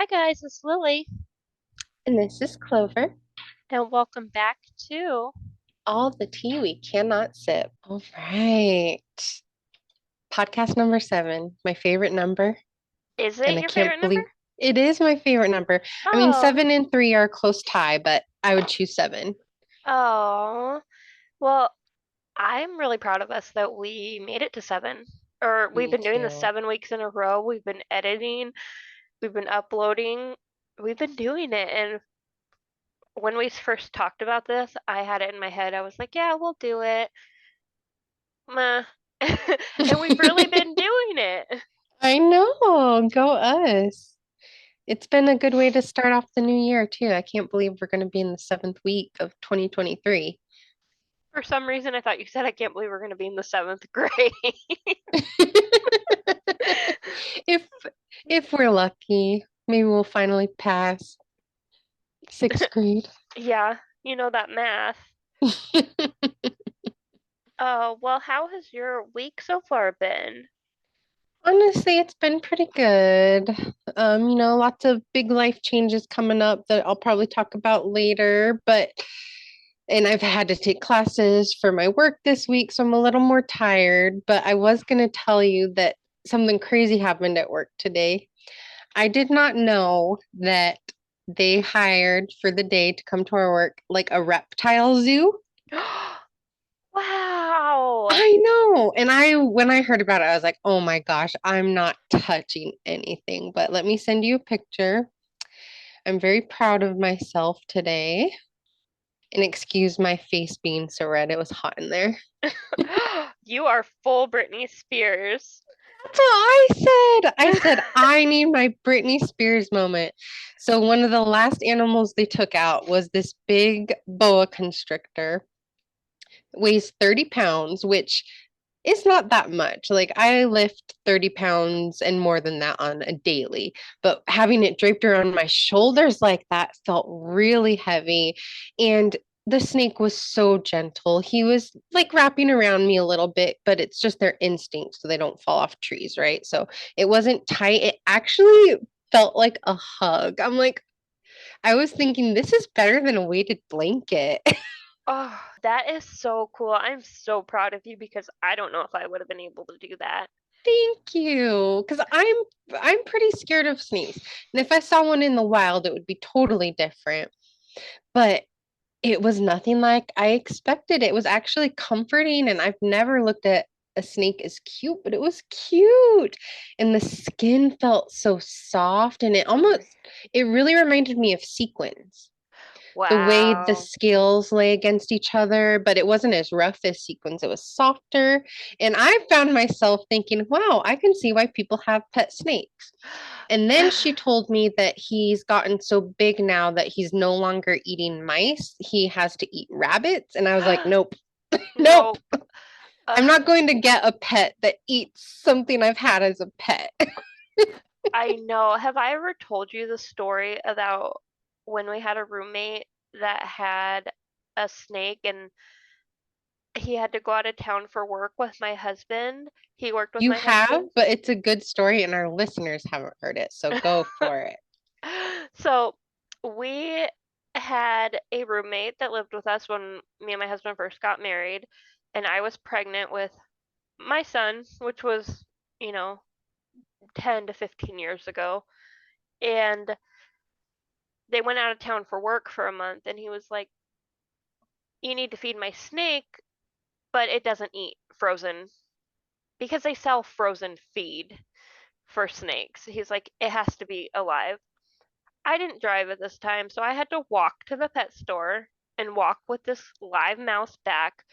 Hi guys, it's Lily, And this is Clover. and welcome back to. All the tea we cannot sip. All right. Podcast number 7, my favorite number. Is And it I your can't favorite number? believe it is my favorite number. I mean, Oh, 7 and 3 are a close tie, but I would choose 7. oh. Well, I'm really proud of us that we made it to 7. Or we've Me been doing this too. 7 weeks in a row. We've been editing, we've been uploading, we've been doing it. And when we first talked about this, I had it in my head. I was like, yeah, we'll do it. Meh. And we've really been doing it. I know. Go us. It's been a good way to start off the new year, too. I can't believe we're going to be in the 7th week of 2023. For some reason, I thought you said I can't believe we're going to be in the seventh grade. If if we're lucky, maybe we'll finally pass 6th grade. Yeah, you know that math. Well, how has your week so far been? Honestly, it's been pretty good. Lots of big life changes coming up that I'll probably talk about later, and I've had to take classes for my work this week, so I'm a little more tired, but I was going to tell you that something crazy happened at work today. I did not know that they hired for the day to come to our work like a reptile zoo. Wow. I know. And when I heard about it, I was like, oh my gosh, I'm not touching anything. But let me send you a picture. I'm very proud of myself today. And excuse my face being so red. It was hot in there. You are full Britney Spears. That's what I said. I said, I need my Britney Spears moment. So, one of the last animals they took out was this big boa constrictor, weighs 30 pounds, which is not that much. Like I lift 30 pounds and more than that on a daily, but having it draped around my shoulders like that felt really heavy. And the snake was so gentle. He was like wrapping around me a little bit, but it's just their instinct so they don't fall off trees, right? So it wasn't tight. It actually felt like a hug. I was thinking this is better than a weighted blanket. Oh, that is so cool. I'm so proud of you because I don't know if I would have been able to do that. Thank you. Because I'm pretty scared of snakes. And if I saw one in the wild, it would be totally different. But it was nothing like I expected. It was actually comforting, and I've never looked at a snake as cute, but it was cute. And the skin felt so soft, and it really reminded me of sequins, the way the Wow. scales lay against each other, but it wasn't as rough as sequins. It was softer. And I found myself thinking, wow, I can see why people have pet snakes. And then she told me that he's gotten so big now that he's no longer eating mice. He has to eat rabbits. And I was like, nope, nope. Nope. Uh, I'm not going to get a pet that eats something I've had as a pet. I know. Have I ever told you the story about when we had a roommate that had a snake and he had to go out of town for work with my husband? He worked with You my have, husband. but it's a good story, and our listeners haven't heard it. So go for it. So we had a roommate that lived with us when me and my husband first got married, and I was pregnant with my son, which was, you know, 10 to 15 years ago. And they went out of town for work for a month, and he was like, you need to feed my snake, but it doesn't eat frozen because they sell frozen feed for snakes. He's like, it has to be alive. I didn't drive at this time, so I had to walk to the pet store and walk with this live mouse back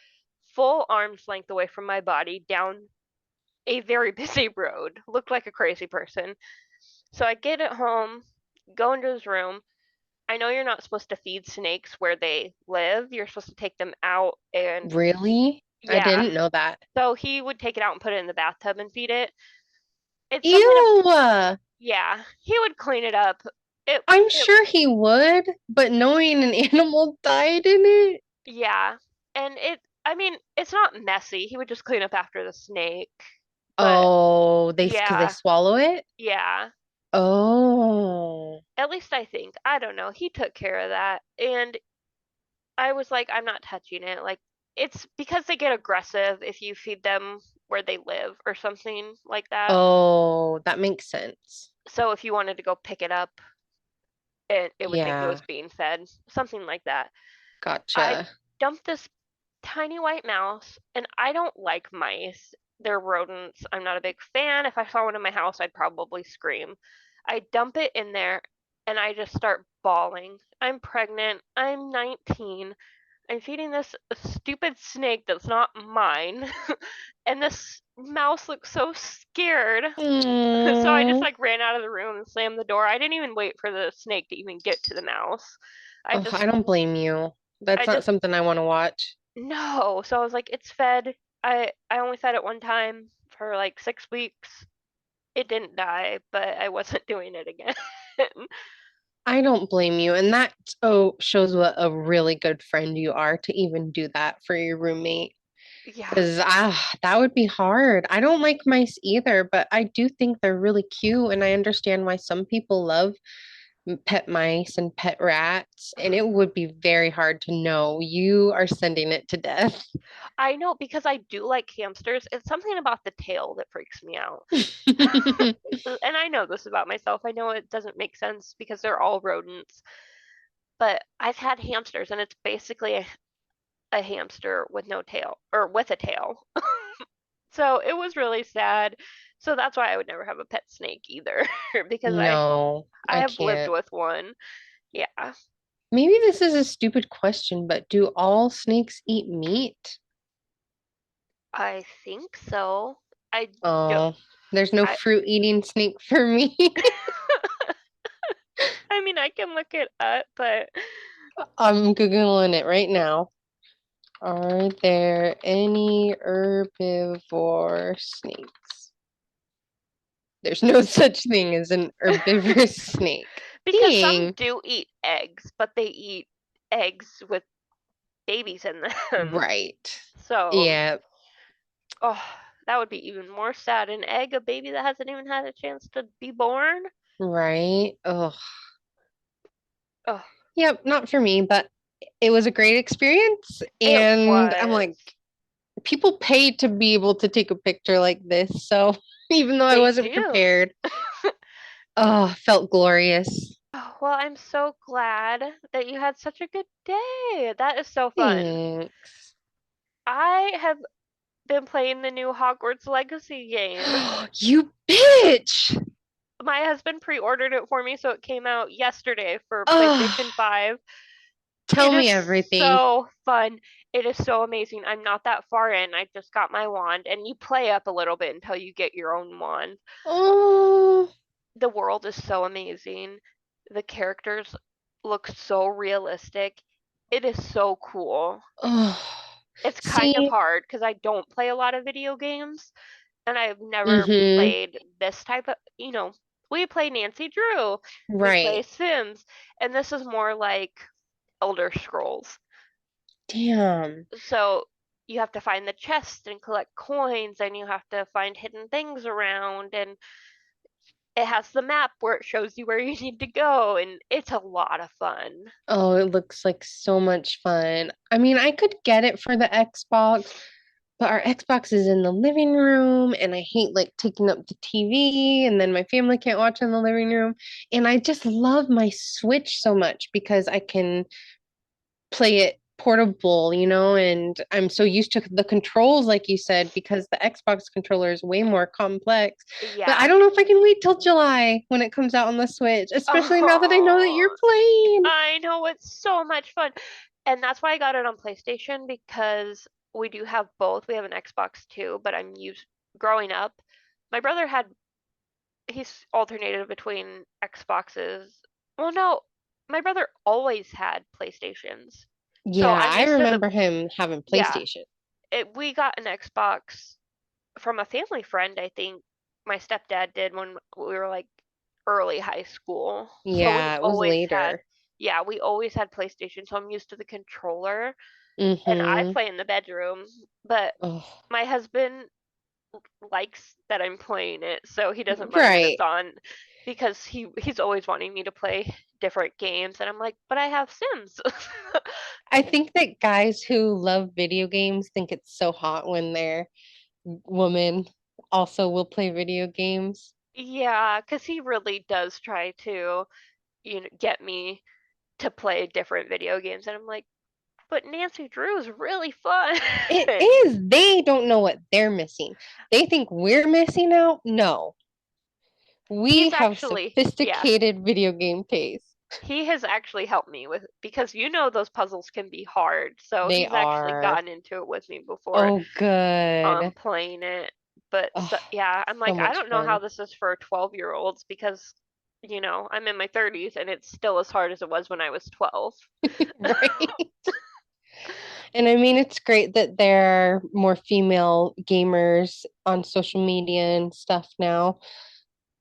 full arm's length away from my body down a very busy road. Looked like a crazy person. So I get it home, go into his room. I know you're not supposed to feed snakes where they live. You're supposed to take them out and Really? I yeah. didn't know that. So he would take it out and put it in the bathtub and feed it. It's something, Ew. yeah, he would clean it up. I'm It, sure he would, but knowing an animal died in it. yeah. And I mean, it's not messy. He would just clean up after the snake. But Oh, because they yeah, swallow it? yeah. Oh. least I think. I don't know. He took care of that. And I was like, I'm not touching it. Like, it's because they get aggressive if you feed them where they live or something like that. Oh, that makes sense. So if you wanted to go pick it up, it would think it was Yeah, being fed, something like that. I gotcha. dumped this tiny white mouse, and I don't like mice. They're rodents. I'm not a big fan. If I saw one in my house, I'd probably scream. I dump it in there, and I just start bawling. I'm pregnant. I'm 19. I'm feeding this stupid snake that's not mine. And this mouse looks so scared. So I just Mm. like ran out of the room and slammed the door. I didn't even wait for the snake to even get to the mouse. I Oh, just I don't blame you. I That's not just something I want to watch. no. So I was like, it's fed. I only fed it one time for like 6 weeks. It didn't die, but I wasn't doing it again. I don't blame you. And that shows what a really good friend you are to even do that for your roommate. Yeah. Because that would be hard. I don't like mice either, but I do think they're really cute. And I understand why some people love pet mice and pet rats. And it would be very hard to know you are sending it to death. I know because I do like hamsters. It's something about the tail that freaks me out. And I know this about myself. I know it doesn't make sense because they're all rodents, but I've had hamsters and it's basically a hamster with no tail or with a tail. So it was really sad. So that's why I would never have a pet snake either because No, I I have lived can't. with one. Yeah, Maybe this is a stupid question, but do all snakes eat meat? I think so. I do, Oh, there's no I fruit eating snake for me. I mean I can look it up, but I'm Googling it right now. Are there any herbivore snakes? There's no such thing as an herbivorous snake. because some Dang. do eat eggs, but they eat eggs with babies in them. Right. So, Yeah, oh, that would be even more sad. An egg, a baby that hasn't even had a chance to be born. right. Oh, Oh, yep, not for me, but it was a great experience. it And I'm was. like, people pay to be able to take a picture like this. So even though I They wasn't do. prepared, oh, felt glorious. Oh, well, I'm so glad that you had such a good day. That is so fun. Thanks. I have been playing the new Hogwarts Legacy game. You bitch. My husband pre-ordered it for me, so it came out yesterday for Oh, PlayStation 5. tell It is me everything. so fun. It is so amazing. I'm not that far in. I just got my wand, and you play up a little bit until you get your own wand. Oh, The world is so amazing. The characters look so realistic. It is so cool. oh. It's kind of See, hard because I don't play a lot of video games, and I've never mm-hmm. played this type of, we play Nancy Drew, we play Right. Sims, and this is more like Elder Scrolls. Damn. So you have to find the chest and collect coins, and you have to find hidden things around, and it has the map where it shows you where you need to go, and it's a lot of fun. Oh, it looks like so much fun. I mean, I could get it for the Xbox, but our Xbox is in the living room, and I hate like taking up the TV, and then my family can't watch in the living room. And I just love my Switch so much because I can play it portable, and I'm so used to the controls, like you said, because the Xbox controller is way more complex. But I Yeah. don't know if I can wait till July when it comes out on the Switch, especially now that I know that you're Oh, playing. I know it's so much fun. And that's why I got it on PlayStation because we do have both. We have an Xbox too, but I'm used growing up. My brother had he's alternated between Xboxes. Well, no, my brother always had PlayStations. So Yeah, I'm I used to the remember him having yeah, PlayStation. we got an Xbox from a family friend, I think my stepdad did when we were like early high school. So we Yeah, it was always had, later. yeah, we always had PlayStation. So I'm used to the controller and I Mm-hmm. play in the bedroom. But Oh, my husband likes that I'm playing it, so he doesn't mind when it's right. on. because he's always wanting me to play different games, and I'm like, but I have Sims. I think that guys who love video games think it's so hot when their woman also will play video games. Yeah, because he really does try to, get me to play different video games, and I'm like, but Nancy Drew is really fun. It is. They don't know what they're missing. They think we're missing out. No, we He's have actually, yeah, sophisticated video game taste. he has actually helped me with because those puzzles can be hard. So They he's actually are. gotten into it with me before Oh, good. playing it. But Oh, so, yeah, I'm so like, I much don't know how fun. this is for 12-year-olds because I'm in my 30s and it's still as hard as it was when I was 12. Right. And I mean, it's great that there are more female gamers on social media and stuff now.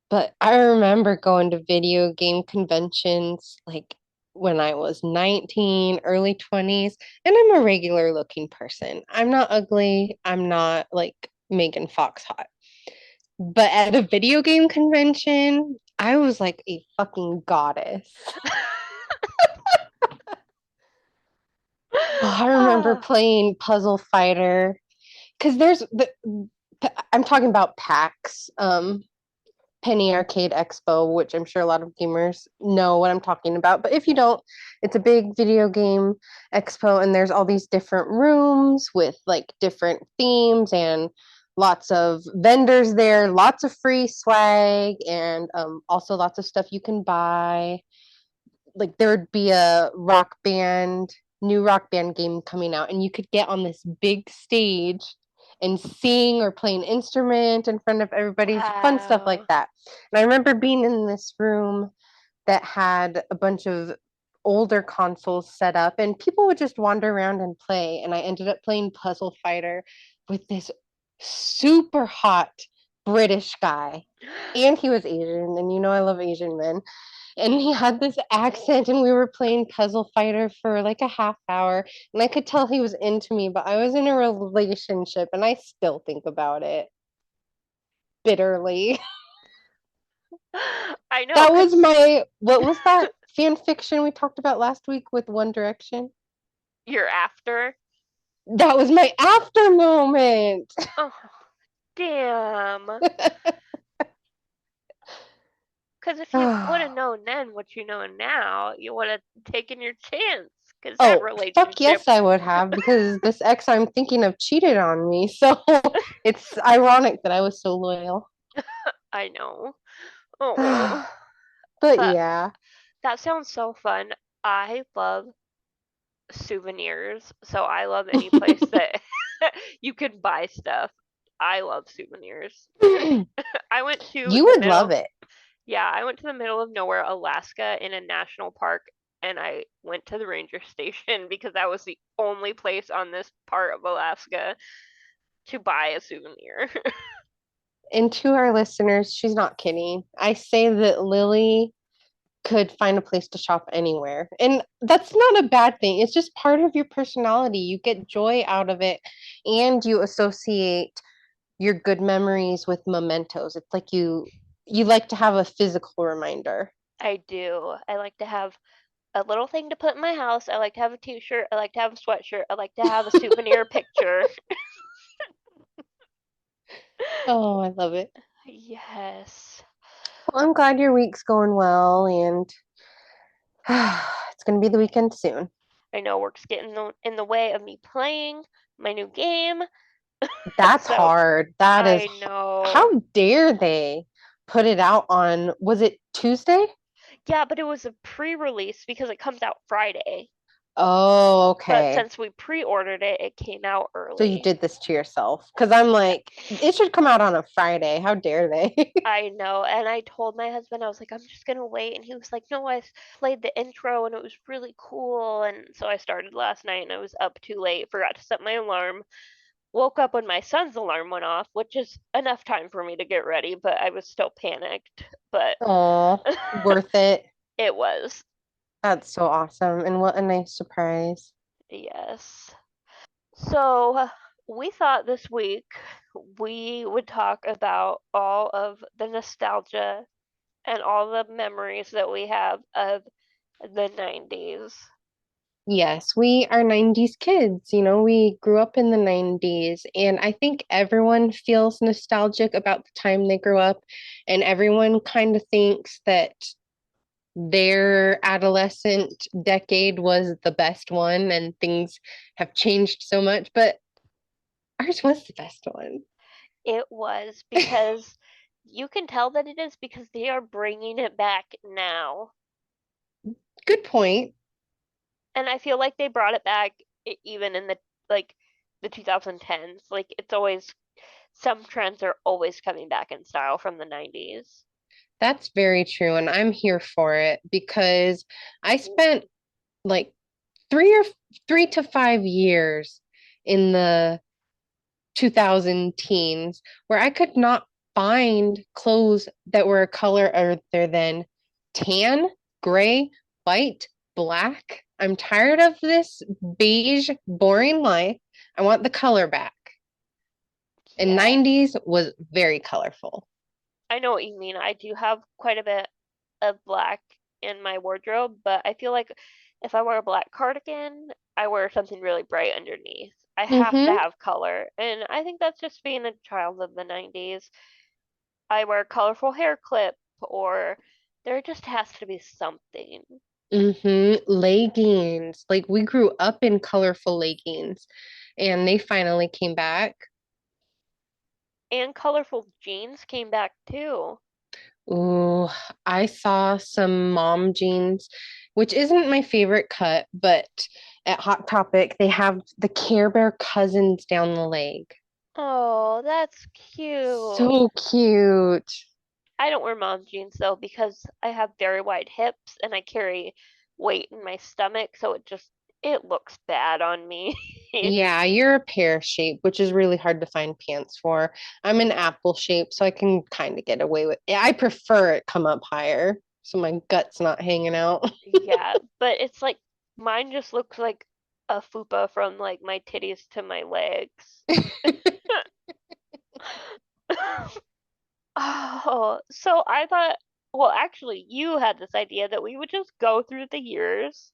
But I remember going to video game conventions like when I was 19, early 20s, and I'm a regular looking person. I'm not ugly. I'm not like Megan Fox hot. But at a video game convention, I was like a fucking goddess. Oh, I remember Ah, playing Puzzle Fighter because I'm talking about PAX. Penny Arcade Expo, which I'm sure a lot of gamers know what I'm talking about. But if you don't, it's a big video game expo, and there's all these different rooms with like different themes and lots of vendors there, lots of free swag, and also lots of stuff you can buy. Like there would be a new rock band game coming out, and you could get on this big stage and sing or play an instrument in front of everybody, fun stuff like wow. that. And I remember being in this room that had a bunch of older consoles set up, and people would just wander around and play. And I ended up playing Puzzle Fighter with this super hot British guy. And he was Asian, and I love Asian men, and he had this accent, and we were playing Puzzle Fighter for like a half hour, and I could tell he was into me, but I was in a relationship, and I still think about it bitterly. I know, That was because my what was that fan fiction we talked about last week with One Direction? you're after. That was my after moment. Oh, damn. Because if you would have known then what you know now, you would have taken your chance. Because that Oh, fuck relationship, yes, I would have, because this ex I'm thinking of cheated on me. So it's ironic that I was so loyal. I know. Oh, But but yeah. that sounds so fun. I love souvenirs, so I love any place that you can buy stuff. I love souvenirs. I went to You the would love middle, it. yeah, I went to the middle of nowhere, Alaska, in a national park, and I went to the ranger station because that was the only place on this part of Alaska to buy a souvenir. And to our listeners, she's not kidding. I say that Lily could find a place to shop anywhere. And that's not a bad thing. It's just part of your personality. You get joy out of it, and you associate your good memories with mementos. It's like you like to have a physical reminder. I do. I like to have a little thing to put in my house. I like to have a t-shirt. I like to have a sweatshirt. I like to have a souvenir picture. Oh, I love it. Yes. Well, I'm glad your week's going well, and it's going to be the weekend soon. I know work's getting in the way of me playing my new game. That's So hard. That is, I know. how dare they put it out on, was it Tuesday? Yeah, but it was a pre-release because it comes out Friday. Oh, But okay. since we pre-ordered it, it came out So you early. did this to yourself. Because I'm Yeah, like, it should come out on a Friday. How dare they? I know. And I told my husband, I was like, I'm just gonna wait. And he was like, no, played the intro and it was really cool. And so I started last night and I was up too late, forgot to set my alarm. Woke up when my son's alarm went off, which is enough time for me to get ready, but I was still panicked. But Oh, worth it. it was. That's so awesome. And what a nice surprise. Yes. So we thought this week we would talk about all of the nostalgia and all the memories that we have of the 90s. Yes, we are 90s kids. We grew up in the 90s, and I think everyone feels nostalgic about the time they grew up, and everyone kind of thinks that their adolescent decade was the best one and things have changed so much, but ours was the best one. It was because you can tell that it is because they are bringing it back now. Good point. And I feel like they brought it back even in like the 2010s. Like it's always some trends are always coming back in style from the 90s. That's very true, and I'm here for it because I spent like 3 to 5 years in the 2000 teens where I could not find clothes that were a color other than tan, gray, white, black. I'm tired of this beige, boring life. I want the color back. And Yeah, 90s was very colorful. I know what you mean. I do have quite a bit of black in my wardrobe, but I feel like if I wear a black cardigan, I wear something really bright underneath. I have to Mm-hmm. have color, and I think that's just being a child of the 90s. I wear a colorful hair clip, or there just has to be something. Mm-hmm. Leggings. Like we grew up in colorful leggings and they finally came back. And colorful jeans came back too. Ooh, I saw some mom jeans, which isn't my favorite cut, but at Hot Topic, they have the Care Bear cousins down the leg. Oh, that's cute. So cute. I don't wear mom jeans though because I have very wide hips and I carry weight in my stomach, so it looks bad on me. Yeah, you're a pear shape, which is really hard to find pants for. I'm an Yeah. apple shape, so I can kind of get away with it. I prefer it come up higher, so my gut's not hanging out. Yeah, but it's like mine just looks like a fupa from like my titties to my legs. Oh, so I thought, well, actually, you had this idea that we would just go through the years,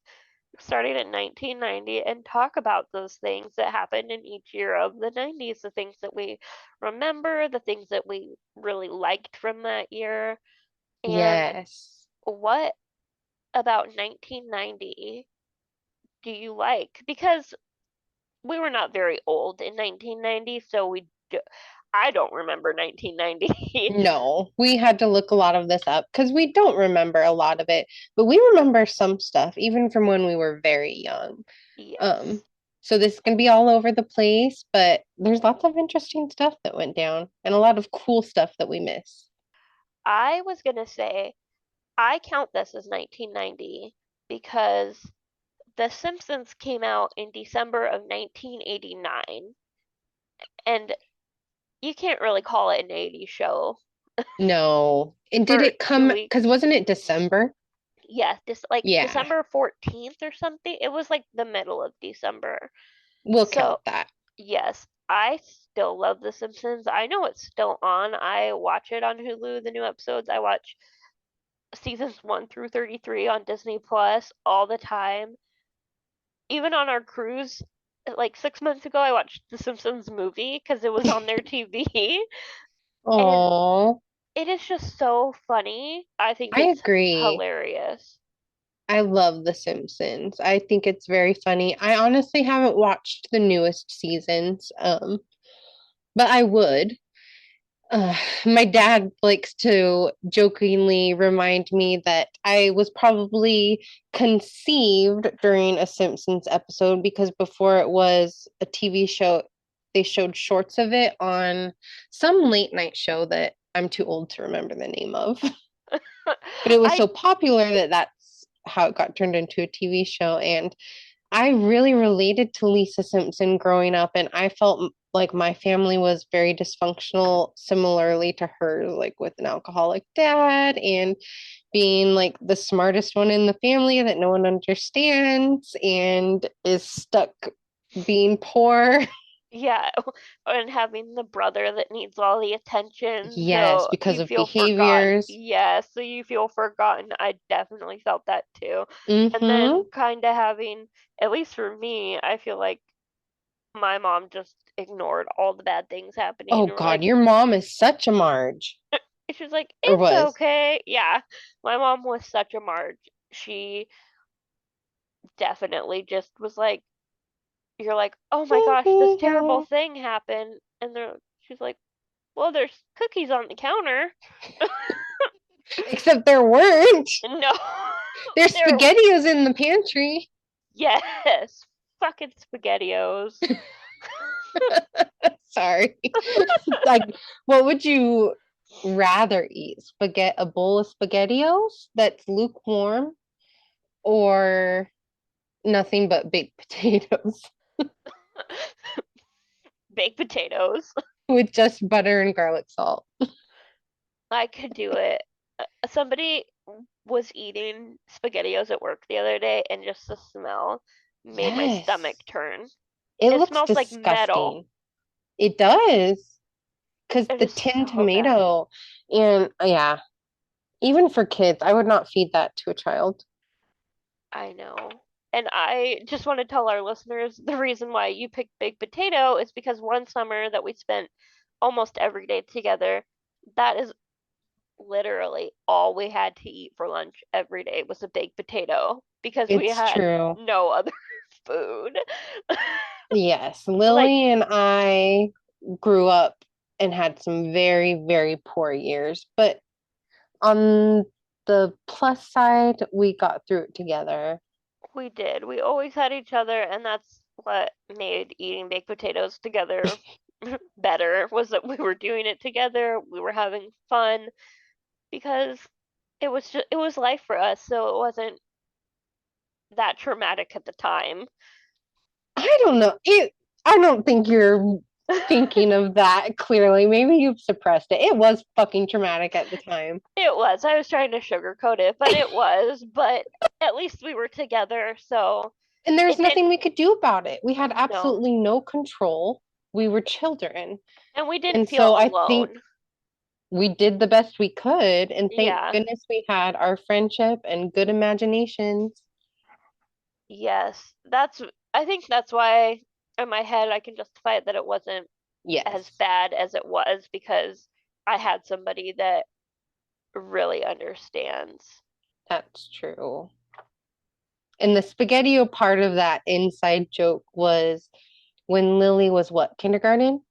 starting in 1990, and talk about those things that happened in each year of the 90s, the things that we remember, the things that we really liked from that year. And Yes. what about 1990 do you like? Because we were not very old in 1990, so I don't remember 1990. No, we had to look a lot of this up because we don't remember a lot of it, but we remember some stuff, even from when we were very young. Um, Yes. so this is gonna be all over the place, but there's lots of interesting stuff that went down and a lot of cool stuff that we miss. I was gonna say I count this as 1990 because The Simpsons came out in December of 1989, and you can't really call it an 80s show No. And did for it two come, because weeks. wasn't it December? Yeah, just like Yeah, December 14th or something. It was like the middle of December. we'll count So, that. yes, I still love The Simpsons. I know it's still on. I watch it on Hulu, the new episodes. I watch seasons 1 through 33 on Disney Plus all the time. Even on our cruise, like 6 months ago, I watched The Simpsons movie because it was on their TV, and Oh, it is just so funny. I think I it's agree. hilarious. I love The Simpsons. I think it's very funny. I honestly haven't watched the newest seasons, but I would. Uh, my dad likes to jokingly remind me that I was probably conceived during a Simpsons episode because before it was a TV show, they showed shorts of it on some late night show that I'm too old to remember the name of. But it was I so popular that that's how it got turned into a TV show. And I really related to Lisa Simpson growing up, and I felt like my family was very dysfunctional, similarly to her, like with an alcoholic dad and being like the smartest one in the family that no one understands and is stuck being poor. Yeah, and having the brother that needs all the attention, Yes, so because you of feel forgotten. behaviors. Yes, so you feel forgotten. I definitely felt that too. And Mm-hmm. then kind of having, at least for me, I feel like my mom just ignored all the bad things happening. Oh And we're God, like, your mom is such a Marge. she's like, Or it's was. okay. Yeah, my mom was such a Marge. She definitely just was like, you're like, oh my gosh, this terrible thing happened. And she's like, well, there's cookies on the counter. Except there weren't. No, There's there, SpaghettiOs in the pantry. yes, fucking SpaghettiOs. Sorry. Like, what would you rather eat? A bowl of SpaghettiOs that's lukewarm or nothing but baked potatoes Baked potatoes. with just butter and garlic salt? I could do it. Somebody was eating SpaghettiOs at work the other day, and just the smell made my stomach Yes. turn. It It looks smells like metal. disgusting. It does. Because It the is tin so bad. tomato, and yeah, even for kids, I would not feed that to a child. I know. And I just want to tell our listeners the reason why you picked baked potato is because one summer that we spent almost every day together, that is literally all we had to eat for lunch every day was a baked potato because we It's had true. no other food. Yes, Like, Lily and I grew up and had some very, very poor years, but on the plus side, we got through it together. we did. We always had each other, and that's what made eating baked potatoes together better, was that we were doing it together, we were having fun, because it was life for us, so it wasn't that traumatic at the time. I don't know. I don't think you're thinking of that clearly. Maybe you've suppressed it. It was fucking traumatic at the time. It was. I was trying to sugarcoat it, but it was. But at least we were together, so And there's it didn't. nothing we could do about it. We had No, absolutely no control. We were children. and we didn't And feel so I think alone. we did the best we could. And thank Yeah. goodness we had our friendship and good imaginations. Yes. I think that's why in my head I can justify it that it wasn't as Yes, bad as it was because I had somebody that really understands. that's true. And the spaghettio part of that inside joke was when Lily was what, kindergarten?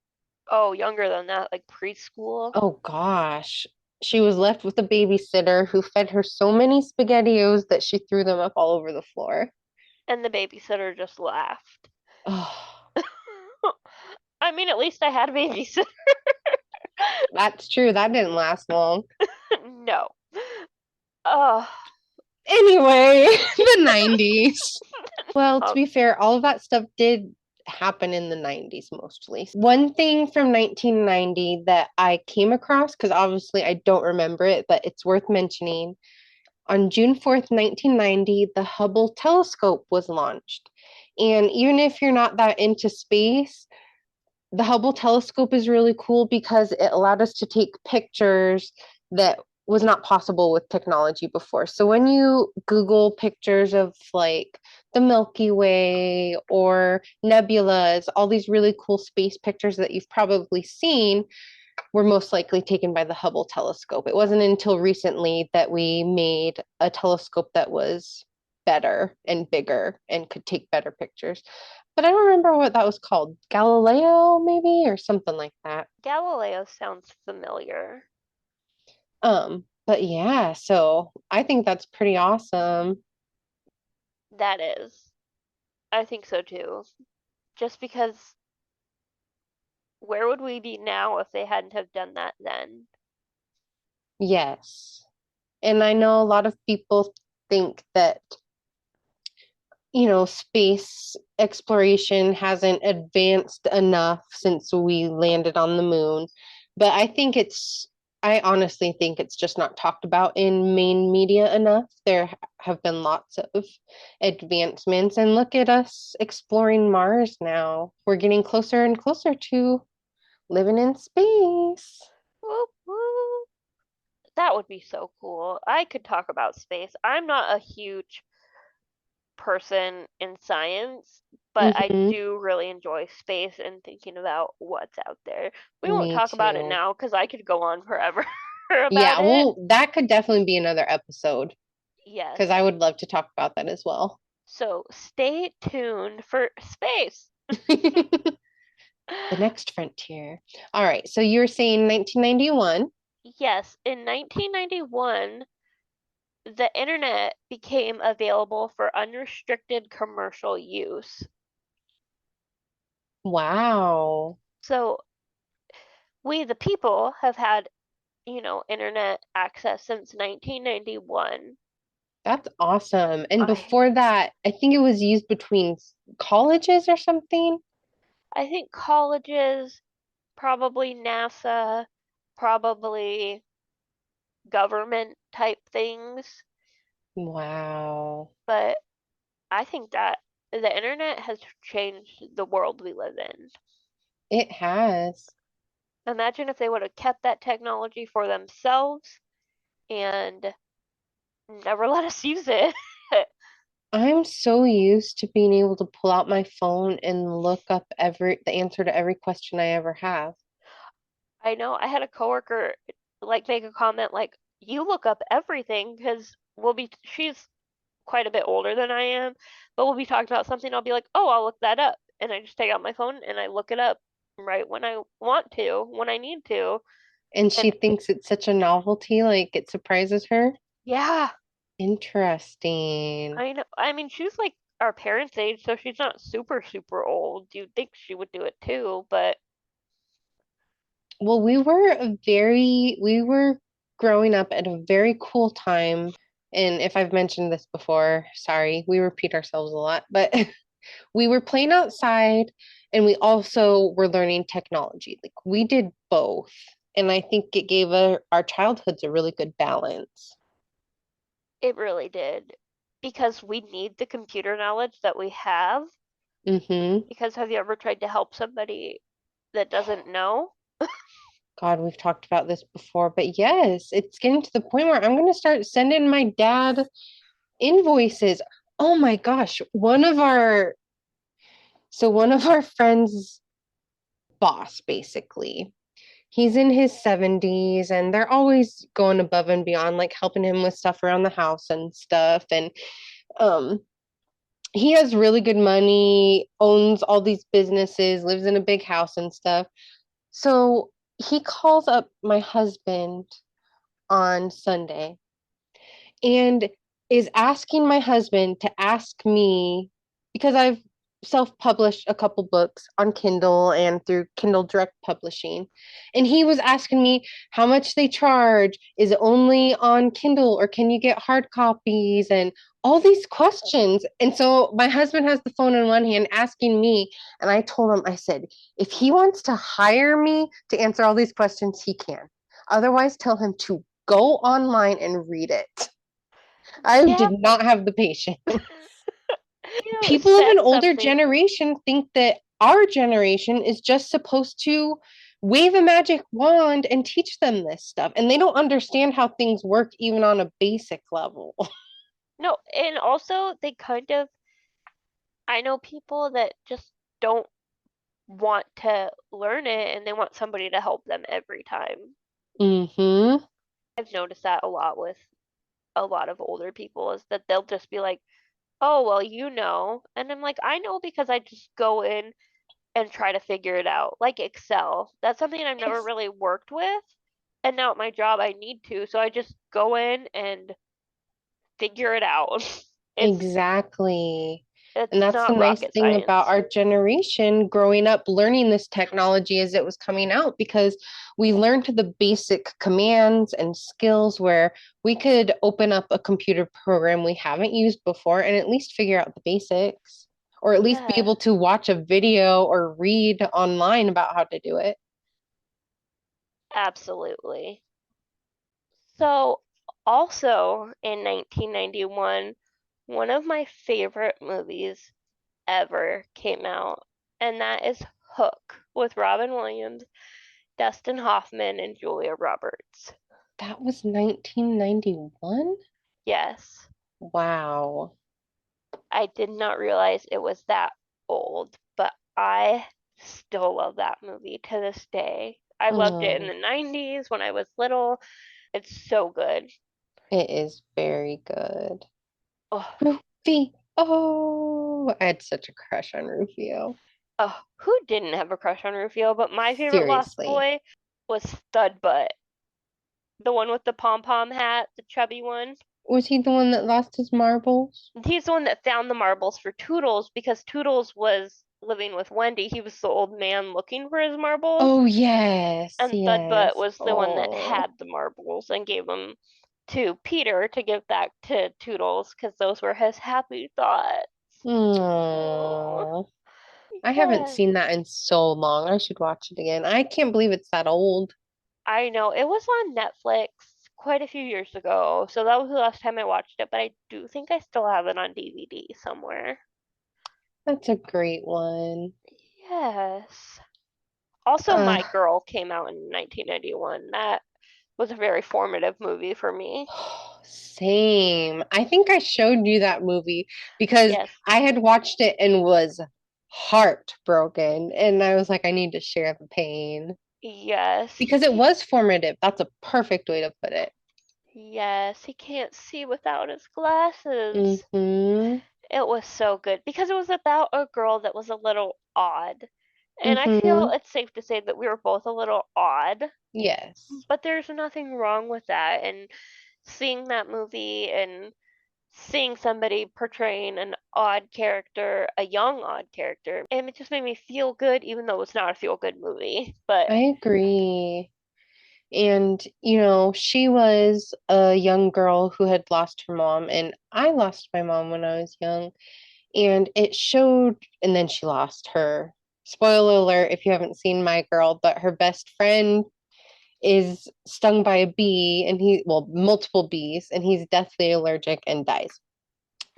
Oh, younger than that, like preschool. Oh gosh. She was left with a babysitter who fed her so many spaghettios that she threw them up all over the floor. And the babysitter just laughed. Oh, I mean, at least I had a babysitter. that's true. That didn't last long. No. Oh, Anyway, the 90s. Well, to um, be fair, all of that stuff did happen in the 90s mostly. One thing from 1990 that I came across, because obviously I don't remember it, but it's worth mentioning. On June 4th, 1990, the Hubble telescope was launched. And even if you're not that into space, the Hubble telescope is really cool because it allowed us to take pictures that was not possible with technology before. So when you Google pictures of like the Milky Way or nebulas, all these really cool space pictures that you've probably seen were most likely taken by the Hubble telescope. It wasn't until recently that we made a telescope that was better and bigger and could take better pictures. But I don't remember what that was called. Galileo, maybe, or something like that. Galileo sounds familiar. But yeah, so I think that's pretty awesome. That is. I think so too. Just because where would we be now if they hadn't have done that then? Yes. And I know a lot of people think that, space exploration hasn't advanced enough since we landed on the moon. But I think it's I honestly think it's just not talked about in main media enough. There have been lots of advancements, and look at us exploring Mars now. We're getting closer and closer to living in space. Whoop, whoop. That would be so cool. I could talk about space. I'm not a huge person in science, but I Hmm. do really enjoy space and thinking about what's out there. We won't Me talk about it too. now because I could go on forever about Yeah, it. well, that could definitely be another episode because Yes. I would love to talk about that as well. So stay tuned for space. The next frontier. All right, so you were saying 1991. Yes, in 1991, the internet became available for unrestricted commercial use. Wow. So we, the people, have had, internet access since 1991. That's awesome. And I before that, I think it was used between colleges or something. I think colleges, probably NASA, probably government type things, Wow. but I think that the internet has changed the world we live in. It has. Imagine if they would have kept that technology for themselves and never let us use it. I'm so used to being able to pull out my phone and look up the answer to every question I ever have. I know I had a coworker like make a comment like, "You look up everything," because she's quite a bit older than I am, but we'll be talking about something. I'll be like, "Oh, I'll look that up," and I just take out my phone and I look it up right when I want to, when I need to, And she and thinks it's such a novelty, like it surprises her. yeah, Interesting. I know. I mean, she's like our parents' age, so she's not super super old. You'd think she would do it too, but Well, we were growing up at a very cool time. And if I've mentioned this before, sorry, we repeat ourselves a lot, but we were playing outside and we also were learning technology. Like we did both. And I think it gave our childhoods a really good balance. it really did because we need the computer knowledge that we have. Mm-hmm. Because have you ever tried to help somebody that doesn't know? God, we've talked about this before, but yes, it's getting to the point where I'm going to start sending my dad invoices. Oh my gosh, one of our friends' boss, basically. He's in his 70s and they're always going above and beyond, like helping him with stuff around the house and stuff. And um, he has really good money, owns all these businesses, lives in a big house and stuff. So he calls up my husband on Sunday and is asking my husband to ask me because I've self-published a couple books on Kindle and through Kindle Direct Publishing. And he was asking me how much they charge. Is it only on Kindle or can you get hard copies and all these questions. And so my husband has the phone in one hand asking me, and I told him, I said, if he wants to hire me to answer all these questions, he can. Otherwise, tell him to go online and read it. I Yeah, did not have the patience. it People of an said older something. generation think that our generation is just supposed to wave a magic wand and teach them this stuff. And they don't understand how things work, even on a basic level. No, and also they kind of, I know people that just don't want to learn it and they want somebody to help them every time. Mm-hmm. I've noticed that a lot with a lot of older people is that they'll just be like, "Oh, well, you know." And I'm like, "I know because I just go in and try to figure it out." Like Excel. That's something I've never Yes, really worked with. And now at my job I need to, so I just go in and figure it out. It's exactly. And it's that's the not nice rocket thing about science. our generation growing up learning this technology as it was coming out because we learned the basic commands and skills where we could open up a computer program we haven't used before and at least figure out the basics or at least be Yeah, able to watch a video or read online about how to do it. absolutely. So, also in 1991, one of my favorite movies ever came out, and that is Hook with Robin Williams, Dustin Hoffman, and Julia Roberts. That was 1991? Yes, Wow. I did not realize it was that old, but I still love that movie to this day. I loved it in Mm, the 90s when I was little. It's so good. it is very good. Oh, Rufy. Oh, I had such a crush on Rufio. oh, who didn't have a crush on Rufio? But my favorite Lost Seriously. Boy was Stud Butt, the one with the pom pom hat, the chubby one. Was he the one that lost his marbles? He's the one that found the marbles for Toodles because Toodles was living with Wendy. He was the old man looking for his marbles, Oh, yes, and Thudbutt yes. was the one that Oh. had the marbles and gave them to Peter to give back to Toodles because those were his happy thoughts. Oh, Oh. I haven't yes. seen that in so long. I should watch it again. I can't believe it's that old. I know it was on Netflix quite a few years ago, so that was the last time I watched it, but I do think I still have it on DVD somewhere. That's a great one. Yes. Also, Uh, My Girl came out in 1991. That was a very formative movie for me. same. I think I showed you that movie because Yes. I had watched it and was heartbroken. And I was like, I need to share the pain Yes, because it was formative. That's a perfect way to put it. he can't see without his glasses. Mm-hmm. It was so good because it was about a girl that was a little odd. And I feel Mm-hmm. it's safe to say that we were both a little odd, Yes. but there's nothing wrong with that. And seeing that movie and seeing somebody portraying an odd character, a young odd character, and it just made me feel good, even though it's not a feel good movie. But I agree. And, she was a young girl who had lost her mom, and I lost my mom when I was young. And it showed, and then she lost her. Spoiler alert if you haven't seen My Girl, but her best friend is stung by a bee, and well, multiple bees, and he's deathly allergic and dies.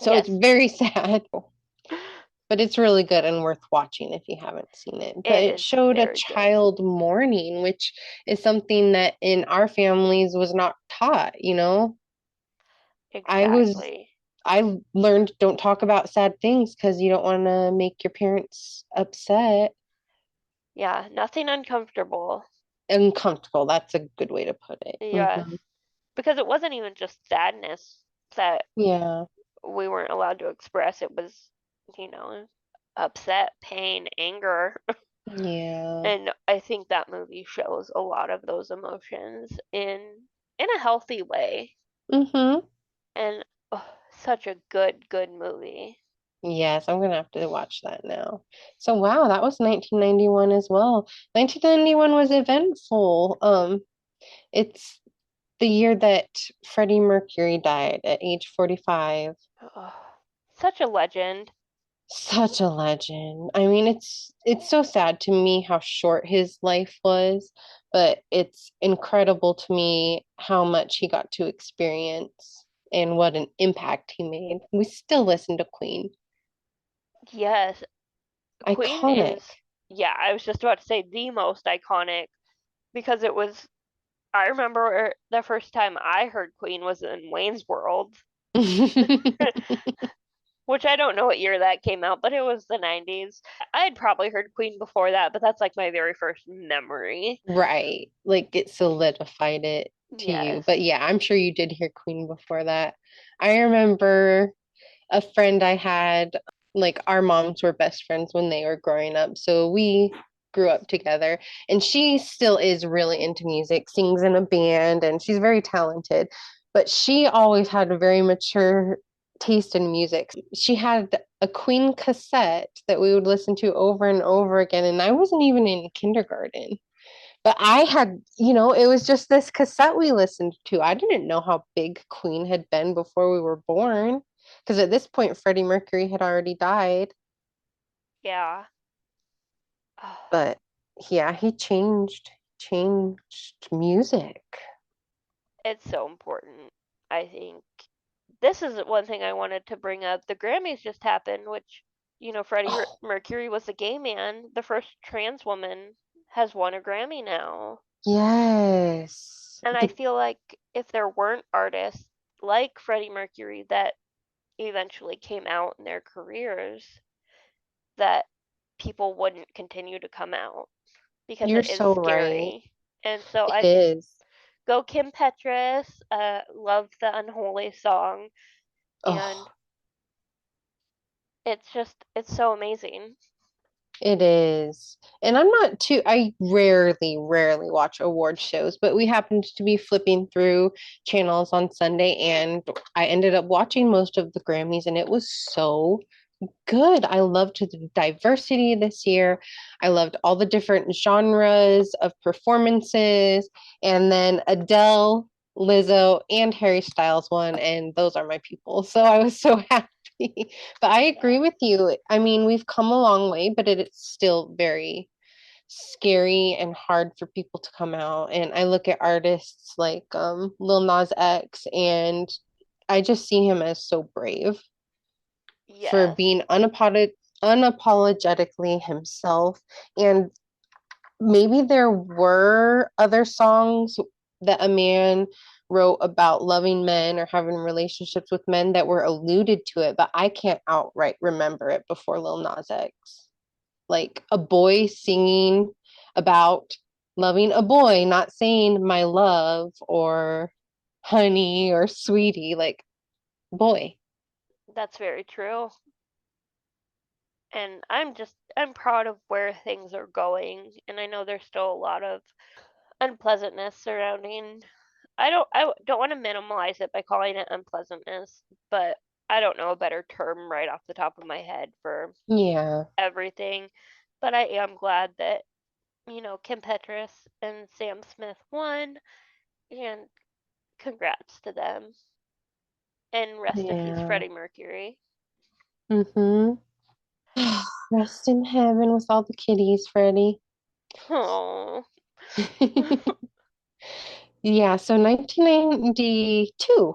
So it's yes, very sad, but it's really good and worth watching if you haven't seen it. But it it is showed a very good. child mourning, which is something that in our families was not taught. I was Exactly. I learned don't talk about sad things because you don't want to make your parents upset. Yeah, nothing uncomfortable. Uncomfortable. That's a good way to put it. Yes, because it wasn't even just sadness that Yeah. we weren't allowed to express. It was, you know, upset, pain, anger. Yeah. And I think that movie shows a lot of those emotions in a healthy way. Mm-hmm. And oh, such a good movie. Yes, I'm gonna have to watch that now. So wow, that was 1991 as well. 1991 was eventful. It's the year that Freddie Mercury died at age 45. Oh, such a legend. Such a legend. I mean, it's so sad to me how short his life was, but it's incredible to me how much he got to experience and what an impact he made. We still listen to Queen. Yes, Queen Iconic. is, yeah, I was just about to say the most iconic because it was, I remember the first time I heard Queen was in Wayne's World, which I don't know what year that came out, but it was the 90s. I had probably heard Queen before that, but that's like my very first memory. Right. Like it solidified it to you. Yes. But yeah, I'm sure you did hear Queen before that. I remember a friend I had, like our moms were best friends when they were growing up. So we grew up together. And she still is really into music, sings in a band, and she's very talented. But she always had a very mature taste in music. She had a Queen cassette that we would listen to over and over again. And I wasn't even in kindergarten. But I had, it was just this cassette we listened to. I didn't know how big Queen had been before we were born. Because at this point, Freddie Mercury had already died. Yeah. Oh, But yeah, he changed music. It's so important. I think this is one thing I wanted to bring up. The Grammys just happened, which, Freddie Oh, Mercury was a gay man. The first trans woman has won a Grammy now. yes. And I feel like if there weren't artists like Freddie Mercury that eventually came out in their careers, that people wouldn't continue to come out because You're it is so right. scary. And so It I is. go Kim Petras, love the Unholy song, and Oh, it's so amazing. it is. And I rarely watch award shows, but we happened to be flipping through channels on Sunday and I ended up watching most of the Grammys and it was so good. I loved the diversity this year. I loved all the different genres of performances. And then Adele, Lizzo, and Harry Styles won, and those are my people. So I was so happy. But I agree Yeah. with you. I mean, we've come a long way, but it is still very scary and hard for people to come out. And I look at artists like Lil Nas X, and I just see him as so brave for Yes. being unapologetically himself. And maybe there were other songs that a man wrote about loving men or having relationships with men that were alluded to it, but I can't outright remember it before Lil Nas X. Like a boy singing about loving a boy, not saying my love or honey or sweetie, like boy. That's very true. And I'm proud of where things are going, and I know there's still a lot of unpleasantness surrounding. I don't want to minimize it by calling it unpleasantness, but I don't know a better term right off the top of my head for Yeah, everything. But I am glad that, Kim Petras and Sam Smith won, and congrats to them. And rest in peace, yeah. Freddie Mercury. Mm-hmm. Rest in heaven with all the kitties, Freddie. Oh. Yeah, so 1992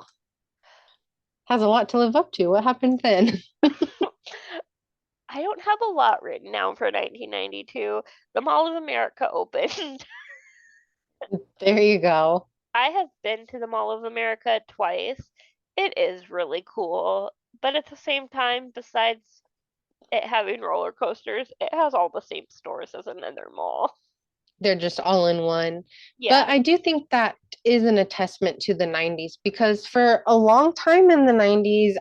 has a lot to live up to. What happened then? I don't have a lot written down for 1992. The Mall of America opened. There you go. I have been to the Mall of America twice. It is really cool, but at the same time, besides it having roller coasters, it has all the same stores as another mall. They're just all in one. But Yeah, I do think that isn't a testament to the 90s because for a long time in the 90s,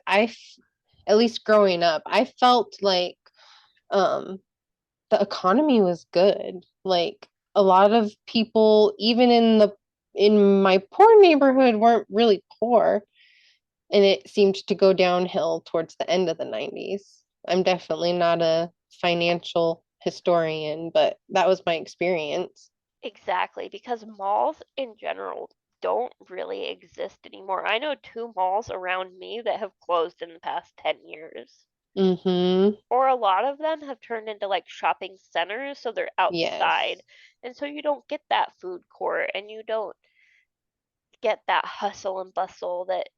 at least growing up, I felt like um the economy was good. Like a lot of people, even in my poor neighborhood, weren't really poor, and it seemed to go downhill towards the end of the 90s. I'm definitely not a financial historian, but that was my experience. exactly, because malls in general don't really exist anymore. I know two malls around me that have closed in the past 10 years. Mm-hmm. Or a lot of them have turned into like shopping centers, so they're outside. Yes. And so you don't get that food court and you don't get that hustle and bustle that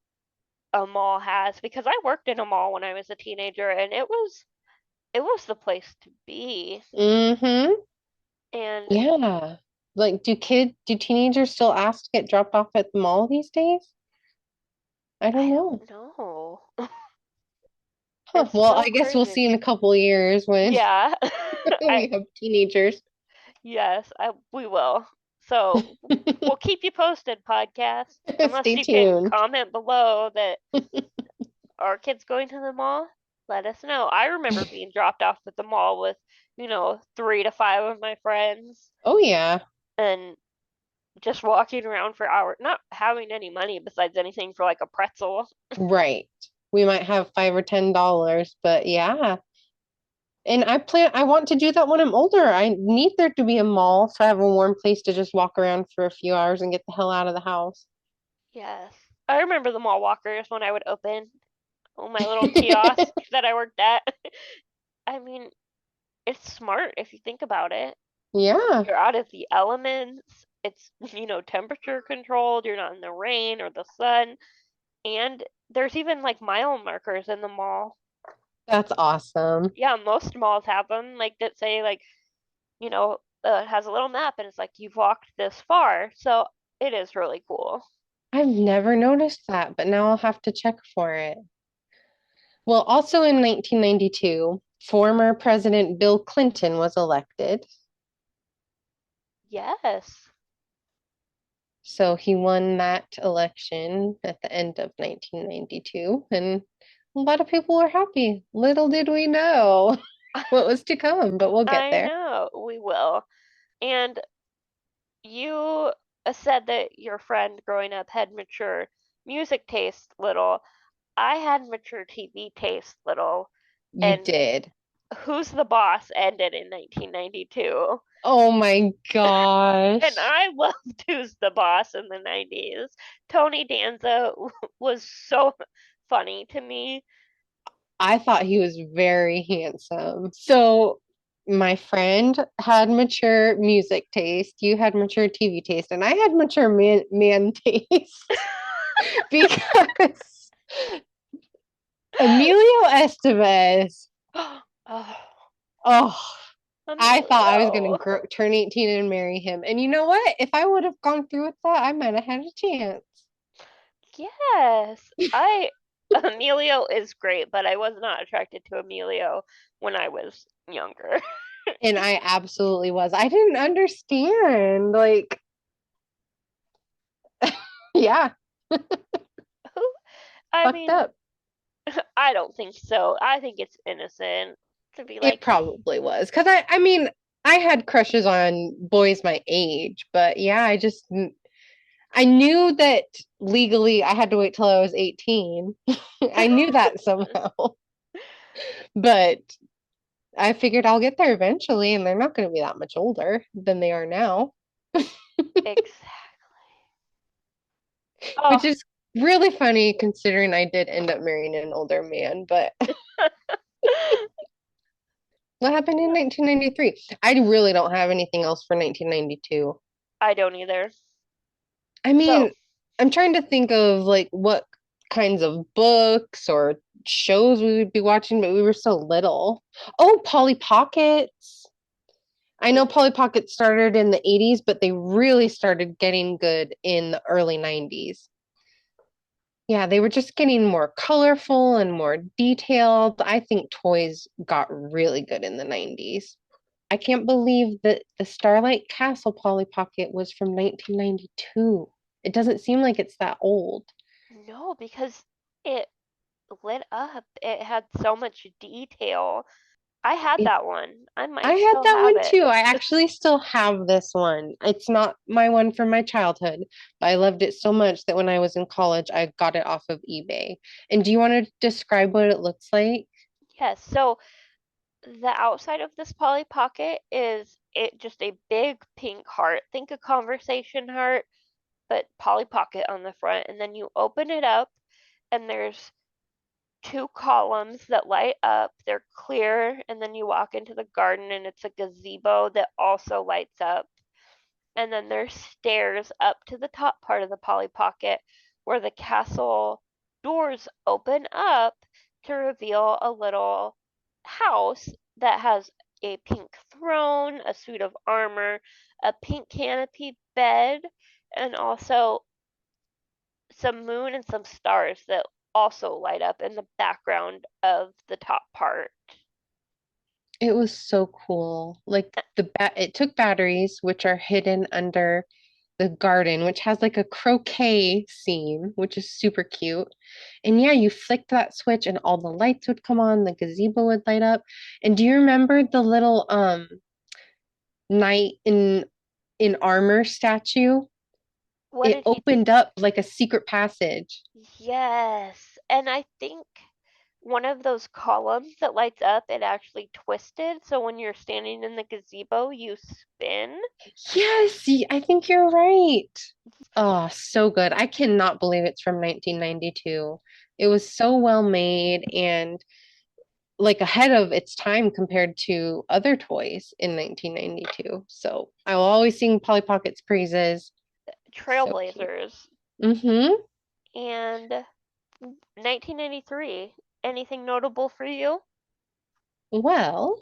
a mall has, because I worked in a mall when I was a teenager and it was the place to be. Mm-hmm. And Yeah. Like, do teenagers still ask to get dropped off at the mall these days? I don't I know. don't know. Huh. It's Well, so I guess we'll crazy. see in a couple of years when Yeah. I we have teenagers. yes, we will. So we'll keep you posted, podcast. Unless Stay you can tuned. comment below that our kids going to the mall, let us know. I remember being dropped off at the mall with, 3 to 5 of my friends Oh, yeah. and just walking around for hours, not having any money besides anything for like a pretzel. Right. We might have $5 or $10, but yeah. And I want to do that when I'm older. I need there to be a mall so I have a warm place to just walk around for a few hours and get the hell out of the house. Yes. I remember the mall walkers when I would open my little kiosk that I worked at. I mean, it's smart if you think about it. Yeah, You're out of the elements. it's, temperature controlled. You're not in the rain or the sun. And there's even like mile markers in the mall. That's awesome. Yeah, most malls have them, like that say like, it has a little map and it's like you've walked this far. So it is really cool. I've never noticed that, but now I'll have to check for it. Well, also in 1992, former President Bill Clinton was elected. Yes. So he won that election at the end of 1992, and a lot of people were happy. Little did we know what was to come, but we'll get I there. know we will. And you said that your friend growing up had mature music taste little. I had mature TV taste little. You And did. Who's the Boss ended in 1992. Oh my And gosh. I loved Who's the Boss in the 90s. Tony Danza was so funny to me. I thought he was very handsome. So my friend had mature music taste, you had mature TV taste, and I had mature man taste because Emilio Estevez, Oh, oh, I thought I was going Emilio. to turn 18 and marry him. And you know what? If I would have gone through with that, I might have had a chance. Yes. Emilio is great, but I was not attracted to Emilio when I was younger. And I absolutely was. I didn't understand. Like, yeah, I fucked mean, up. I don't think so. I think it's innocent to be It like, probably was. Because I mean, I had crushes on boys my age, but yeah, I knew that legally I had to wait till I was 18. I knew that somehow, but I figured I'll get there eventually, and they're not going to be that much older than they are now, exactly. which Oh, is really funny considering I did end up marrying an older man. But what happened in 1993? I really don't have anything else for 1992. I don't either. I So, mean, I'm trying to think of like what kinds of books or shows we would be watching, but we were so little. Oh, Polly Pockets. I know Polly Pockets started in the 80s, but they really started getting good in the early 90s. Yeah, they were just getting more colorful and more detailed. I think toys got really good in the 90s. I can't believe that the Starlight Castle Polly Pocket was from 1992. It doesn't seem like it's that old. no, because it lit up. It had so much detail. I had It, that one. I I might had still that have one it. too. I actually still have this one. It's not my one from my childhood, but I loved it so much that when I was in college, I got it off of eBay. And do you want to describe what it looks like? Yes, so the outside of this Polly Pocket is it just a big pink heart. Think a conversation heart, but Polly Pocket on the front. And then you open it up, and there's two columns that light up. They're clear, and then you walk into the garden, and it's a gazebo that also lights up. And then there's stairs up to the top part of the Polly Pocket where the castle doors open up to reveal a little house that has a pink throne, a suit of armor, a pink canopy bed, and also some moon and some stars that also light up in the background of the top part. It was so cool. Like it took batteries, which are hidden under the garden, which has like a croquet scene, which is super cute. And yeah, you flicked that switch and all the lights would come on, the gazebo would light up. And do you remember the little knight in armor statue? What It did he do? opened up like a secret passage. Yes. And I think one of those columns that lights up, it actually twisted. So when you're standing in the gazebo, you spin. Yes, I think you're right. Oh, so good. I cannot believe it's from 1992. It was so well made and like ahead of its time compared to other toys in 1992. So I will always sing Polly Pocket's praises. So cute. Trailblazers. Mm-hmm. And 1993, anything notable for you? Well,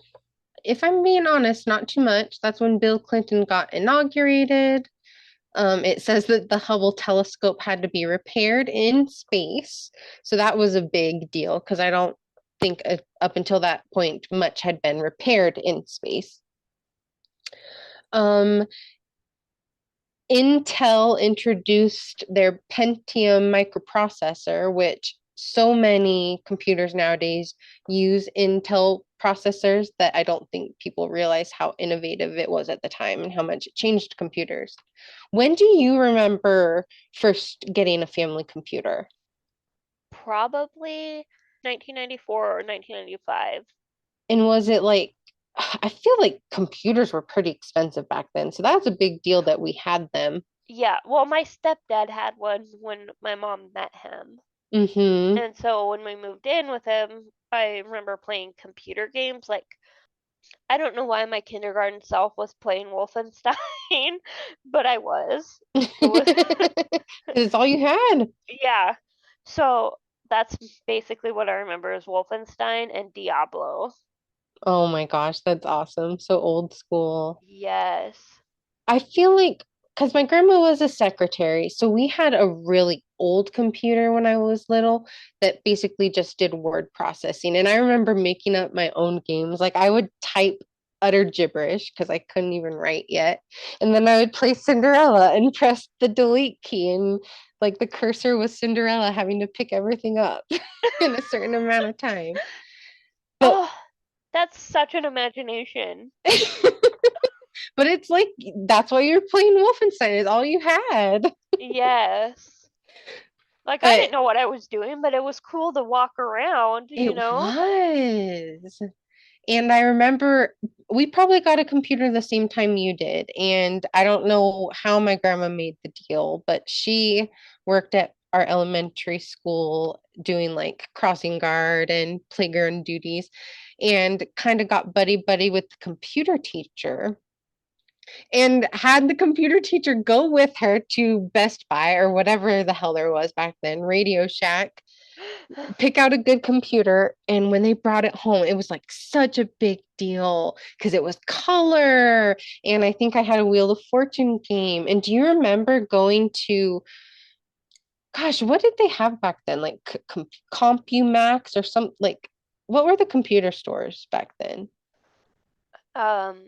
if I'm being honest, not too much. That's when Bill Clinton got inaugurated. It says that the Hubble telescope had to be repaired in space. So that was a big deal because I don't think up until that point much had been repaired in space. Um, Intel introduced their Pentium microprocessor, which so many computers nowadays use Intel processors that I don't think people realize how innovative it was at the time and how much it changed computers. When do you remember first getting a family computer? Probably 1994 or 1995. And was it like, I feel like computers were pretty expensive back then. So that's a big deal that we had them. Yeah, well, my stepdad had one when my mom met him. Mm-hmm. And so when we moved in with him, I remember playing computer games. Like, I don't know why my kindergarten self was playing Wolfenstein, but I was. It was, It's all you had. yeah. So that's basically what I remember is Wolfenstein and Diablo. Oh my gosh, that's awesome. So old school. Yes. I feel like because my grandma was a secretary, so we had a really old computer when I was little that basically just did word processing. And I remember making up my own games. Like I would type utter gibberish because I couldn't even write yet. And then I would play Cinderella and press the delete key and like the cursor was Cinderella having to pick everything up in a certain amount of time. But Oh, that's such an imagination. but it's like that's why you're playing Wolfenstein is all you had. Yes. Like I But didn't know what I was doing, but it was cool to walk around, it you know? was. And I remember we probably got a computer the same time you did. And I don't know how my grandma made the deal, but she worked at our elementary school doing like crossing guard and playground duties and kind of got buddy buddy with the computer teacher and had the computer teacher go with her to Best Buy or whatever the hell there was back then, Radio Shack, pick out a good computer. And when they brought it home, it was like such a big deal because it was color. And I think I had a Wheel of Fortune game. And do you remember going to, gosh, what did they have back then? Like CompuMax or some, like, what were the computer stores back then? Um,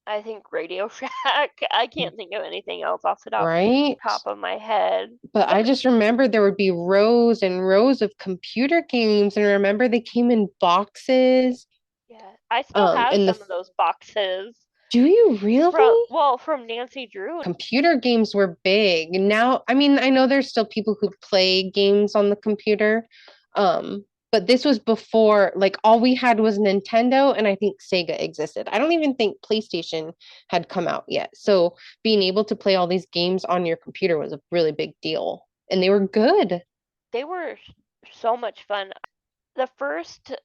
I think Radio Shack. I can't think of anything else off the Right? top of my head. But I What? just remember there would be rows and rows of computer games. And remember they came in boxes. Yeah, I still have And some of those boxes do you from, really? well, from Nancy Drew. Computer games were big. Now, I mean, I know there's still people who play games on the computer. But this was before, like, all we had was Nintendo, and I think Sega existed. I don't even think PlayStation had come out yet. So being able to play all these games on your computer was a really big deal. And they were good. They were so much fun. The first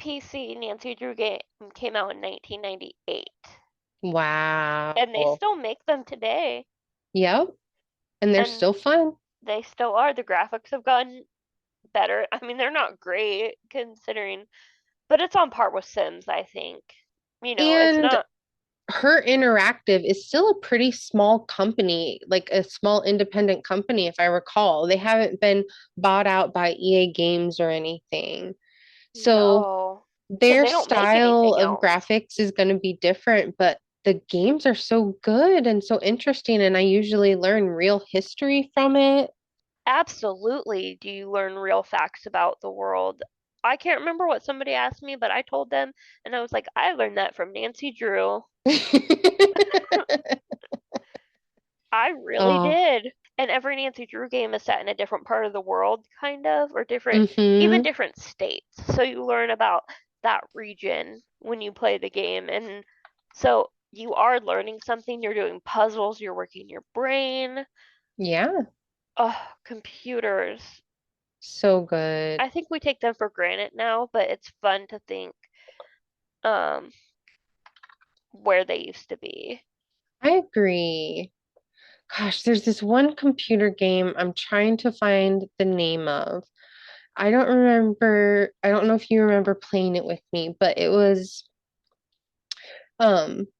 PC Nancy Drew game came out in 1998, and they Wow. still make them today, Yep. And they're and still fun. they still are. The graphics have gotten better. I mean, they're not great considering, but it's on par with Sims, I think. It's And not. Her Interactive is still a pretty small company, like a small independent company, if I recall. They haven't been bought out by EA Games or anything. So No, because their they don't make style anything of else. graphics is going to be different, but the games are so good and so interesting. And I usually learn real history from it. Absolutely. Do you learn real facts about the world? I can't remember what somebody asked me, but I told them, and I was like, I learned that from Nancy Drew. I really Oh, did. And every Nancy Drew game is set in a different part of the world, kind of, or different, even mm-hmm. different states. So you learn about that region when you play the game. And so you are learning something, you're doing puzzles, you're working your brain. Yeah. Oh, computers. So good. I think we take them for granted now, but it's fun to think um where they used to be. I agree. Gosh, there's this one computer game I'm trying to find the name of. I don't remember, I don't know if you remember playing it with me, but it was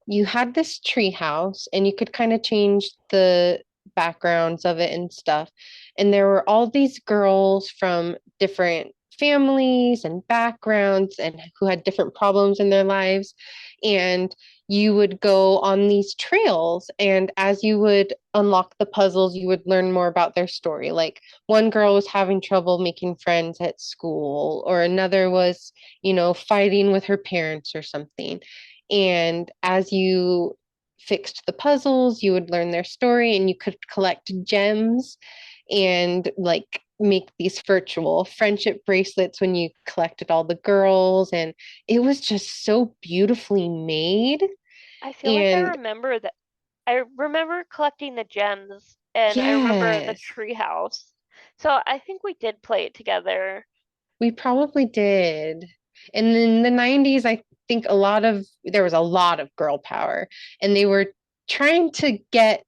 you had this tree house and you could kind of change the backgrounds of it and stuff. And there were all these girls from different families and backgrounds and who had different problems in their lives. And you would go on these trails, and as you would unlock the puzzles, you would learn more about their story. Like one girl was having trouble making friends at school, or another was, fighting with her parents or something. And as you fixed the puzzles, you would learn their story and you could collect gems and like make these virtual friendship bracelets when you collected all the girls. And it was just so beautifully made. I feel like And I remember collecting the gems and I remember the yes, treehouse. So I think we did play it together. we probably did. And in the 90s, I think there was a lot of girl power, and they were trying to get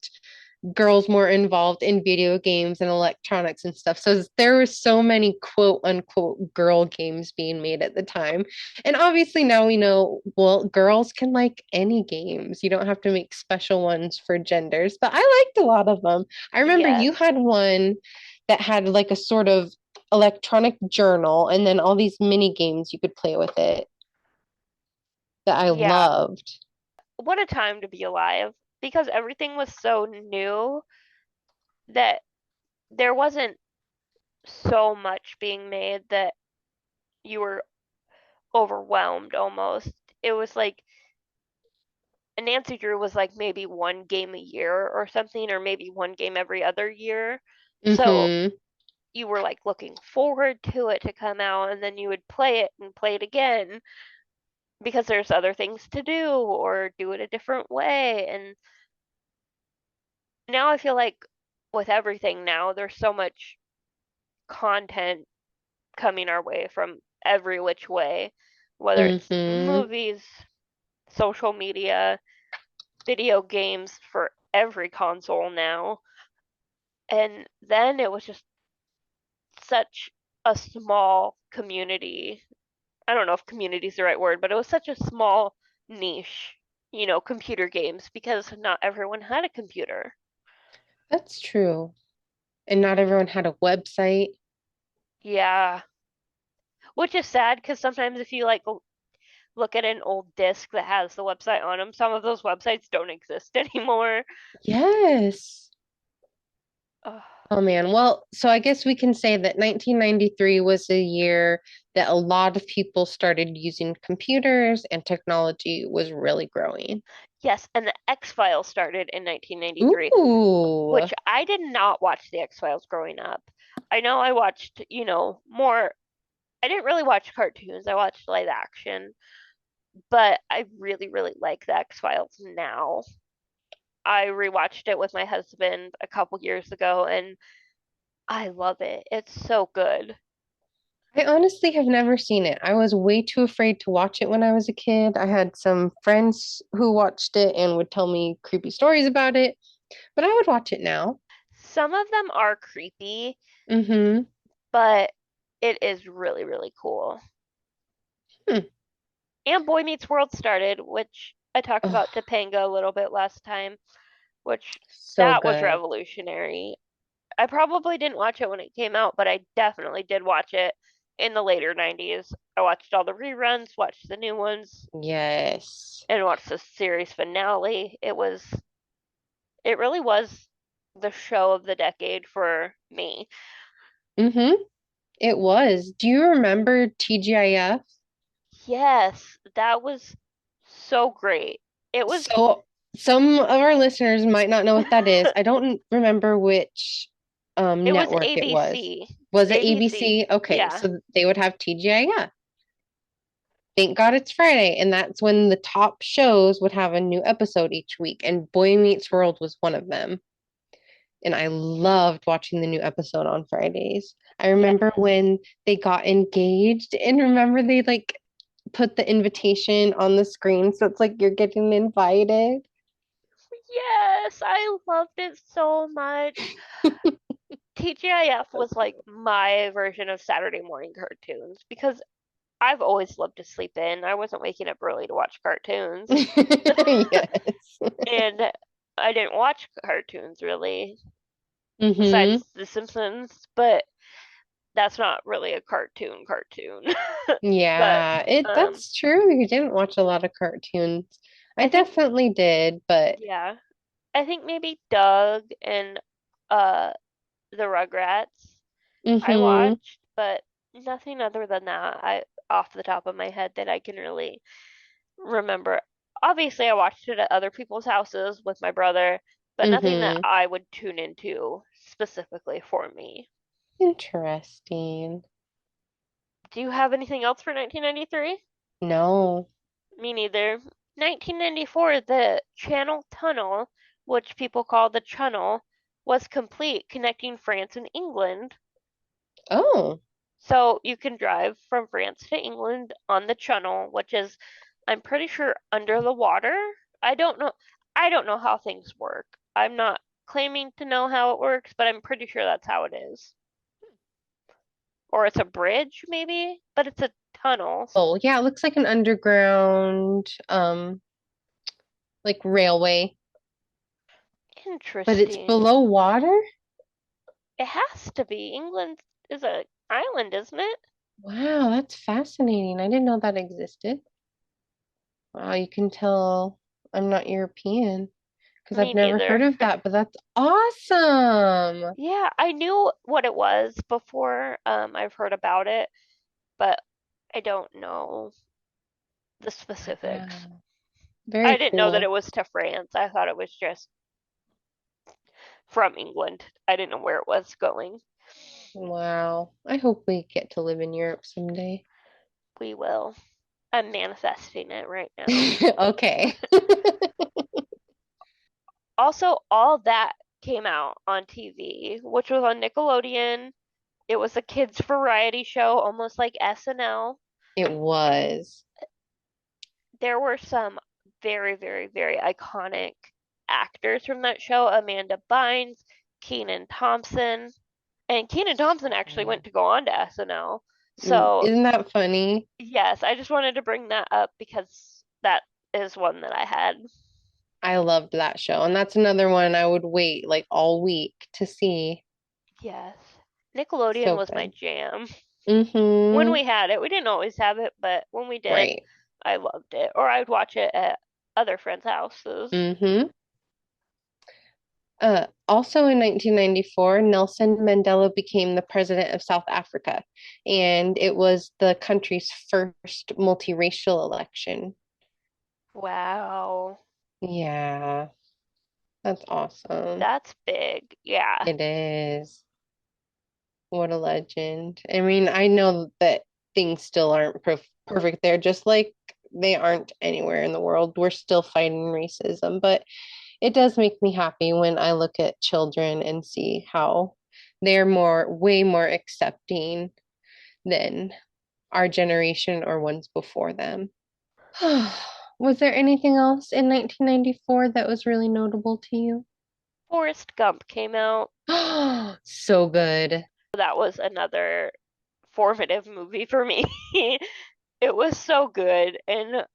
girls more involved in video games and electronics and stuff. So there were so many quote unquote girl games being made at the time. And obviously now we know, well, girls can like any games. You don't have to make special ones for genders, but I liked a lot of them. I remember you Yes. had one that had like a sort of electronic journal and then all these mini games you could play with it that I Yeah. loved. What a time to be alive because everything was so new that there wasn't so much being made that you were overwhelmed almost. It was like Nancy Drew was like maybe one game a year or something, or maybe one game every other year. So Mm-hmm. you were like looking forward to it to come out, and then you would play it and play it again because there's other things to do or do it a different way. And now I feel like with everything now, there's so much content coming our way from every which way, whether it's Mm-hmm. movies, social media, video games for every console now. And then it was just such a small community. I don't know if community is the right word, but it was such a small niche, computer games because not everyone had a computer. That's true. And not everyone had a website. Yeah, which is sad because sometimes if you like look at an old disc that has the website on them, some of those websites don't exist anymore. Yes. Ugh. Oh man. Well, so I guess we can say that 1993 was a year that a lot of people started using computers and technology was really growing. Yes, and the X-Files started in 1993, Ooh. which I did not watch the X-Files growing up. I know I watched, more. I didn't really watch cartoons. I watched live action, but I really, really like the X-Files now. I rewatched it with my husband a couple years ago and I love it. It's so good. I honestly have never seen it. I was way too afraid to watch it when I was a kid. I had some friends who watched it and would tell me creepy stories about it, but I would watch it now. Some of them are creepy, Mm-hmm. but it is really, really cool. Hmm. And Boy Meets World started, which I talked Oh, about Topanga a little bit last time, which so that was good. revolutionary. I probably didn't watch it when it came out, but I definitely did watch it in the later 90s. I watched all the reruns, watched the new ones, Yes. and watched the series finale. It really was the show of the decade for me. Mm-hmm. It was. Do you remember TGIF? Yes, that was so great. It was So some of our listeners might not know what that is. I don't remember which it was network it was. ABC. Was it ABC. ABC? Okay, Yeah. so they would have TGIF. Thank God it's Friday, and that's when the top shows would have a new episode each week, and Boy Meets World was one of them. And I loved watching the new episode on Fridays. I remember Yes. when they got engaged, and remember they like put the invitation on the screen, so it's like you're getting invited. Yes, I loved it so much. TGIF was like my version of Saturday morning cartoons because I've always loved to sleep in. I wasn't waking up early to watch cartoons. Yes. And I didn't watch cartoons really, Mm-hmm. besides The Simpsons, but that's not really a cartoon. But Yeah, it um that's true. You didn't watch a lot of cartoons. I I think definitely did, but yeah, I think maybe Doug and uh the Rugrats I mm-hmm. watched, but nothing other than that. I off the top of my head that I can really remember. Obviously, I watched it at other people's houses with my brother, but nothing that Mm-hmm. I would tune into specifically for me. Interesting. Do you have anything else for 1993? No. Me neither. 1994, the Channel Tunnel, which people call the Channel, was complete, connecting France and England. Oh. So you can drive from France to England on the Channel, which is, I'm pretty sure, under the water. I don't know. I don't know how things work. I'm not claiming to know how it works, but I'm pretty sure that's how it is. Or it's a bridge, maybe, but it's a tunnel. Oh, yeah, it looks like an underground like railway, but it's Interesting. below water? It has to be. England is a island, isn't it? Wow, that's fascinating. I didn't know that existed. Wow, you can tell I'm not European because I've Me never heard neither. of that, but that's awesome. Yeah, I knew what it was before I've heard about it, but I don't know the specifics. Wow. I Very didn't know that cool. it was to France. I thought it was just from England. I didn't know where it was going. Wow. I hope we get to live in Europe someday. We will. I'm manifesting it right now. Okay. Also, all that came out on TV, which was on Nickelodeon. It was a kids' variety show, almost like SNL. It was. There were some very iconic actors from that show. Amanda Bynes, Kenan Thompson. And Kenan Thompson actually went to go on to SNL. So, Isn't that funny? yes, I just wanted to bring that up because that is one that I had. I loved that show. And that's another one I would wait like all week to see. Yes. Nickelodeon So was my good. jam. When Mm-hmm. we had it, we didn't always have it, but when we did, Right. I loved it. Or I would watch it at other friends' houses. Mm-hmm. Also in 1994, Nelson Mandela became the president of South Africa, and it was the country's first multiracial election. Wow. Yeah, that's awesome. That's big. Yeah. It is. What a legend. I mean, I know that things still aren't perfect there, just like they aren't anywhere in the world. We're still fighting racism, but it does make me happy when I look at children and see how they're way more accepting than our generation or ones before them. Was there anything else in 1994 that was really notable to you? Forrest Gump came out. So good. That was another formative movie for me. It was so good and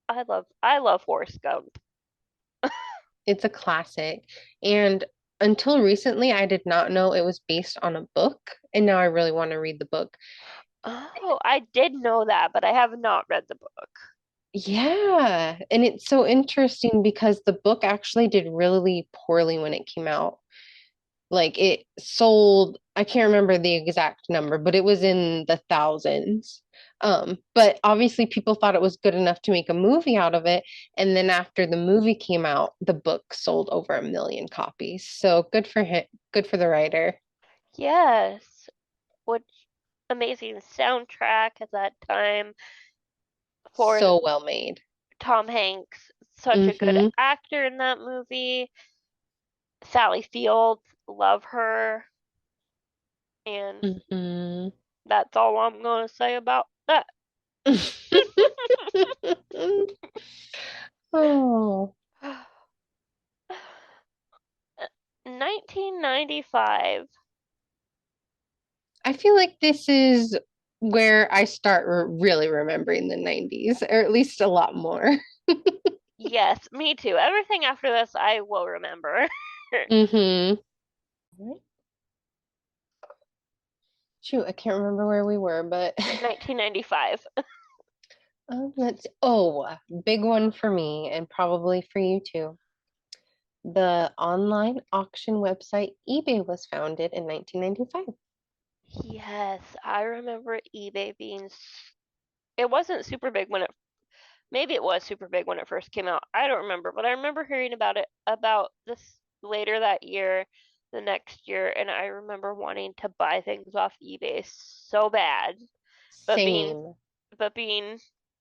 I love Forrest Gump. It's a classic. And until recently, I did not know it was based on a book. And now I really want to read the book. Oh, I did know that, but I have not read the book. Yeah. And it's so interesting because the book actually did really poorly when it came out. Like it sold, I can't remember the exact number, but it was in the thousands. But obviously people thought it was good enough to make a movie out of it. And then after the movie came out, the book sold over 1 million copies. So good for him, good for the writer. Yes, which amazing soundtrack at that time for So well made. Tom Hanks. Such a good Mm-hmm. actor in that movie. Sally Field, love her. And Hmm. that's all I'm going to say about that. Oh, 1995. I feel like this is where I start really remembering the 90s, or at least a lot more. Yes, me too. Everything after this I will remember. Hmm. Shoot, I can't remember where we were, but 1995. big one for me and probably for you too. The online auction website eBay was founded in 1995. Yes, I remember eBay being. It wasn't super big when it. Maybe it was super big when it first came out. I don't remember, but I remember hearing about it about this later that year, the next year, and I remember wanting to buy things off eBay so bad. But being Same. but being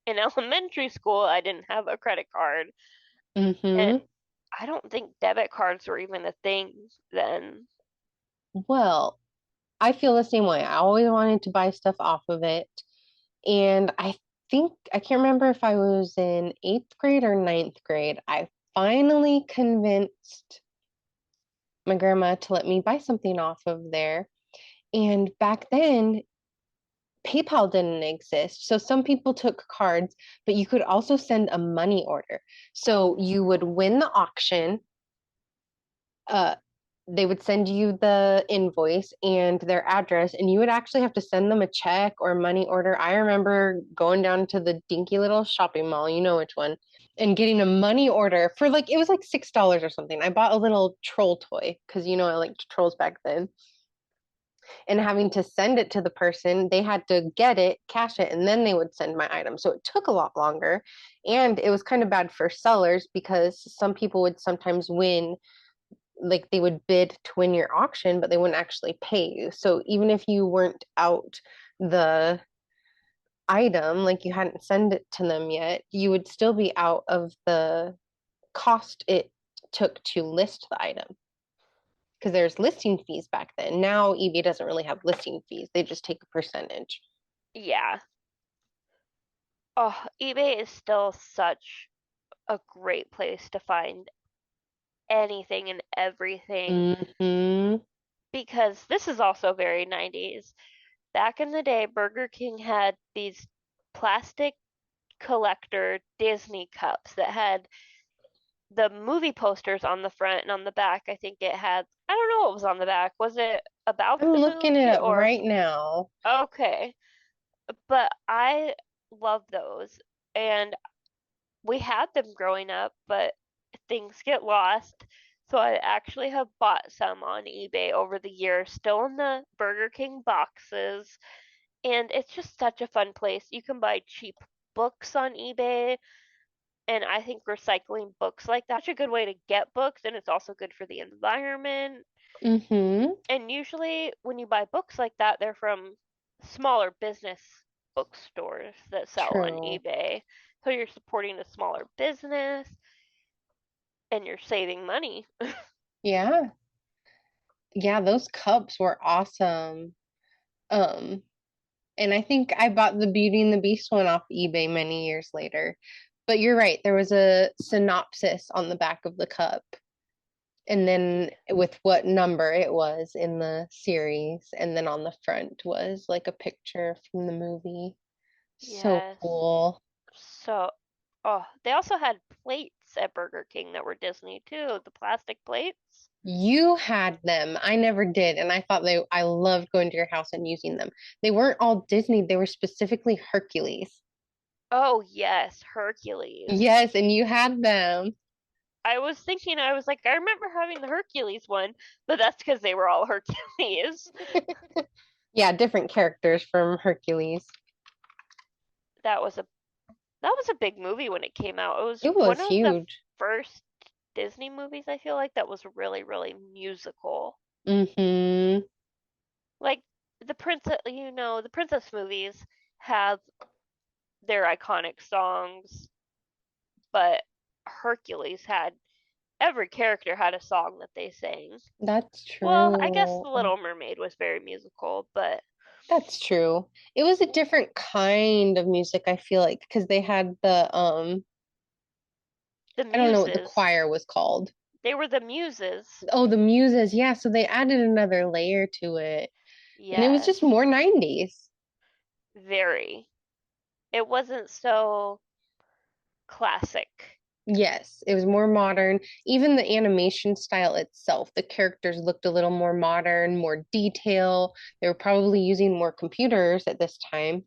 in elementary school, I didn't have a credit card, and Hmm. I don't think debit cards were even a thing then. Well, I feel the same way. I always wanted to buy stuff off of it. And I think, I can't remember if I was in eighth grade or ninth grade. I finally convinced my grandma to let me buy something off of there. And back then, PayPal didn't exist. So some people took cards, but you could also send a money order. So you would win the auction. Uh, they would send you the invoice and their address, and you would actually have to send them a check or money order. I remember going down to the dinky little shopping mall, you know which one, and getting a money order for like, it was like $6 or something. I bought a little troll toy because you know I liked trolls back then, and having to send it to the person. They had to get it, cash it, and then they would send my item. So it took a lot longer. And it was kind of bad for sellers because some people would sometimes win, like they would bid to win your auction, but they wouldn't actually pay you. So even if you weren't out the item, like you hadn't sent it to them yet, you would still be out of the cost it took to list the item because there's listing fees back then. Now eBay doesn't really have listing fees. They just take a percentage. Yeah. Oh, eBay is still such a great place to find anything and everything Mm-hmm. because this is also very 90s. Back in the day, Burger King had these plastic collector Disney cups that had the movie posters on the front and on the back. I think it had, I don't know what was on the back. Was it about I'm the looking it movie up or, right now. okay. But I love those. And we had them growing up, but things get lost. So I actually have bought some on eBay over the years, still in the Burger King boxes. And it's just such a fun place. You can buy cheap books on eBay. And I think recycling books like that's such a good way to get books. And it's also good for the environment. Mm-hmm. And usually, when you buy books like that, they're from smaller business bookstores that sell on True. eBay. So you're supporting a smaller business and you're saving money. Yeah. Yeah, those cups were awesome. Um, and I think I bought the Beauty and the Beast one off eBay many years later. But you're right, there was a synopsis on the back of the cup, and then with what number it was in the series, and then on the front was like a picture from the movie. So Yes. cool. So, oh, they also had plates at Burger King that were Disney too, the plastic plates. You had them. I never did, and I loved going to your house and using them. They weren't all Disney, they were specifically Hercules. Oh, yes, Hercules. Yes, and you had them. I was thinking, I was like, I remember having the Hercules one, but that's because they were all Hercules. Yeah, different characters from Hercules. That was a that was a big movie when it came out. It was It one was of the huge. first Disney movies I feel like that was really, really musical. Mm-hmm. Like the princess movies have their iconic songs, but Hercules had every character had a song that they sang. That's Well, I guess true. The Little Mermaid was very musical, but That's true. It was a different kind of music, I feel like, because they had the I don't know what the muses, choir was called. they were the muses. Oh, the muses. Yeah, so they added another layer to it. And it was just Yes, more 90s. very. It wasn't so classic. Yes, it was more modern. Even the animation style itself, the characters looked a little more modern, more detail. They were probably using more computers at this time,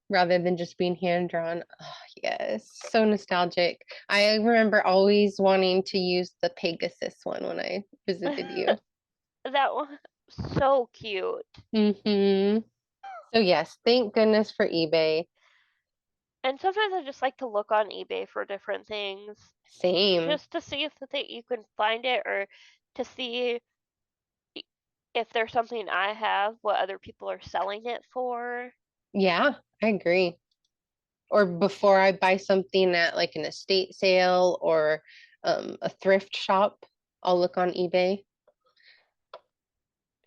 rather than just being hand drawn. Oh, yes, so nostalgic. I remember always wanting to use the Pegasus one when I visited you. That was so cute. Mm-hmm. So yes, thank goodness for eBay. And sometimes I just like to look on eBay for different things Same. just to see if you can find it or to see if there's something I have, what other people are selling it for. Yeah, I agree. Or before I buy something at like an estate sale or a thrift shop, I'll look on eBay.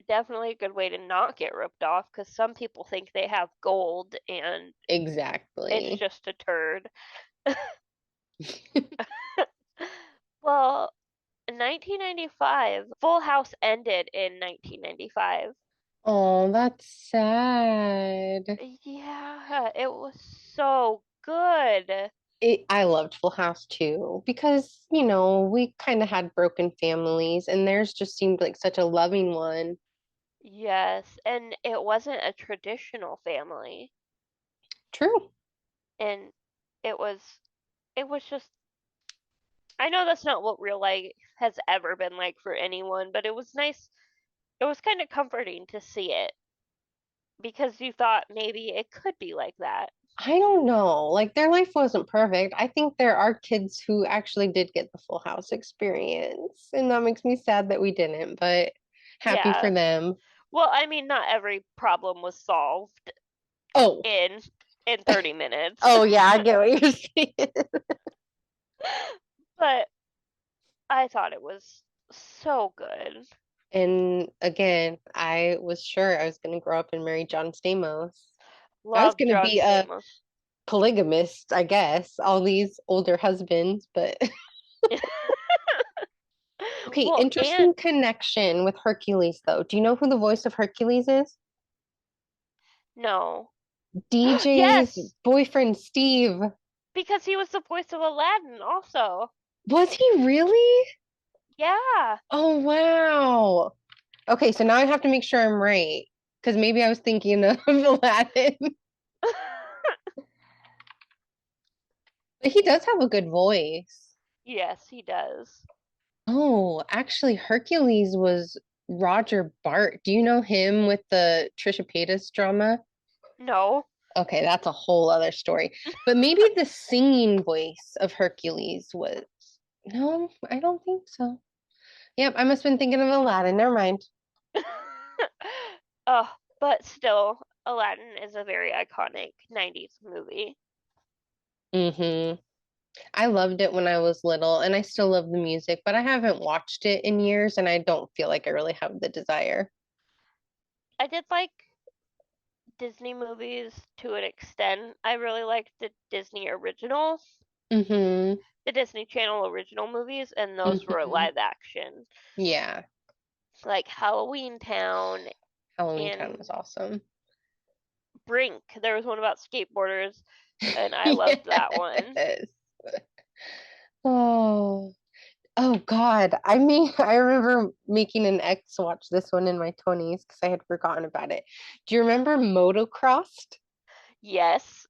Definitely a good way to not get ripped off because some people think they have gold and it's Exactly. just a turd. Well, in 1995, Full House ended in 1995. Oh, that's sad. Yeah, it was so good. I loved Full House too because, we kind of had broken families and theirs just seemed like such a loving one. Yes, and it wasn't a traditional family. True. And it was it was just I know that's not what real life has ever been like for anyone, but it was nice. It was kind of comforting to see it because you thought maybe it could be like that. I don't know. Like their life wasn't perfect. I think there are kids who actually did get the Full House experience, and that makes me sad that we didn't, but happy for Yeah. them. Well, I mean, not every problem was solved Oh, in in 30 minutes. oh yeah, I get what you're saying. But I thought it was so good. And again, I was sure I was going to grow up and marry John Stamos. I was Love going to John be a Stamos. polygamist, I guess, all these older husbands, but okay, Well, and interesting connection with Hercules though. Do you know who the voice of Hercules is? no. DJ's Yes, boyfriend Steve. because he was the voice of Aladdin also. Was he really? Yeah. Oh, wow. Okay, so now I have to make sure I'm right because maybe I was thinking of Aladdin. But he does have a good voice. Yes, he does. Oh, actually, Hercules was Roger Bart. Do you know him with the Trisha Paytas drama? No. Okay, that's a whole other story. But maybe the singing voice of Hercules was. No, I don't think so. Yep, I must have been thinking of Aladdin. Never mind. Oh, but still, Aladdin is a very iconic 90s movie. Mm-hmm. I loved it when I was little, and I still love the music, but I haven't watched it in years, and I don't feel like I really have the desire. I did like Disney movies to an extent. I really liked the Disney originals, Mm-hmm. the Disney Channel original movies, and those were Mm-hmm. live action. Yeah, Like Halloween Town Halloween Town and was awesome. Brink. There was one about skateboarders, and I loved that one. Yes. Oh, oh God. I mean, I remember making an ex watch this one in my 20s because I had forgotten about it. Do you remember Motocrossed? Yes.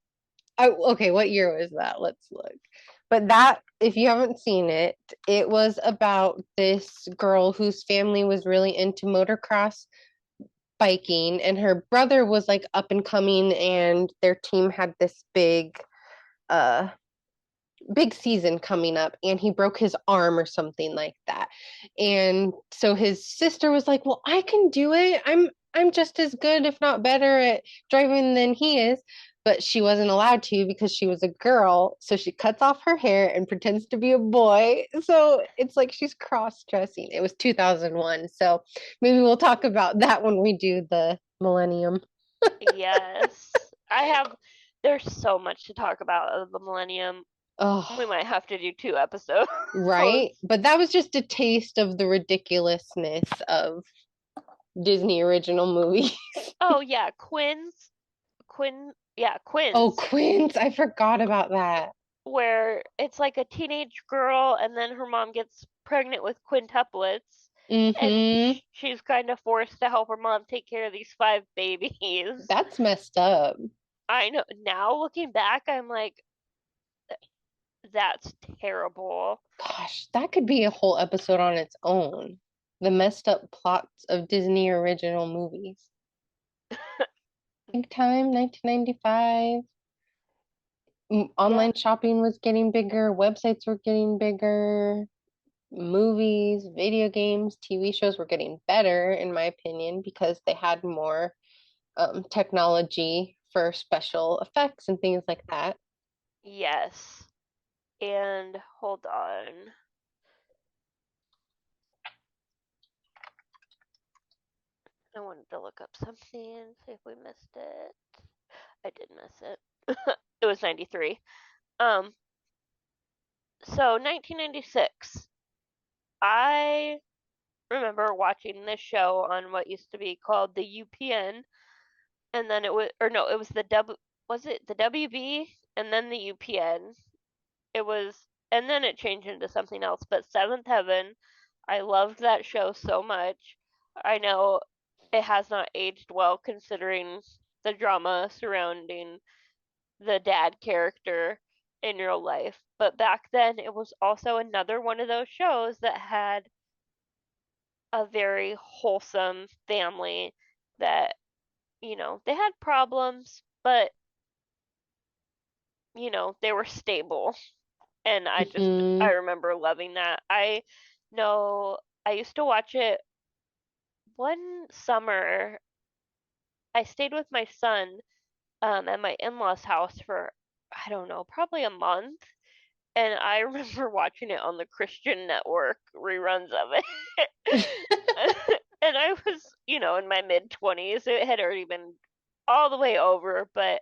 Oh, okay, what year was that? Let's look. But that, if you haven't seen it, it was about this girl whose family was really into motocross biking, and her brother was like up and coming, and their team had this uh, big season coming up, and he broke his arm or something like that. And so his sister was like, "Well, I can do it. I'm just as good, if not better, at driving than he is." but she wasn't allowed to because she was a girl. So she cuts off her hair and pretends to be a boy. So it's like she's cross dressing. It was 2001. So maybe we'll talk about that when we do the millennium. Yes. There's so much to talk about of the Millennium. We Oh, might have to do two episodes. right. But that was just a taste of the ridiculousness of Disney original movies. Oh yeah, Oh, Quins, Quince. I forgot about that. where it's like a teenage girl and then her mom gets pregnant with quintuplets and Mm-hmm. she's kind of forced to help her mom take care of these five babies. That's messed up. I know now looking back, I'm like, that's terrible. Gosh, that could be a whole episode on its own. The messed up plots of Disney original movies. Big time, 1995. Yeah, Online shopping was getting bigger, websites were getting bigger, movies, video games, TV shows were getting better, in my opinion, because they had more technology for special effects and things like that. yes. And hold on. I wanted to look up something, see if we missed it. I did miss it. It was 93. Um, so 1996. I remember watching this show on what used to be called the UPN, and then it was, or no, it was the was it the WB, and then the UPN. It was, and then it changed into something else. But Seventh Heaven, I loved that show so much. I know it has not aged well considering the drama surrounding the dad character in real life. But back then, it was also another one of those shows that had a very wholesome family that, they had problems, but, they were stable. And I Hmm. remember loving that. I know I used to watch it one summer. I stayed with my son at my in-laws' house for, I don't know, probably a month. And I remember watching it on the Christian network reruns of it. And I was, in my mid 20s. It had already been all the way over, but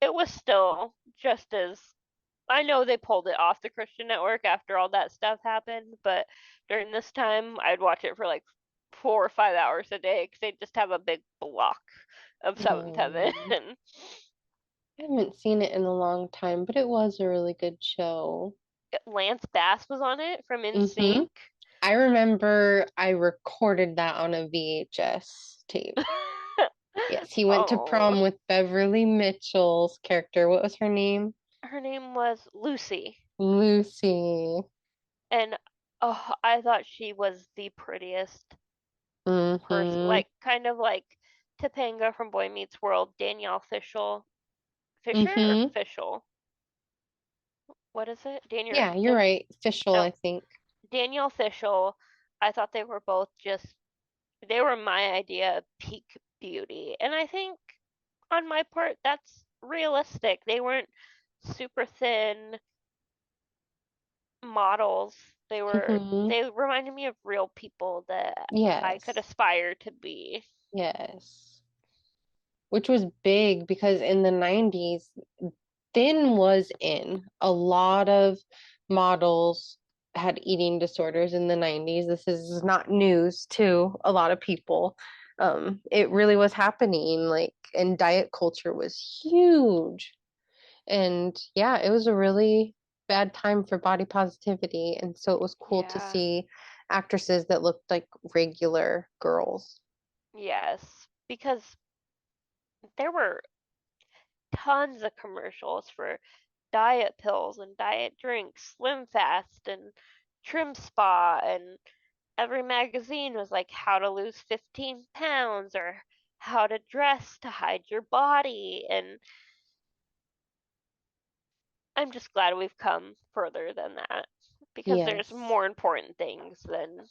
it was still just as I know they pulled it off the Christian network after all that stuff happened, but during this time, I'd watch it for like 4 or 5 hours a day because they just have a big block of Seventh Heaven. Oh, I haven't seen it in a long time, but it was a really good show. Lance Bass was on it from Hmm. NSYNC. I remember I recorded that on a VHS tape. Yes, he went to Oh, prom with Beverly Mitchell's character. What was her name? her name was Lucy, Lucy. and oh, I thought she was the prettiest person, Hmm. like kind of like Topanga from Boy Meets World, Danielle Fisher or Hmm. Fishel? What is it? Yeah, you're right. Fischl, Oh, I think. Danielle Fishel. I thought they were both they were my idea of peak beauty. And I think on my part, that's realistic. They weren't super thin models. Hmm. They reminded me of real people that I could Yes. aspire to be. Yes. Which was big because in the 90s, thin was in. A lot of models had eating disorders in the 90s. This is not news to a lot of people. It really was happening, like, and diet culture was huge. And yeah, it was a really bad time for body positivity. And so it was cool to Yeah. see actresses that looked like regular girls. Yes. Because there were tons of commercials for diet pills and diet drinks, Slim Fast and Trim Spa, and every magazine was like how to lose 15 pounds or how to dress to hide your body. And I'm just glad we've come further than that because there's Yes. more important things than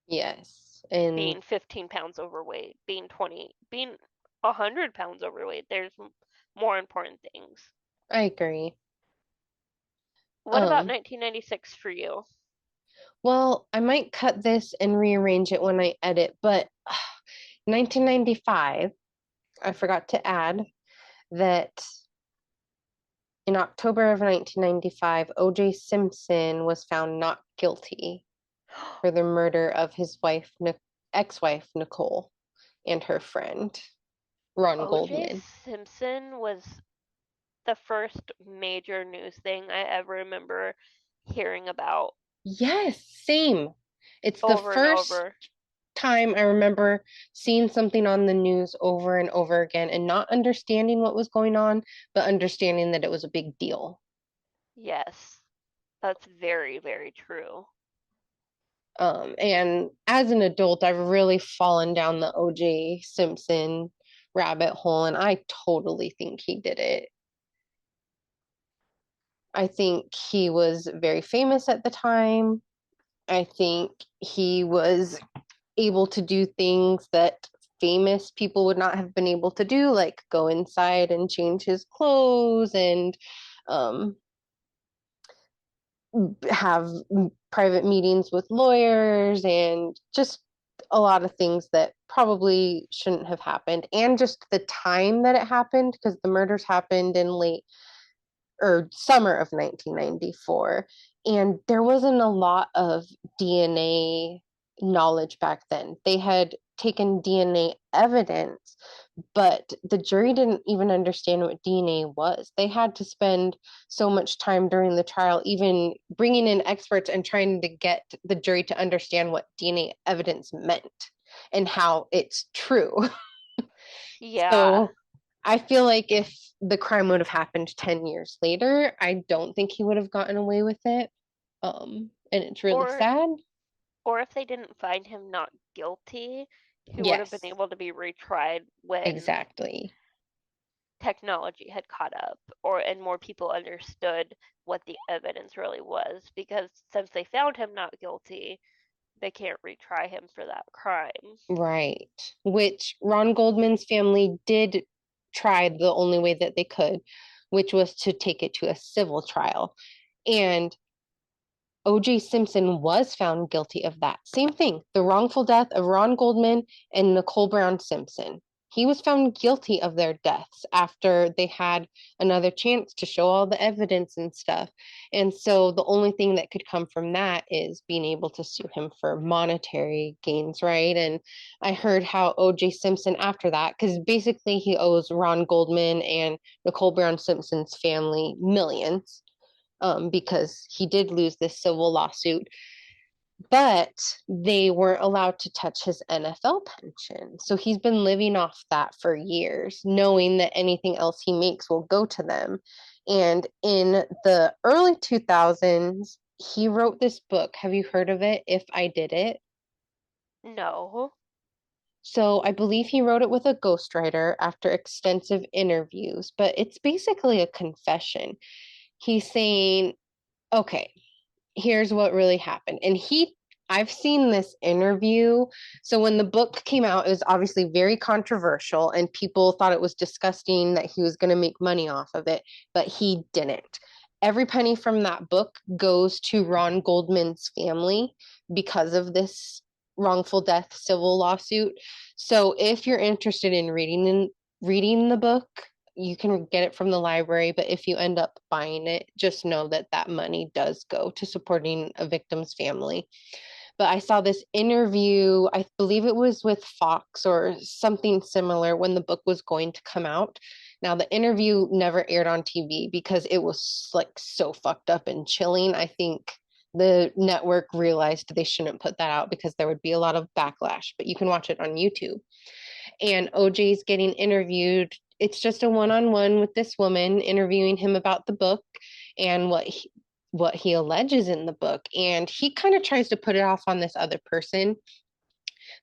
Yes. And being 15 pounds overweight, being 100 pounds overweight. There's more important things. I agree. What about Um, 1996 for you? well, I might cut this and rearrange it when I edit, but 1995, I forgot to add that in October of 1995, O.J. Simpson was found not guilty for the murder of his wife, ex-wife Nicole, and her friend, Ron O.J. Goldman. Simpson was the first major news thing I ever remember hearing about Yes, same. It's the over and first over. time I remember seeing something on the news over and over again and not understanding what was going on, but understanding that it was a big deal. Yes, that's very, very true. And as an adult, I've really fallen down the OJ Simpson rabbit hole, and I totally think he did it. I think he was very famous at the time. I think he was able to do things that famous people would not have been able to do, like go inside and change his clothes and um, have private meetings with lawyers and just a lot of things that probably shouldn't have happened. And just the time that it happened, because the murders happened in late or summer of 1994. And there wasn't a lot of DNA knowledge back then. They had taken DNA evidence, but the jury didn't even understand what DNA was. They had to spend so much time during the trial, even bringing in experts and trying to get the jury to understand what DNA evidence meant and how it's true. Yeah. So I feel like if the crime would have happened 10 years later, I don't think he would have gotten away with it. And it's really Or sad. or if they didn't find him not guilty, he would have been Yes, able to be retried when exactly. technology had caught up or and more people understood what the evidence really was because since they found him not guilty, they can't retry him for that crime. Right. Which Ron Goldman's family did try the only way that they could, which was to take it to a civil trial. And O.J. Simpson was found guilty of that same thing, the wrongful death of Ron Goldman and Nicole Brown Simpson. He was found guilty of their deaths after they had another chance to show all the evidence and stuff. And so the only thing that could come from that is being able to sue him for monetary gains, right? And I heard how O.J. Simpson, after that, because basically he owes Ron Goldman and Nicole Brown Simpson's family millions, because he did lose this civil lawsuit, but they weren't allowed to touch his NFL pension. So he's been living off that for years, knowing that anything else he makes will go to them. And in the early 2000s, he wrote this book. Have you heard of it? If I Did It. No. So I believe he wrote it with a ghostwriter after extensive interviews, but it's basically a confession. He's saying, okay, here's what really happened. I've seen this interview. So when the book came out, it was obviously very controversial and people thought it was disgusting that he was going to make money off of it, but he didn't. Every penny from that book goes to Ron Goldman's family because of this wrongful death civil lawsuit. So if you're interested in reading the book, you can get it from the library, but if you end up buying it, just know that that money does go to supporting a victim's family. But I saw this interview, I believe it was with Fox or something similar when the book was going to come out. Now, the interview never aired on TV because it was like so fucked up and chilling. I think the network realized they shouldn't put that out because there would be a lot of backlash, but you can watch it on YouTube. And OJ's getting interviewed. It's just a one-on-one with this woman interviewing him about the book and what he alleges in the book. And he kind of tries to put it off on this other person,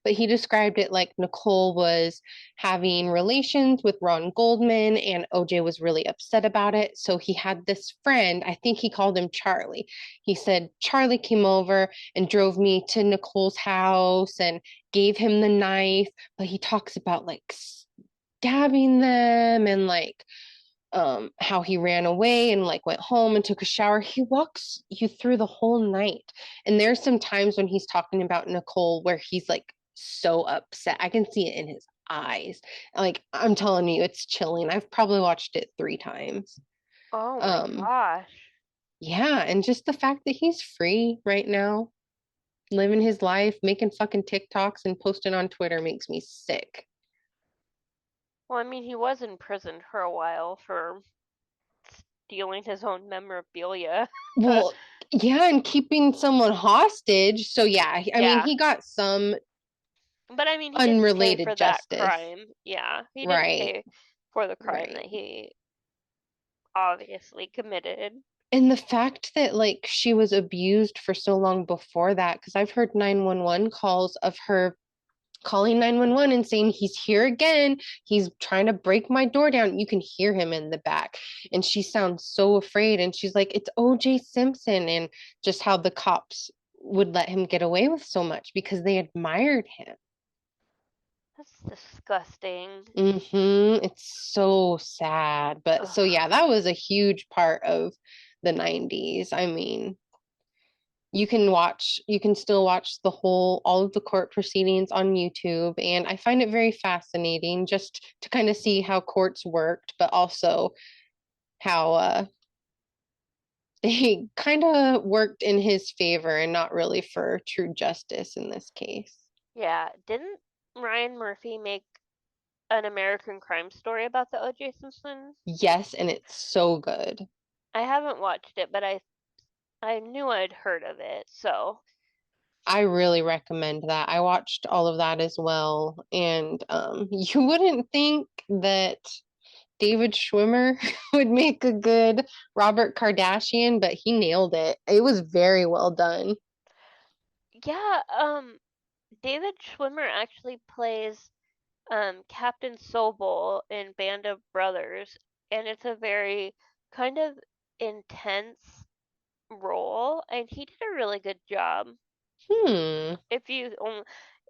but he described it like Nicole was having relations with Ron Goldman and OJ was really upset about it. So he had this friend, I think he called him Charlie. He said, Charlie came over and drove me to Nicole's house and gave him the knife, but he talks about like stabbing them and like how he ran away and like went home and took a shower. He walks you through the whole night. And there's some times when he's talking about Nicole where he's like so upset. I can see it in his eyes. Like I'm telling you, it's chilling. I've probably watched it 3 times. Oh my Um, gosh. yeah, and just the fact that he's free right now, living his life, making fucking TikToks and posting on Twitter makes me sick. Well, I mean, he was in prison for a while for stealing his own memorabilia. Well, yeah, and keeping someone hostage. So yeah, I mean, Yeah. he got some But I mean, he didn't pay unrelated for that justice. crime. Yeah. He didn't Right, pay for the crime right. that he obviously committed. And the fact that like she was abused for so long before that, because I've heard 911 calls of her calling 911 and saying he's here again, he's trying to break my door down. You can hear him in the back and she sounds so afraid and she's like it's OJ Simpson, and just how the cops would let him get away with so much because they admired him. That's disgusting. It's so sad, but so yeah, Ugh. that was a huge part of the 90s. I mean, you can still watch all of the court proceedings on YouTube. And I find it very fascinating just to kind of see how courts worked, but also how they kind of worked in his favor and not really for true justice in this case. Yeah. Didn't Ryan Murphy make an American Crime Story about the O.J. Simpson? Yes, and it's so good. I haven't watched it, but I knew I'd heard of it. So, I really recommend that. I watched all of that as well. And you wouldn't think that David Schwimmer would make a good Robert Kardashian, but he nailed it. It was very well done. yeah, David Schwimmer actually plays Captain Sobel in Band of Brothers, and it's a very kind of intense role, and he did a really good job. Hmm. If you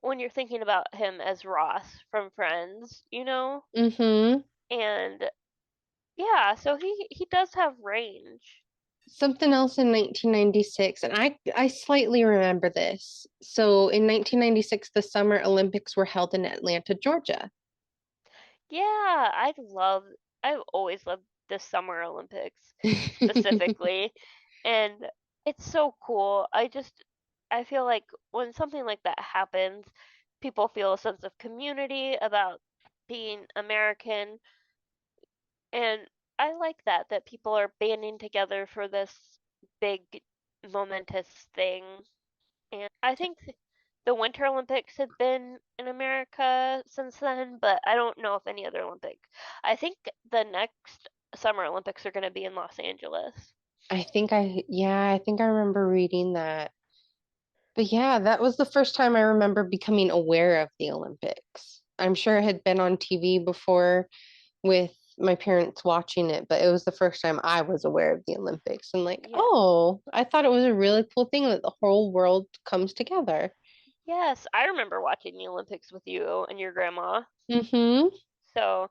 when you're thinking about him as Ross from Friends, you know, Mm-hmm. and yeah, so he does have range. Something else in 1996, and I slightly remember this. So in 1996, the Summer Olympics were held in Atlanta, Georgia. Yeah, I've always loved the Summer Olympics specifically, and it's so cool. I feel like when something like that happens, people feel a sense of community about being American, and I like that people are banding together for this big momentous thing. And I think the Winter Olympics had been in America since then, but I don't know if any other Olympic. I think the next Summer Olympics are going to be in Los Angeles. Yeah, I think I remember reading that. But yeah, that was the first time I remember becoming aware of the Olympics. I'm sure it had been on TV before with my parents watching it, but it was the first time I was aware of the Olympics and like, Yeah. oh, I thought it was a really cool thing that the whole world comes together. Yes, I remember watching the Olympics with you and your grandma. Mm-hmm. So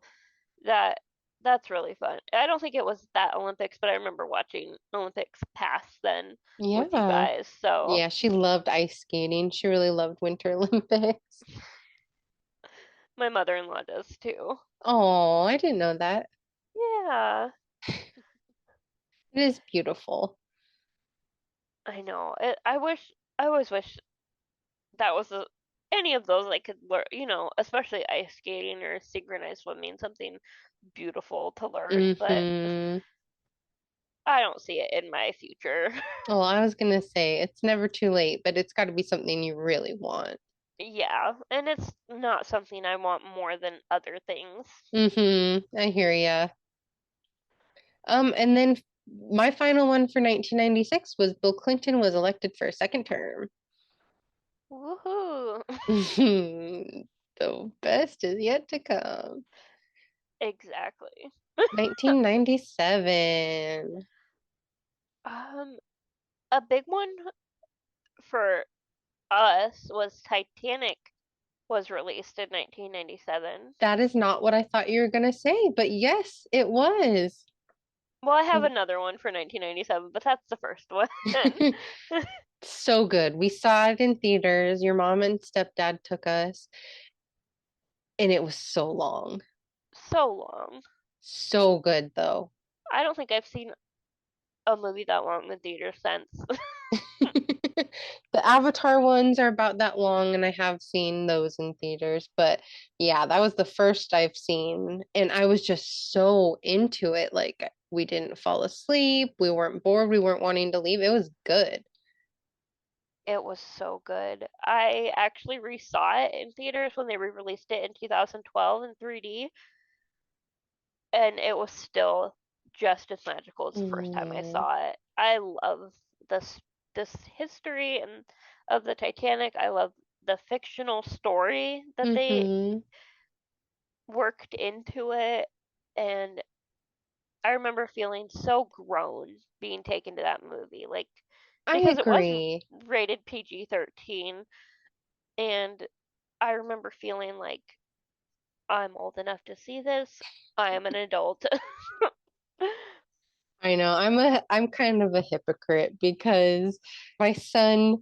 that that's really fun. I don't think it was that Olympics, but I remember watching Olympics past then with you Yeah. guys. So Yeah, she loved ice skating. She really loved Winter Olympics. my mother-in-law does too. Oh, I didn't know that. Yeah, It is beautiful. I know. I always wish that was any of those I could learn, especially ice skating or synchronized swimming, something beautiful to learn, but Mm-hmm. I don't see it in my future. Well, I was gonna say it's never too late, but it's got to be something you really want. Yeah, and it's not something I want more than other things. Mm-hmm. I hear ya. And then my final one for 1996 was Bill Clinton was elected for a second term. Woohoo! The best is yet to come. Exactly. 1997. Um, a big one for us was Titanic was released in 1997. That is not what I thought you were gonna say, but yes, it was. Well, I have another one for 1997, but that's the first one. So good. We saw it in theaters. Your mom and stepdad took us, and it was so long. So long. So good, though. I don't think I've seen a movie that long in theaters since. The Avatar ones are about that long, and I have seen those in theaters. But yeah, that was the first I've seen, and I was just so into it. Like, we didn't fall asleep, we weren't bored, we weren't wanting to leave. It was good. It was so good. I actually resaw it in theaters when they re-released it in 2012 in 3D, and it was still just as magical as the first time I Mm, saw it. I love this history and of the Titanic. I love the fictional story that they mm-hmm. worked into it, and I remember feeling so grown being taken to that movie, like I because it was agree. rated PG-13, and I remember feeling like I'm old enough to see this. I am an adult. I know. I'm kind of a hypocrite because my son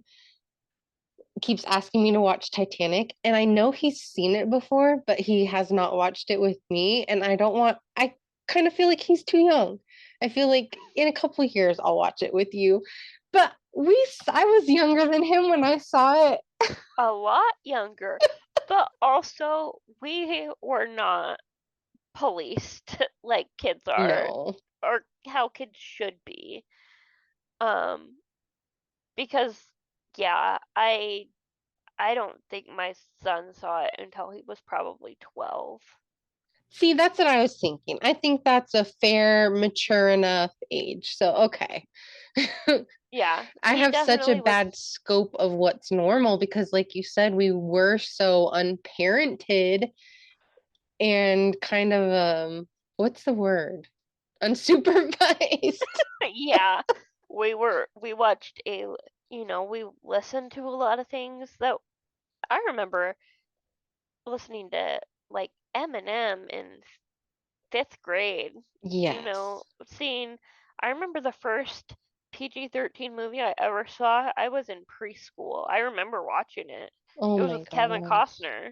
keeps asking me to watch Titanic, and I know he's seen it before, but he has not watched it with me, and I kind of feel like he's too young. I feel like in a couple of years I'll watch it with you. But I was younger than him when I saw it. A lot younger, but also we were not policed like kids are, No. or how kids should be. Um, because yeah, I don't think my son saw it until he was probably 12. See, that's what I was thinking. I think that's a fair, mature enough age. So, okay. Yeah, I he have such a definitely was. bad scope of what's normal because, like you said, we were so unparented and kind of, what's the word? Unsupervised. Yeah, we watched we listened to a lot of things that I remember listening to, like Eminem in fifth grade, Yes. seeing, I remember the first PG-13 movie I ever saw, I was in preschool. I remember watching it. Oh It was my with Kevin gosh. Costner.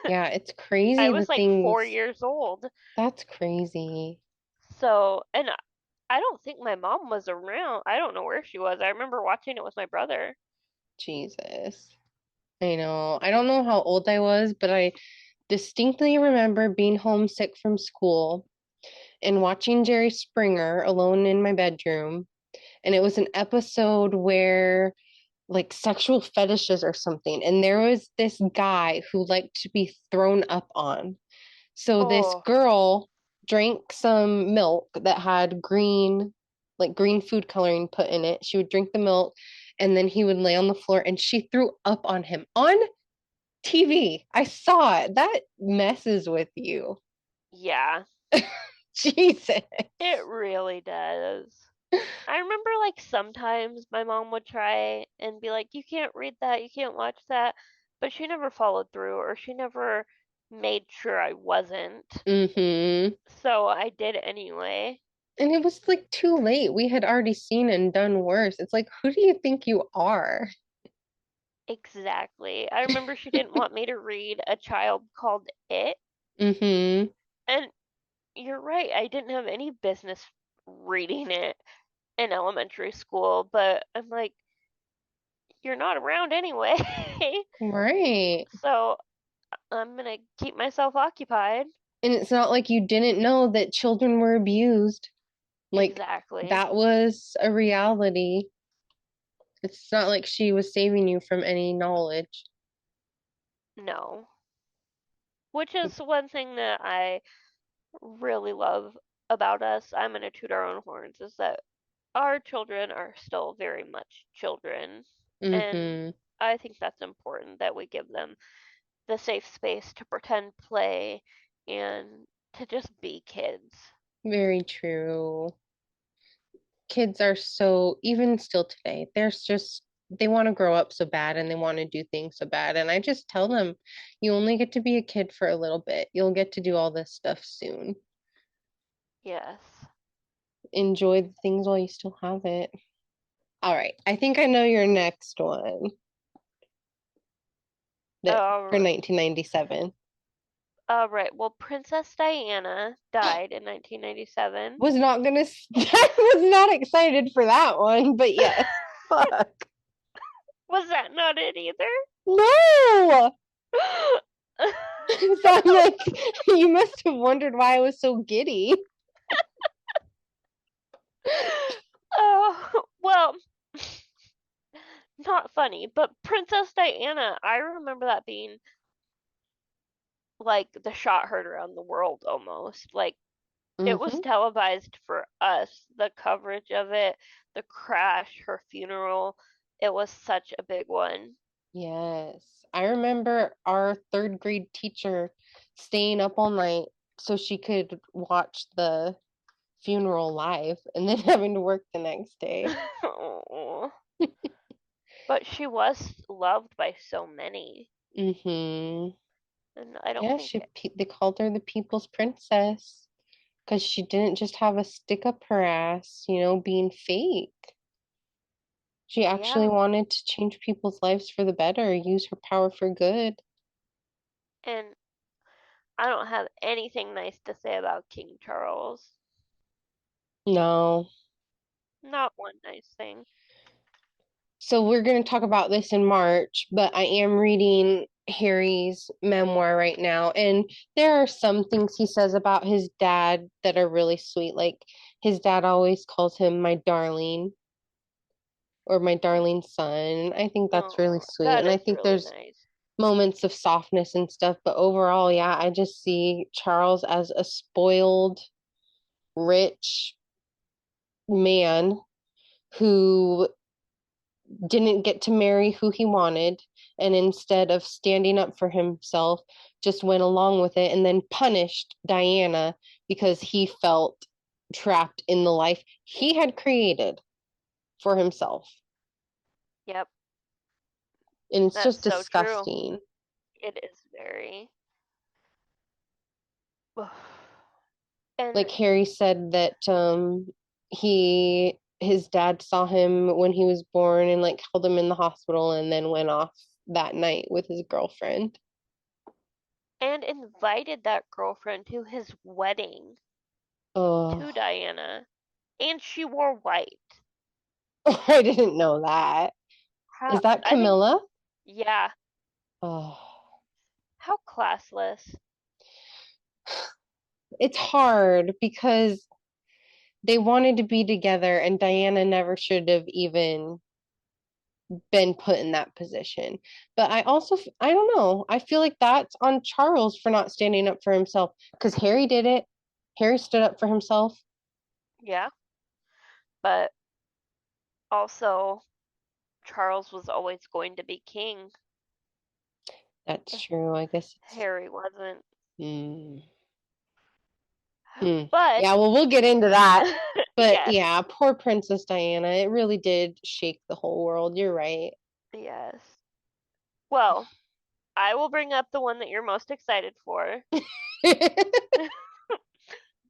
Yeah, it's I crazy the was like 4 things. years old. That's crazy. So, and I don't think my mom was around. I don't know where she was. I remember watching it with my brother. Jesus. I know. I don't know how old I was, but I distinctly remember being homesick from school and watching Jerry Springer alone in my bedroom. And it was an episode where like sexual fetishes or something. And there was this guy who liked to be thrown up on. So this Oh, girl drank some milk that had green food coloring put in it. She would drink the milk and then he would lay on the floor and she threw up on him on TV. I saw it. That messes with you. yeah, Jesus. it really does. I remember like sometimes my mom would try and be like, you can't read that, you can't watch that, but she never followed through or she never made sure I wasn't. Mm-hmm. So I did anyway. And it was like too late. We had already seen and done worse. It's like, who do you think you are? Exactly. I remember she didn't want me to read A Child Called It. Mm-hmm. And you're right, I didn't have any business reading it in elementary school, but I'm like, you're not around anyway. Right. So I'm gonna keep myself occupied. And it's not like you didn't know that children were abused. Like, Exactly. that was a reality. It's not like she was saving you from any knowledge. No. Which is one thing that I really love about us. I'm gonna toot our own horns, is that our children are still very much children. And Mm-hmm. I think that's important that we give them the safe space to pretend, play, and to just be kids. Very true. Kids are so, even still today, there's just they want to grow up so bad and they want to do things so bad. And I just tell them, you only get to be a kid for a little bit. You'll get to do all this stuff soon. Yes. Enjoy the things while you still have it. All right. I think I know your next one that for Uh, 1997. right. Well, Princess Diana died in 1997. Was not gonna, I was not excited for that one, but yes. Fuck. Was that not it either? No! So I'm like, you must have wondered why I was so giddy. Oh, well, not funny, but Princess Diana, I remember that being like the shot heard around the world almost. Like it was Hmm. televised for us, the coverage of it, the crash, her funeral. It was such a big one. Yes. I remember our third grade teacher staying up all night so she could watch the funeral live and then having to work the next day. But she was loved by so many, Hmm. and I don't Yeah, think they called her the people's princess because she didn't just have a stick up her ass, being fake. She actually yeah. wanted to change people's lives for the better, use her power for good. And I don't have anything nice to say about King Charles. No. Not one nice thing. So we're going to talk about this in March, but I am reading Harry's memoir right now, and there are some things he says about his dad that are really sweet. Like his dad always calls him my darling or my darling son. I think that's really Oh, sweet. that And I is think really there's nice. moments of softness and stuff, but overall, yeah, I just see Charles as a spoiled, rich man who didn't get to marry who he wanted, and instead of standing up for himself, just went along with it and then punished Diana because he felt trapped in the life he had created for himself. Yep, And it's that's just so true. disgusting. It is very. And Like Harry said that his dad saw him when he was born and like held him in the hospital and then went off that night with his girlfriend. and invited that girlfriend to his wedding Oh, to Diana, and she wore white. I didn't know that. Is How that I think, Camilla? yeah, Oh, how classless. it's hard because they wanted to be together and Diana never should have even been put in that position. But I don't know. I feel like that's on Charles for not standing up for himself because Harry did it. Harry stood up for himself. Yeah, but also Charles was always going to be king. That's true. I guess it's. Harry wasn't. Mm. Hmm. But Yeah, well, we'll get into that. But yes, yeah, poor Princess Diana. It really did shake the whole world. You're right. yes. Well, I will bring up the one that you're most excited for.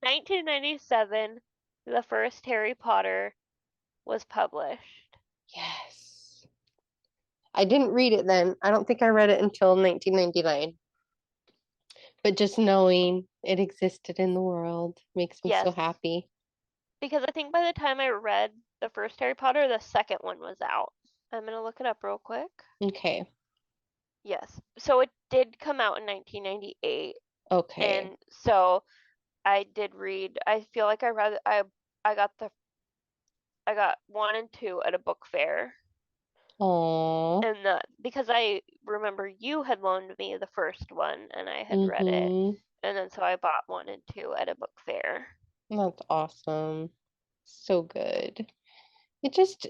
1997, the first Harry Potter was published. Yes. I didn't read it then. I don't think I read it until 1999. But just knowing it existed in the world makes me so Yes, happy. because I think by the time I read the first Harry Potter, the second one was out. I'm gonna look it up real quick. Okay. Yes, so it did come out in 1998, Okay. and so I did read. I feel like I got the I got one and two at a book fair, Oh. and because I remember you had loaned me the first one and I had read it, Mm-hmm. and then so I bought one and two at a book fair. That's awesome. So good. It just,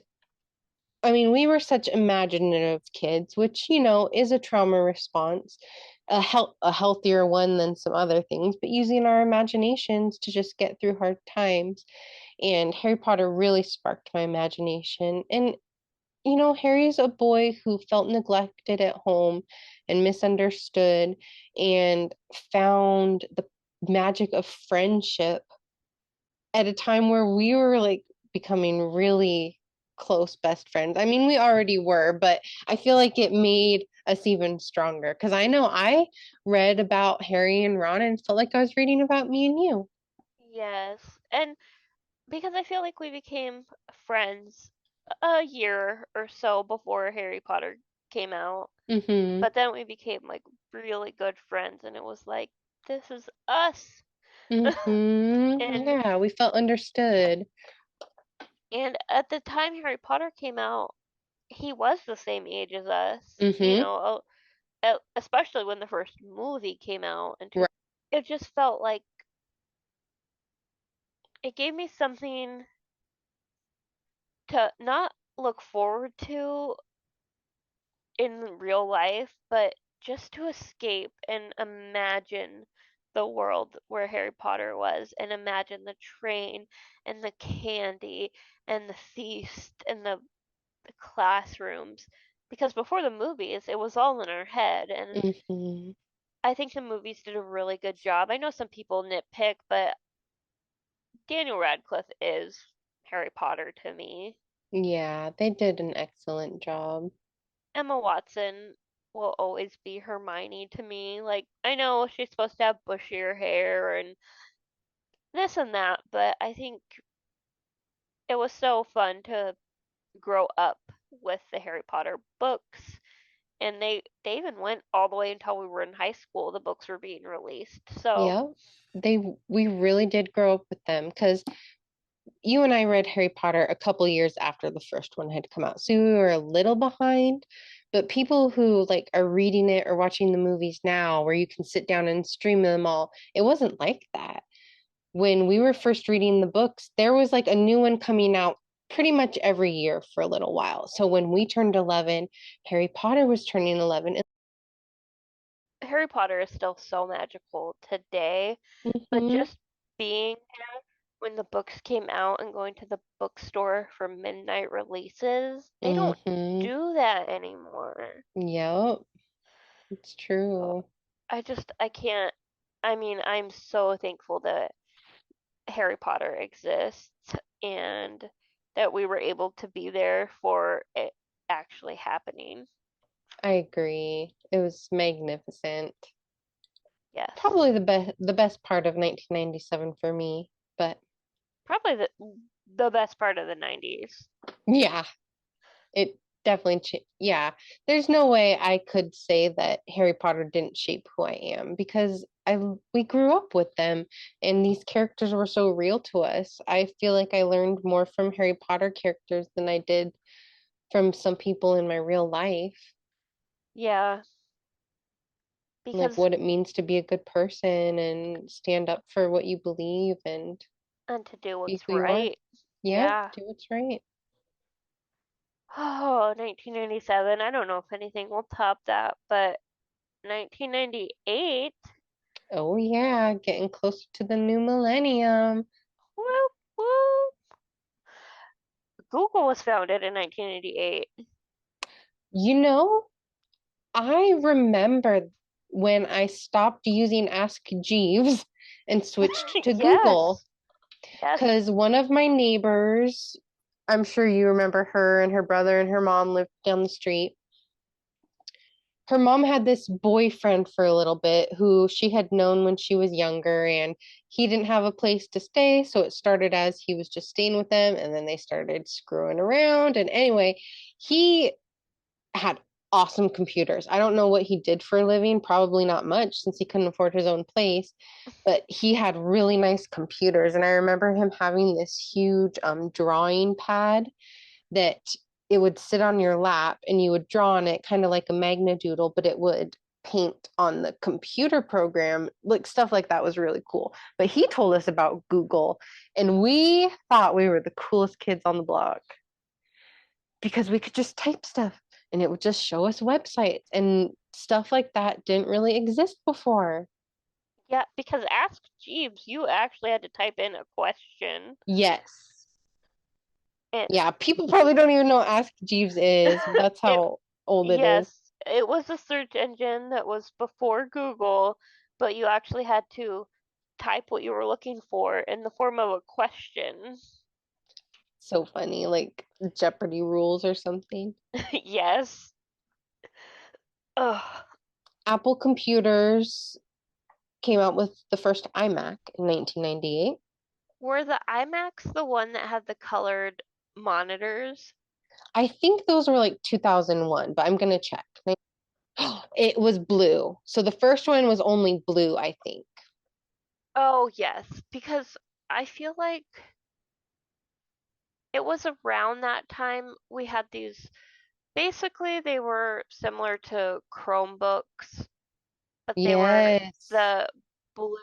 I mean, we were such imaginative kids, which, is a trauma response, a healthier one than some other things, but using our imaginations to just get through hard times. And Harry Potter really sparked my imagination. And Harry's a boy who felt neglected at home and misunderstood and found the magic of friendship at a time where we were like becoming really close best friends. I mean, we already were, but I feel like it made us even stronger because I know I read about Harry and Ron and felt like I was reading about me and you. Yes. And because I feel like we became friends a year or so before Harry Potter came out, Mm-hmm. but then we became like really good friends, and it was like, this is us. Mm-hmm. and Yeah, we felt understood. and at the time Harry Potter came out, he was the same age as us, Mm-hmm. especially when the first movie came out, and Right. it just felt like it gave me something to not look forward to in real life, but just to escape and imagine the world where Harry Potter was, and imagine the train and the candy and the feast and the classrooms. Because before the movies, it was all in our head, and Mm-hmm. I think the movies did a really good job. I know some people nitpick, but Daniel Radcliffe is Harry Potter to me. Yeah, they did an excellent job. Emma Watson will always be Hermione to me. Like, I know she's supposed to have bushier hair and this and that, but I think it was so fun to grow up with the Harry Potter books. And they even went all the way until we were in high school. The books were being released. So, Yeah, we really did grow up with them because you and I read Harry Potter a couple years after the first one had come out. So we were a little behind, but people who like are reading it or watching the movies now where you can sit down and stream them all, it wasn't like that. When we were first reading the books, there was like a new one coming out pretty much every year for a little while. So when we turned 11, Harry Potter was turning 11. Harry Potter is still so magical today, but Mm-hmm, just being when the books came out and going to the bookstore for midnight releases, they don't mm-hmm. do that anymore. Yep, it's So true. I can't. I mean, I'm so thankful that Harry Potter exists and that we were able to be there for it actually happening. I agree. It was magnificent. Yes. Probably the best part of 1997 for me. But Probably the best part of the 90s. yeah, it definitely yeah. There's no way I could say that Harry Potter didn't shape who I am because we grew up with them and these characters were so real to us. I feel like I learned more from Harry Potter characters than I did from some people in my real life. Yeah, Like because what it means to be a good person and stand up for what you believe and and to do be what's who you are. right. Yep, Yeah. do what's right. Oh, 1997. I don't know if anything will top that, but 1998. Oh yeah, getting closer to the new millennium. Whoop whoop. Google was founded in 1988. You know, I remember when I stopped using Ask Jeeves and switched to Google Yes. Yes. because one of my neighbors, I'm sure you remember her and her brother and her mom lived down the street. Her mom had this boyfriend for a little bit who she had known when she was younger, and he didn't have a place to stay. So it started as he was just staying with them, and then they started screwing around. And anyway, he had awesome computers. I don't know what he did for a living, probably not much since he couldn't afford his own place, but he had really nice computers. And I remember him having this huge drawing pad that it would sit on your lap and you would draw on it kind of like a magna doodle, but it would paint on the computer program. Like stuff like that was really cool. But he told us about Google and we thought we were the coolest kids on the block because we could just type stuff and it would just show us websites and stuff like that didn't really exist before. Yeah, because Ask Jeeves, you actually had to type in a question. Yes. And Yeah, people probably don't even know what Ask Jeeves is. That's it, how old it is. yes, it was a search engine that was before Google, but you actually had to type what you were looking for in the form of a question. So funny, like Jeopardy rules or something. Yes. Ugh. Apple computers came out with the first iMac in 1998. Were the iMacs the one that had the colored monitors? I think those were like 2001, but I'm gonna check. It was blue. So the first one was only blue, I think. Oh, yes, because I feel like it was around that time we had these. Basically, they were similar to Chromebooks, but they were Yes. the blue,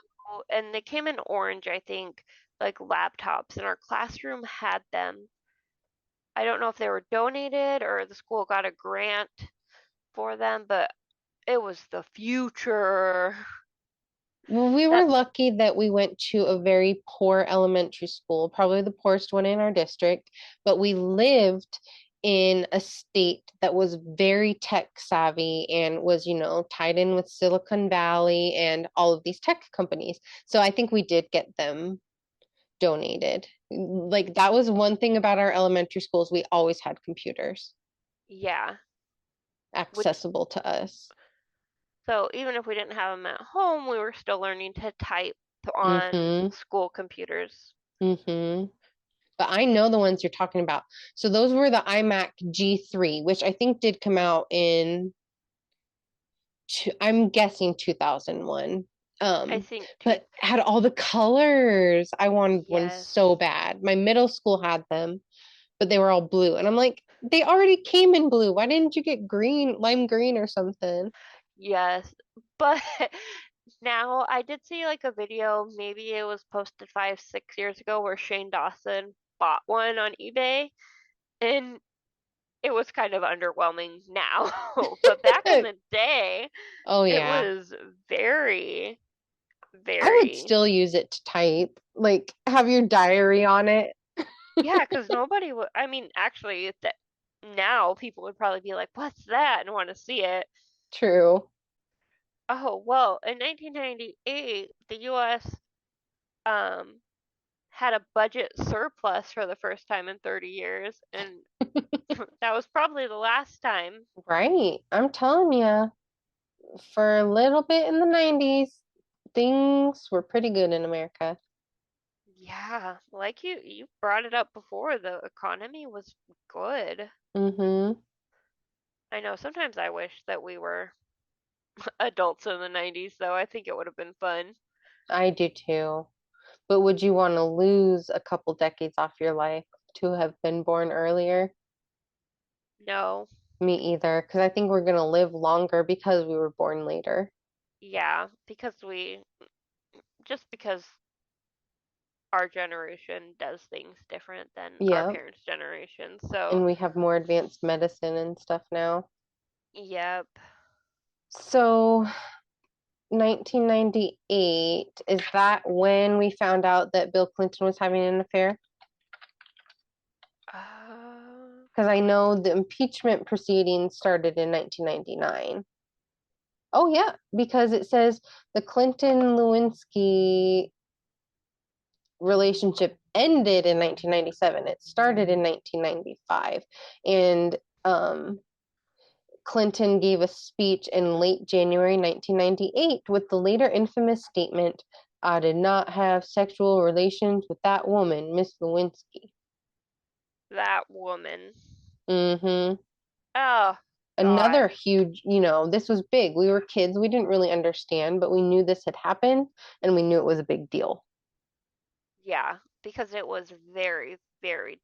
and they came in orange, I think, like laptops, and our classroom had them. I don't know if they were donated or the school got a grant for them, but it was the future. Well, we were That's, lucky that we went to a very poor elementary school, probably the poorest one in our district, but we lived in a state that was very tech savvy and was, tied in with Silicon Valley and all of these tech companies. So I think we did get them donated. Like that was one thing about our elementary schools, we always had computers yeah. Which, accessible to us. so even if we didn't have them at home, we were still learning to type on Mm-hmm. school computers. Mm-hmm. But I know the ones you're talking about. So those were the iMac G3, which I think did come out in, I'm guessing 2001. I Um, think too. but had all the colors. I wanted one so Yes. bad. My middle school had them, but they were all blue. And I'm like, they already came in blue. Why didn't you get green, lime green or something? Yes. But now I did see like a video, maybe it was posted 5, 6 years ago, where Shane Dawson bought one on eBay, and it was kind of underwhelming now. But back in the day, Oh it yeah. was very, I would very, still use it to type. Like have your diary on it. yeah, because nobody would, I mean, actually, that now people would probably be like, what's that? And want to see it. True. Oh, well, in 1998, the US um had a budget surplus for the first time in 30 years, and that was probably the last time. Right. I'm telling you, for a little bit in the 90s, things were pretty good in America. Yeah, like you brought it up before, the economy was good. Mm-hmm. I know sometimes I wish that we were adults in the 90s, though. I think it would have been fun. I do too. But would you want to lose a couple decades off your life to have been born earlier? No, Me either, because I think we're going to live longer because we were born later. yeah, just because our generation does things different than our Yeah. parents' generation. So, And we have more advanced medicine and stuff now. yep. So, 1998, is that when we found out that Bill Clinton was having an affair? Uh, Because I know the impeachment proceedings started in 1999. Oh, yeah, because it says the Clinton Lewinsky relationship ended in 1997. It started in 1995. And Clinton gave a speech in late January 1998 with the later infamous statement, I did not have sexual relations with that woman, Miss Lewinsky. that woman. Mm-hmm. Oh, Another God. huge, this was big. We were kids. We didn't really understand, but we knew this had happened and we knew it was a big deal. Yeah, because it was very, very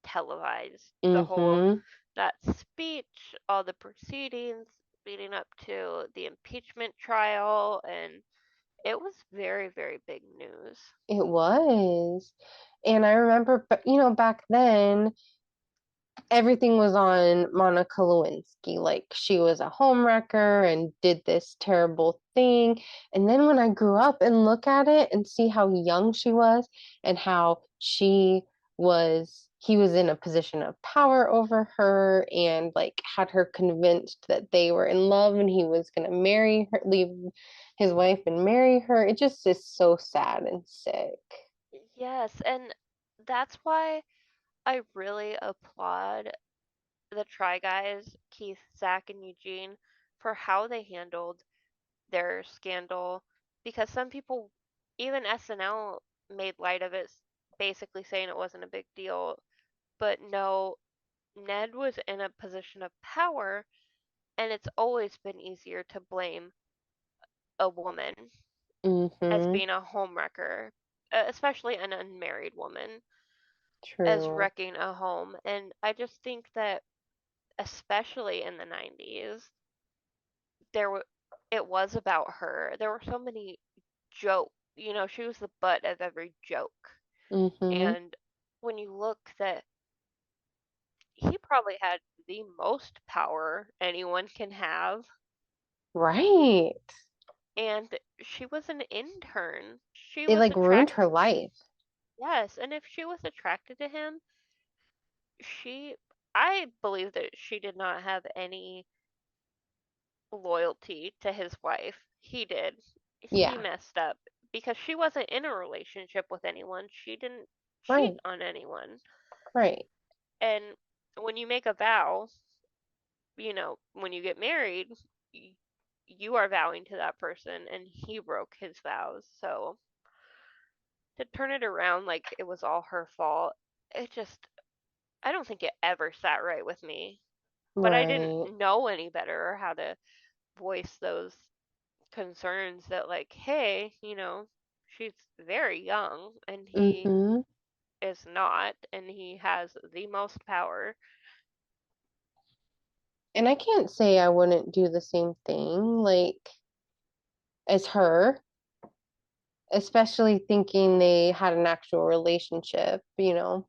televised. Mm-hmm. That speech, all the proceedings leading up to the impeachment trial, and it was very, very big news. It was. And I remember, back then, everything was on Monica Lewinsky. Like she was a homewrecker and did this terrible thing. And then when I grew up and look at it and see how young she was and how she was he was in a position of power over her and like had her convinced that they were in love and he was going to marry her, leave his wife and marry her. It just is so sad and sick. Yes, and that's why I really applaud the Try Guys, Keith, Zach, and Eugene, for how they handled their scandal. Because some people, even SNL, made light of it, basically saying it wasn't a big deal. But no, Ned was in a position of power, and it's always been easier to blame a woman as Mm-hmm. being a homewrecker, especially an unmarried woman, as True. wrecking a home. And I just think that, especially in the 90s, there were it was about her. There were so many jokes. You know, she was the butt of every joke. Mm-hmm. And when you look that he probably had the most power anyone can have, Right. and she was an intern. She It was like ruined attracted, her life. yes, and if she was attracted to him, she I believe that she did not have any loyalty to his wife. He did. He Yeah. messed up because she wasn't in a relationship with anyone. She didn't cheat Right. on anyone. Right. And when you make a vow, when you get married, you are vowing to that person, and he broke his vows. So to turn it around like it was all her fault, it just, I don't think it ever sat right with me. But I didn't Right. know any better or how to voice those concerns that, like, hey, she's very young and he Mm-hmm. is not, and he has the most power. And I can't say I wouldn't do the same thing, like as her, especially thinking they had an actual relationship, you know.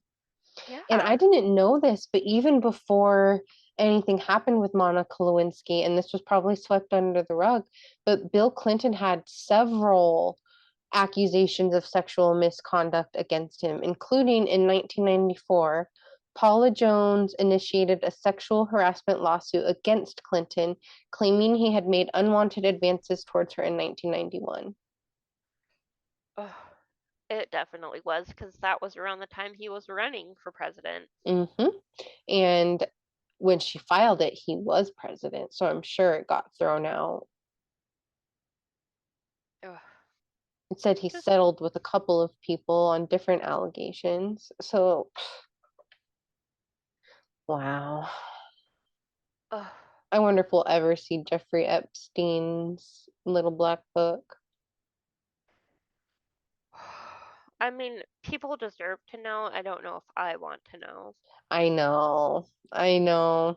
And I Yeah. didn't know this, but even before anything happened with Monica Lewinsky, and this was probably swept under the rug, but Bill Clinton had several accusations of sexual misconduct against him, including in 1994. Paula Jones initiated a sexual harassment lawsuit against Clinton, claiming he had made unwanted advances towards her in 1991. Ugh, it definitely was, because that was around the time he was running for president. Hmm. And when she filed it, he was president, so I'm sure it got thrown out. Ugh, It said he just, settled with a couple of people on different allegations. So, wow. ugh. I wonder if we'll ever see Jeffrey Epstein's little black book. I mean, people deserve to know. I don't know if I want to know. I know. I know.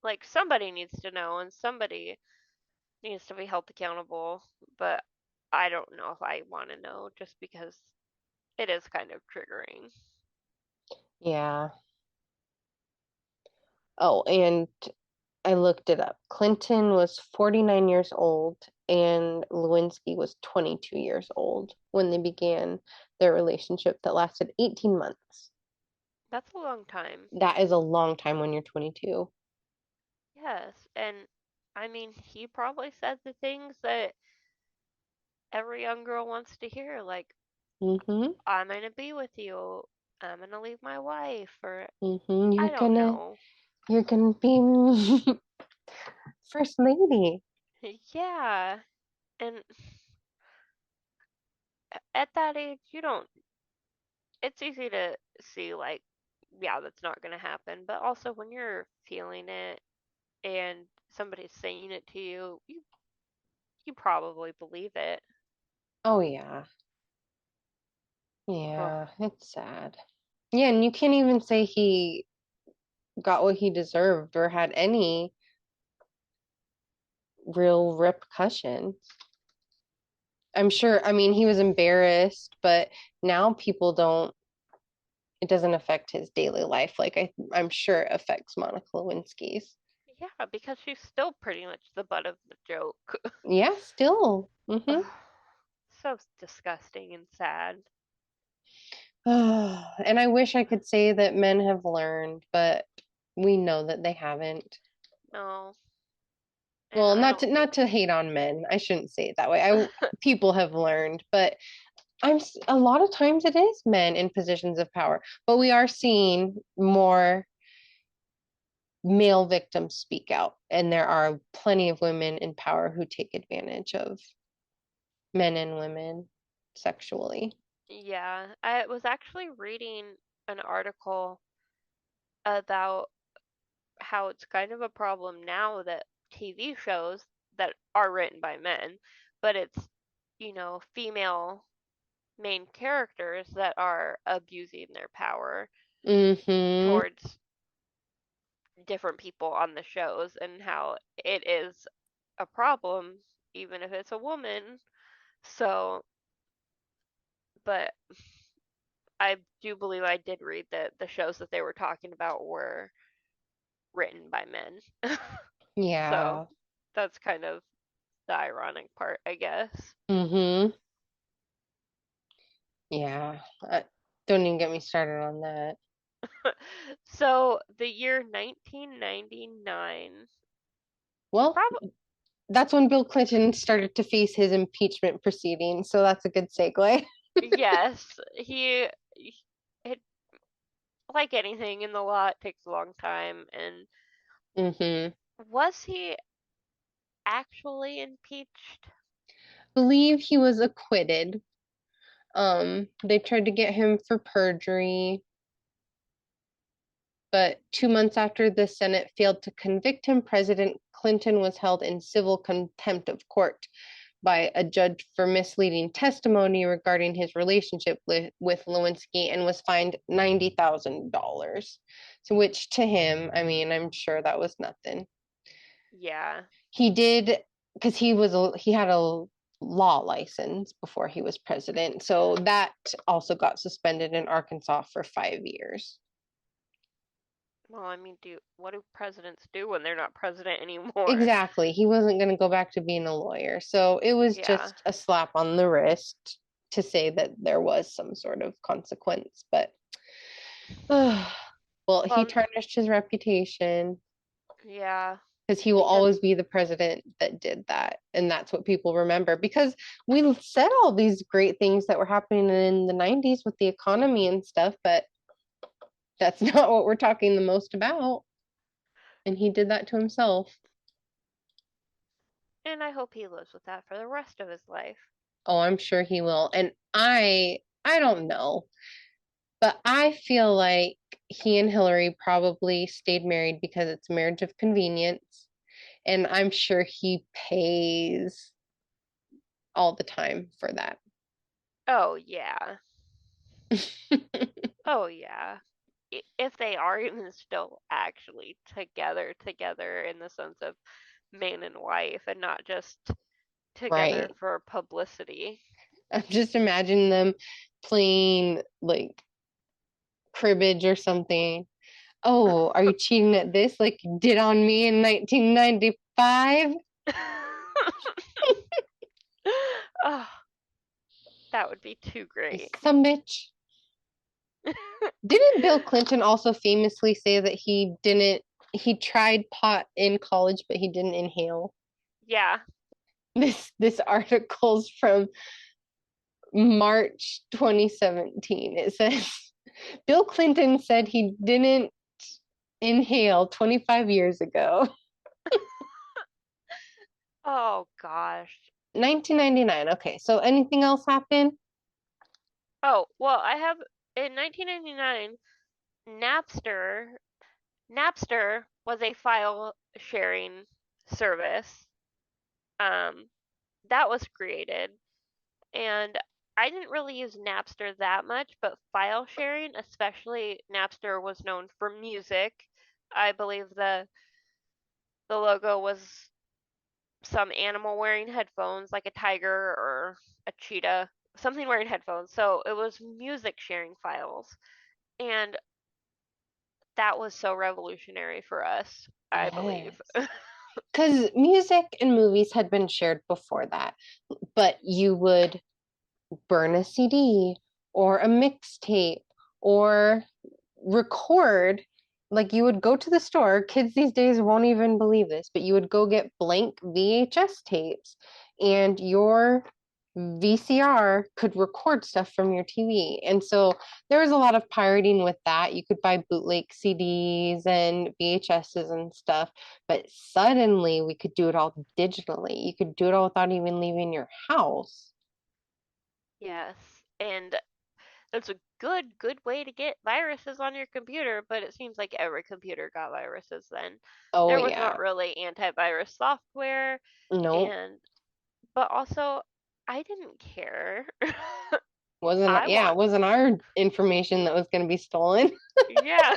Like, somebody needs to know, and somebody needs to be held accountable, but I don't know if I want to know, just because it is kind of triggering. Yeah. Oh, and I looked it up. Clinton was 49 years old and Lewinsky was 22 years old when they began their relationship that lasted 18 months. That's a long time. That is a long time when you're 22. Yes, and I mean, he probably said the things that every young girl wants to hear, like, Mm-hmm. I'm gonna be with you, I'm gonna leave my wife, or Mm-hmm. I don't know. You're gonna be first lady. Yeah, and at that age, it's easy to see, like, yeah, that's not gonna happen, but also when you're feeling it and somebody's saying it to you, you probably believe it. Oh yeah. Oh, Yeah, it's sad. Yeah, and you can't even say he got what he deserved or had any real repercussion. I'm sure, I mean, he was embarrassed, but now people don't, it doesn't affect his daily life like I'm sure it affects Monica Lewinsky's. yeah, because she's still pretty much the butt of the joke. Yeah, still. Ugh, so disgusting and sad. And I wish I could say that men have learned, but we know that they haven't. No, and Well, I don't think not to hate on men. I shouldn't say it that way. People have learned, but a lot of times it is men in positions of power, but we are seeing more male victims speak out, and there are plenty of women in power who take advantage of men and women sexually. yeah, I was actually reading an article about how it's kind of a problem now that TV shows that are written by men, but it's, female main characters that are abusing their power Mm-hmm. towards different people on the shows and how it is a problem even if it's a woman. So, but I do believe I did read that the shows that they were talking about were written by men. So, Yeah. that's kind of the ironic part, I guess. Mm-hmm. Yeah. Don't even get me started on that. So, the year 1999, Well, probably, that's when Bill Clinton started to face his impeachment proceedings, so that's a good segue. yes, it, like anything in the law, it takes a long time. And Mm-hmm. was he actually impeached? Believe he was acquitted. They tried to get him for perjury, but 2 months after the Senate failed to convict him, President Clinton was held in civil contempt of court by a judge for misleading testimony regarding his relationship with Lewinsky and was fined $90,000. So, which to him, I mean, I'm sure that was nothing. Yeah. He did because he had a law license before he was president, so that also got suspended in Arkansas for 5 years. Well, I mean, what do presidents do when they're not president anymore? Exactly. He wasn't going to go back to being a lawyer. So it was Yeah. just a slap on the wrist to say that there was some sort of consequence. But, well, he Well, tarnished his reputation yeah, because he will because always be the president that did that. And that's what people remember because we said all these great things that were happening in the 90s with the economy and stuff, but that's not what we're talking the most about. And he did that to himself. and I hope he lives with that for the rest of his life. Oh, I'm sure he will. And I don't know, but I feel like he and Hillary probably stayed married because it's a marriage of convenience. And I'm sure he pays all the time for that. Oh, yeah. Oh, yeah. If they are even still actually together in the sense of man and wife and not just together Right. for publicity. I'm just imagining them playing like cribbage or something. Oh, are you cheating at this like you did on me in 1995? Oh, that would be too You great. some bitch. Didn't Bill Clinton also famously say that he tried pot in college, but he didn't inhale? Yeah. This article's from March 2017. It says Bill Clinton said he didn't inhale 25 years ago. Oh gosh. 1999. Okay, so anything else happen? Oh, well, I have in 1999, Napster Napster was a file sharing service. Um, that was created, and I didn't really use Napster that much, but file sharing, especially Napster was known for music. I believe the logo was some animal wearing headphones, like a tiger or a cheetah, something wearing headphones. So it was music sharing files. And that was so revolutionary for us, I believe. Yes. Because music and movies had been shared before that, but you would burn a CD or a mixtape or record. Like you would go to the store, kids these days won't even believe this, but you would go get blank VHS tapes and your VCR could record stuff from your TV. And so there was a lot of pirating with that. You could buy bootleg CDs and VHSs and stuff, but suddenly we could do it all digitally. You could do it all without even leaving your house. Yes. And it's a good way to get viruses on your computer, but it seems like every computer got viruses then. Oh, There was yeah. not really antivirus software, Nope. and but also I didn't care. Wasn't, I yeah, it want, wasn't our information that was going to be stolen. yeah.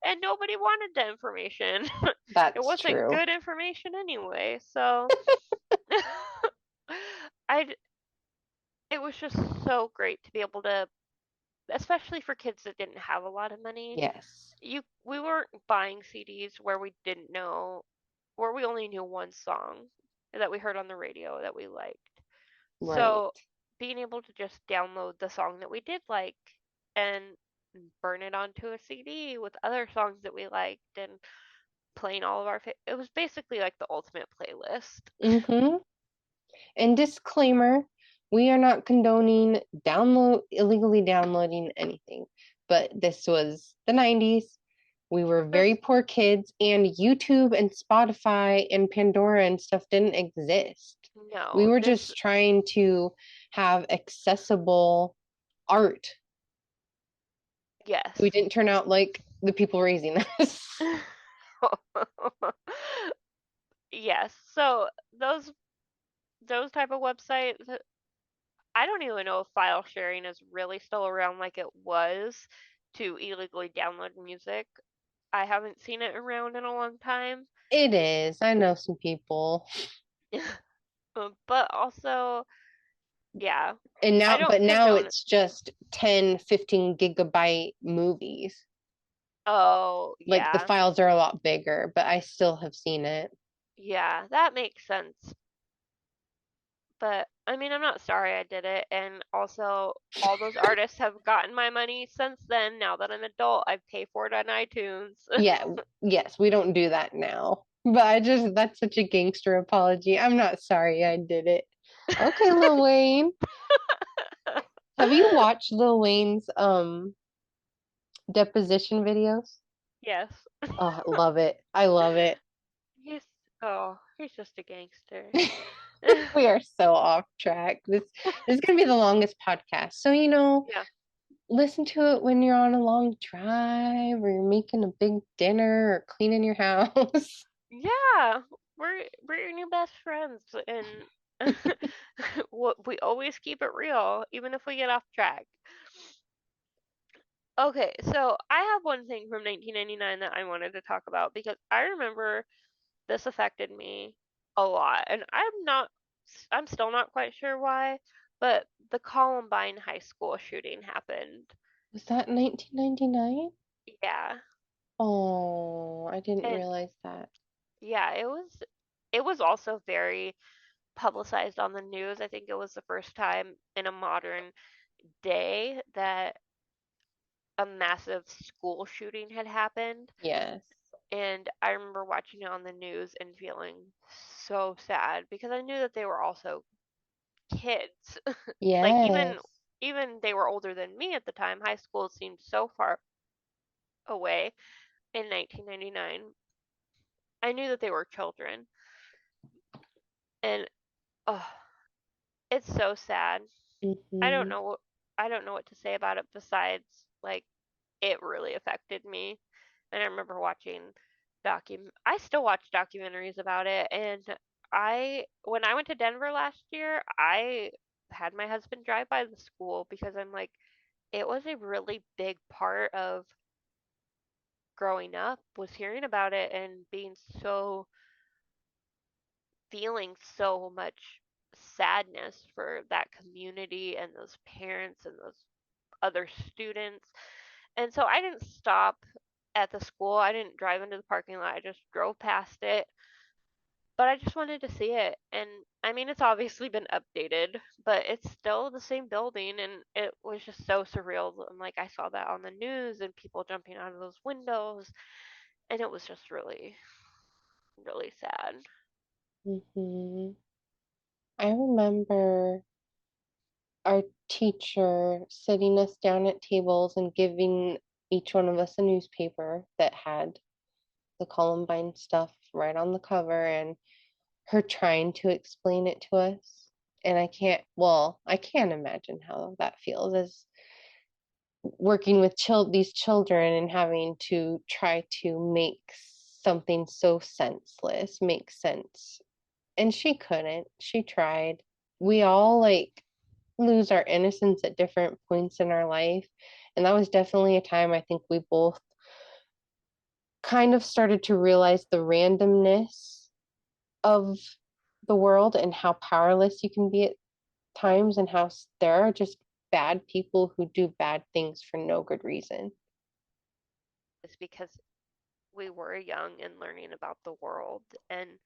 And nobody wanted the information. It That's wasn't true. good information anyway, so I it was just so great to be able to, especially for kids that didn't have a lot of money. Yes. We weren't buying CDs where we didn't know, where we only knew one song that we heard on the radio that we liked. Right. So being able to just download the song that we did like and burn it onto a CD with other songs that we liked and playing all of our it was basically like the ultimate playlist. Mm-hmm. And disclaimer, we are not condoning illegally downloading anything. But this was the 90s. We were very This poor kids, and YouTube and Spotify and Pandora and stuff didn't exist. We no, were this just trying to have accessible art. We yes. didn't turn out like the people raising us. Yes. So those type of websites, I don't even know if file sharing is really still around like it was to illegally download music. I haven't seen it around in a long time. It is. I know some people. But also, yeah, And I now, but don't now condone it. it's just 10, 15 gigabyte movies. Oh, Like the yeah. files are a lot bigger, but I still have seen it. Yeah, that makes sense. But I mean, I'm not sorry I did it. And also, all those artists have gotten my money since then. Now that I'm an adult, I pay for it on iTunes. Yeah, yes, we don't do that now. But that's such a gangster apology. I'm not sorry I did it. Okay, Lil Wayne. Have you watched Lil Wayne's deposition videos? Yes. Oh, I love it. I love it. He's he's just a gangster. We are so off track. This is gonna be the longest podcast. So, Yeah. listen to it when you're on a long drive or you're making a big dinner or cleaning your house. Yeah. We're your new best friends and we always keep it real even if we get off track. Okay, so I have one thing from 1999 that I wanted to talk about because I remember this affected me a lot and I'm still not quite sure why, but the Columbine high school shooting happened. Was that 1999? Yeah. Oh, I didn't And realize that. yeah, it was also very publicized on the news. I think it was the first time in a modern day that a massive school shooting had happened. Yes. And I remember watching it on the news and feeling so sad because I knew that they were also kids. Like Yes. even they were older than me at the time. High school seemed so far away in 1999. I knew that they were children. And oh, it's so sad. I don't Hmm. know what I don't know what to say about it besides like it really affected me. And I remember watching I still watch documentaries about it and I when I went to Denver last year, I had my husband drive by the school because I'm like it was a really big part of growing up was hearing about it and being so feeling so much sadness for that community and those parents and those other students. And so I didn't stop at the school. I didn't drive into the parking lot. I just drove past it. but I just wanted to see it. And I mean, it's obviously been updated, but it's still the same building, and it was just so surreal. And like, I saw that on the news and people jumping out of those windows, and it was just really, really sad. Hmm. I remember our teacher sitting us down at tables and giving each one of us a newspaper that had the Columbine stuff right on the cover and her trying to explain it to us. And I can't imagine how that feels as working with these children and having to try to make something so senseless make sense. And she couldn't. She tried. We all like lose our innocence at different points in our life. And that was definitely a time I think we both kind of started to realize the randomness of the world and how powerless you can be at times and how there are just bad people who do bad things for no good reason. It's because we were young and learning about the world, and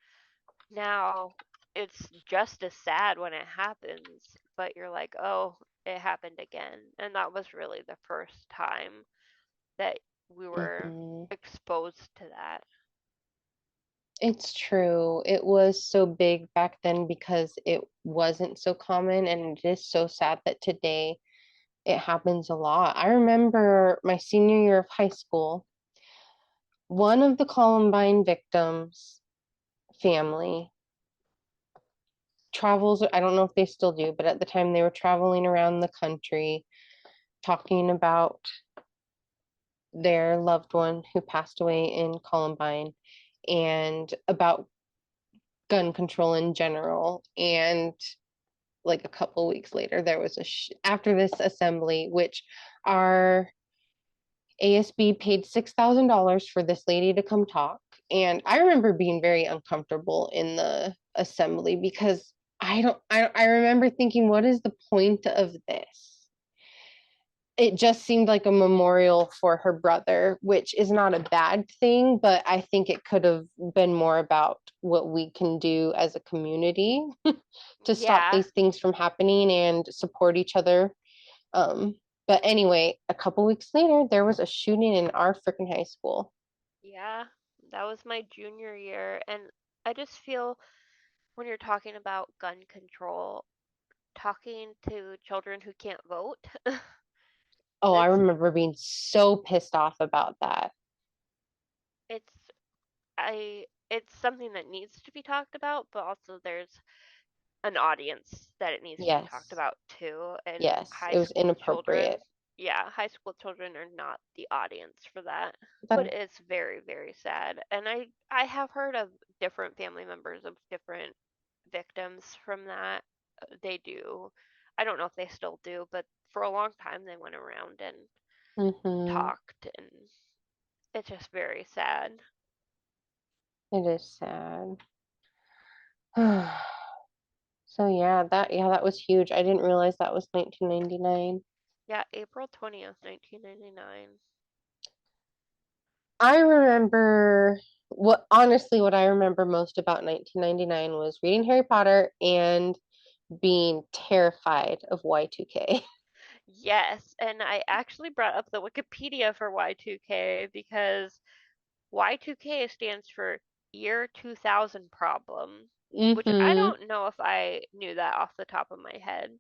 now it's just as sad when it happens, but you're like, oh, it happened again. And that was really the first time that we were Hmm. exposed to that. It's true. It was so big back then because it wasn't so common, and it is so sad that today it happens a lot. I remember my senior year of high school, one of the Columbine victims' family travels, I don't know if they still do, but at the time they were traveling around the country talking about their loved one who passed away in Columbine and about gun control in general. And like a couple of weeks later, there was after this assembly, which our ASB paid $6,000 for this lady to come talk. And I remember being very uncomfortable in the assembly because I remember thinking, what is the point of this? It just seemed like a memorial for her brother, which is not a bad thing, but I think it could have been more about what we can do as a community to stop Yeah, these things from happening and support each other. Um, but anyway, a couple weeks later, there was a shooting in our freaking high school. yeah, that was my junior year. And I just feel when you're talking about gun control, talking to children who can't vote, Oh, I it's, remember being so pissed off about that. it's, it's something that needs to be talked about, but also there's an audience that it needs to be talked Yes, about too. And yes, high it was school children, inappropriate. yeah, high school children are not the audience for that. But That, it's very, very sad. And I have heard of different family members of different victims from that. They do. I don't know if they still do, but for a long time they went around and mm-hmm, talked, and it's just very sad. it is sad. So yeah, that was huge. I didn't realize that was 1999. Yeah, April 20th, 1999. I remember what I remember most about 1999 was reading Harry Potter and being terrified of Y2K. Yes, and I actually brought up the Wikipedia for Y2K because Y2K stands for year 2000 problem, which I Hmm. don't know if I knew that off the top of my head.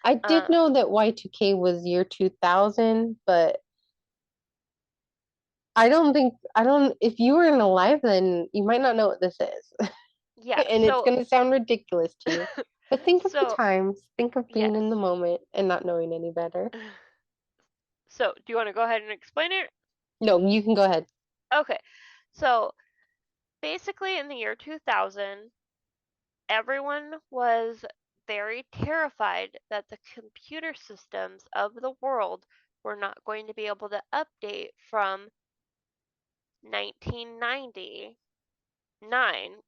I did Uh, know that Y2K was year 2000, but I don't, if you weren't alive then, you might not know what this is. yeah, And it's so going to sound ridiculous to you. But think of the so times, think of being yes. in the moment and not knowing any better. So, do you want to go ahead and explain it? No, you can go ahead. Okay. So, basically in the year 2000, everyone was very terrified that the computer systems of the world were not going to be able to update from 1999,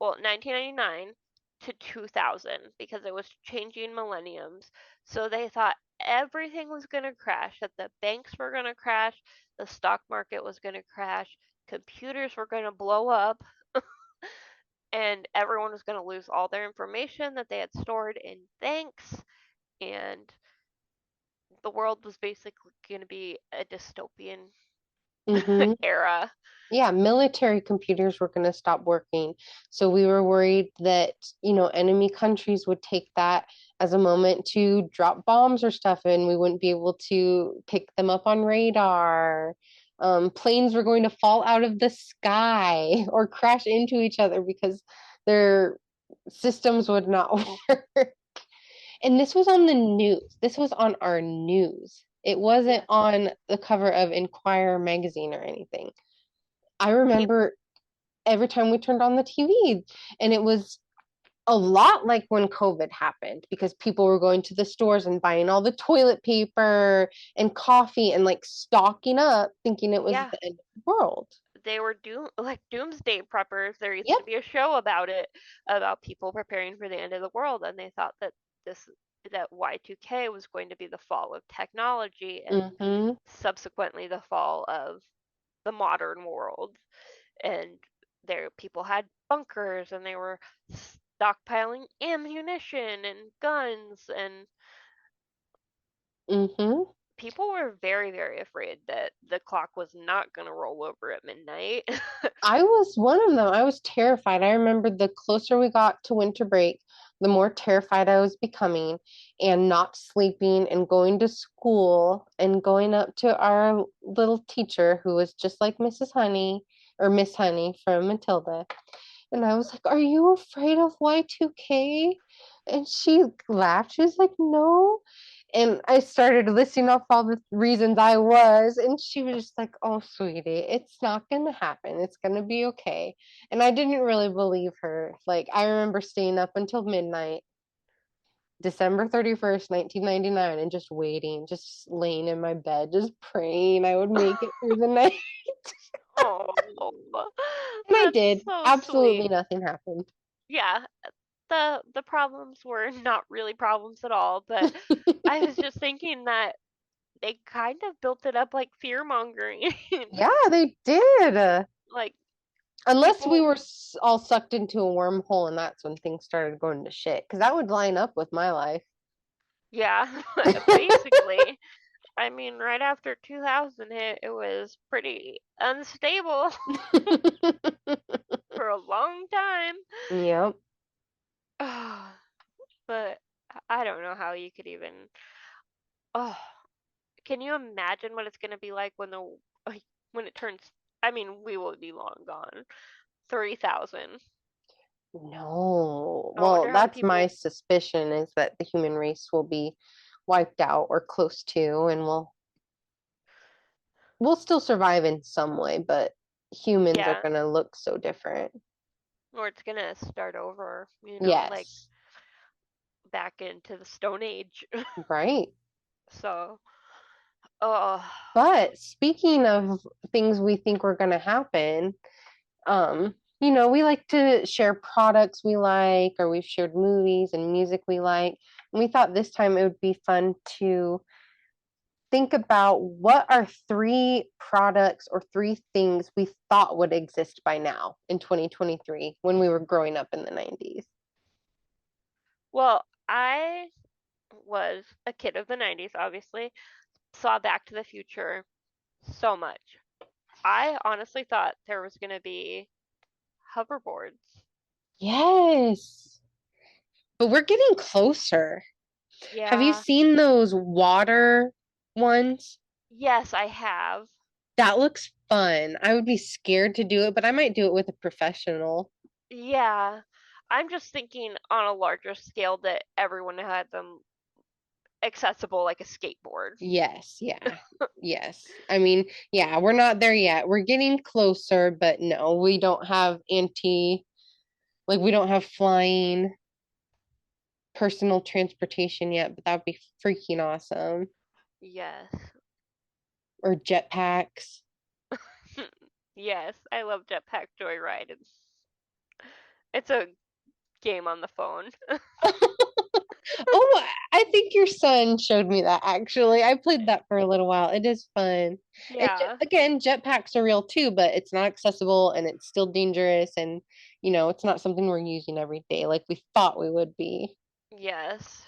well, 1999 to 2000 because it was changing millenniums. So they thought everything was going to crash, that the banks were going to crash, the stock market was going to crash, computers were going to blow up. and everyone was going to lose all their information that they had stored in banks, and the world was basically going to be a dystopian Hmm. era. Yeah, military computers were going to stop working. So we were worried that, enemy countries would take that as a moment to drop bombs or stuff, and we wouldn't be able to pick them up on radar. Planes were going to fall out of the sky or crash into each other because their systems would not work. And this was on the news. This was on our news. It wasn't Yes. on the cover of Inquirer magazine or anything. I People, remember every time we turned on the TV, and it was a lot like when COVID happened because people were going to the stores and buying all the toilet paper and coffee and like stocking up, thinking it was yeah, the end of the world. they were doomsday preppers. There used Yep. to be a show about it, about people preparing for the end of the world, and they thought that this that Y2K was going to be the fall of technology and Mm-hmm. subsequently the fall of the modern world. And there people had bunkers and they were stockpiling ammunition and guns, and Mm-hmm. people were very, very afraid that the clock was not going to roll over at midnight. I was one of them. I was terrified. I remember the closer we got to winter break, the more terrified I was becoming, and not sleeping and going to school and going up to our little teacher who was just like Mrs. Honey or Miss Honey from Matilda. And I was like, "Are you afraid of Y2K?" And she laughed. She was like, "No." And I started listing off all the reasons I was, and she was just like, "Oh, sweetie, it's not gonna happen. It's gonna be okay." And I didn't really believe her. Like, I remember staying up until midnight, December 31st, 1999, and just waiting, just laying in my bed, just praying I would make it through the night. Oh, And I that's did. so Absolutely sweet. nothing happened. Yeah, the problems were not really problems at all, but I was just thinking that they kind of built it up like fear mongering. Yeah, they did. Like Unless we people, were all sucked into a wormhole and that's when things started going to shit. Because that would line up with my life. yeah, basically. I mean, right after 2000 hit, it was pretty unstable for a long time. Yep. But I don't know how you could even. Oh, can you imagine what it's gonna be like when the like, when it turns? I mean, we will be long gone. 3000. No. I Well, wonder how that's my people. suspicion is that the human race will be wiped out or close to, and we'll still survive in some way, but humans are Yeah, gonna look so different. or it's gonna start over. Like Yes. back into the Stone Age. Right. So, oh, But speaking of things we think were gonna happen, we like to share products we like, or we've shared movies and music we like. And we thought this time it would be fun to think about what are three products or three things we thought would exist by now in 2023 when we were growing up in the 90s. well, I was a kid of the 90s, obviously. Saw Back to the Future so much. I honestly thought there was going to be hoverboards. Yes, but we're getting closer. Have you Yeah. seen those water ones? Yes, I have. That looks fun. I would be scared to do it, but I might do it with a professional. Yeah. I'm just thinking on a larger scale that everyone had them accessible like a skateboard. Yes, yeah. Yes. I mean, yeah, we're not there yet. We're getting closer, but no, we don't have we don't have flying personal transportation yet, but that would be freaking awesome. Yes. Or jetpacks. Yes, I love Jetpack Joyride. It's a game on the phone. Oh, I think your son showed me that actually. I played that for a little while. It is fun. And Yeah. again, jetpacks are real too, but it's not accessible and it's still dangerous and It's not something we're using every day like we thought we would be. Yes.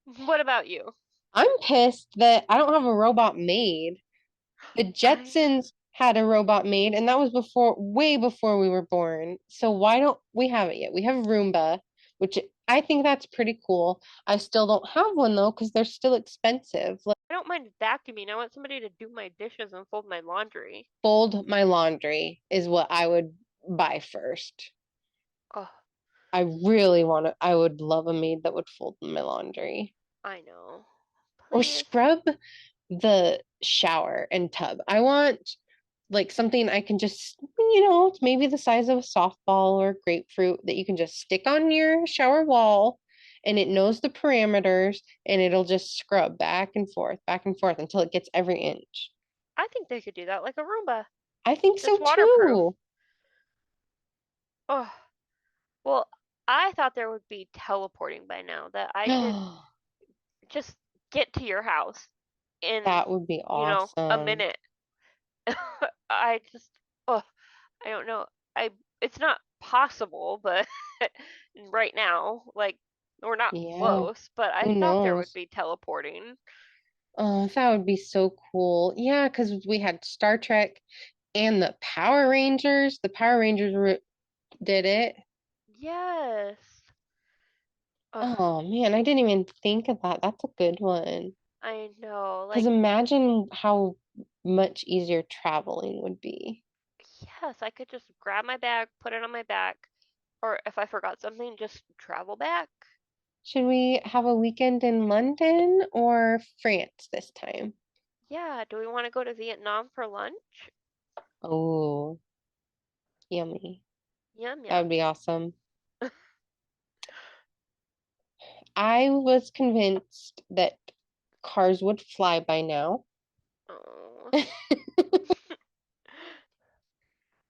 What about you? I'm pissed that I don't have a robot maid. The I Jetsons had a robot maid, and that was way before we were born. So why don't we have it yet? We have Roomba, which I think that's pretty cool. I still don't have one though, because they're still expensive. Like, I don't mind vacuuming. I want somebody to do my dishes and fold my laundry. fold my laundry is what I would buy first. Oh, I would love a maid that would fold my laundry. I know. Or Please. scrub the shower and tub. I want like something I can just, it's maybe the size of a softball or a grapefruit that you can just stick on your shower wall and it knows the parameters and it'll just scrub back and forth until it gets every inch. I think they could do that like a Roomba. I think so Just waterproof. too. Oh, well, I thought there would be teleporting by now that I could just get to your house in, That would be a awesome. minute. I just, oh, I don't know. I It's not possible, but right now, like we're not Yeah, close, but I who thought there would knows? be teleporting. Oh, that would be so cool. Yeah, because we had Star Trek and the Power Rangers. The Power Rangers did it. Yes. Ugh, Oh man, I didn't even think of that. That's a good one. I know. Because Like, imagine how much easier traveling would be. yes, I could just grab my bag, put it on my back, or if I forgot something, just travel back. Should we have a weekend in London or France this time? Yeah, do we want to go to Vietnam for lunch? Oh, yummy. Yum That would yum. be awesome. I was convinced that cars would fly by now.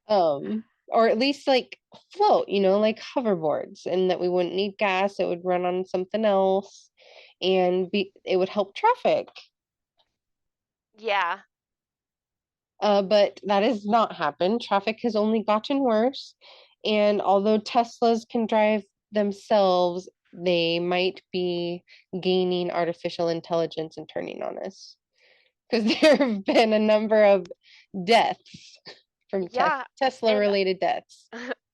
Oh. Or at least like float, like hoverboards, and that we wouldn't need gas, it would run on something else and it would help traffic. Yeah. But that has not happened. Traffic has only gotten worse. And although Teslas can drive themselves, they might be gaining artificial intelligence and turning on us. Because there have been a number of deaths from Yeah, Tesla and related deaths.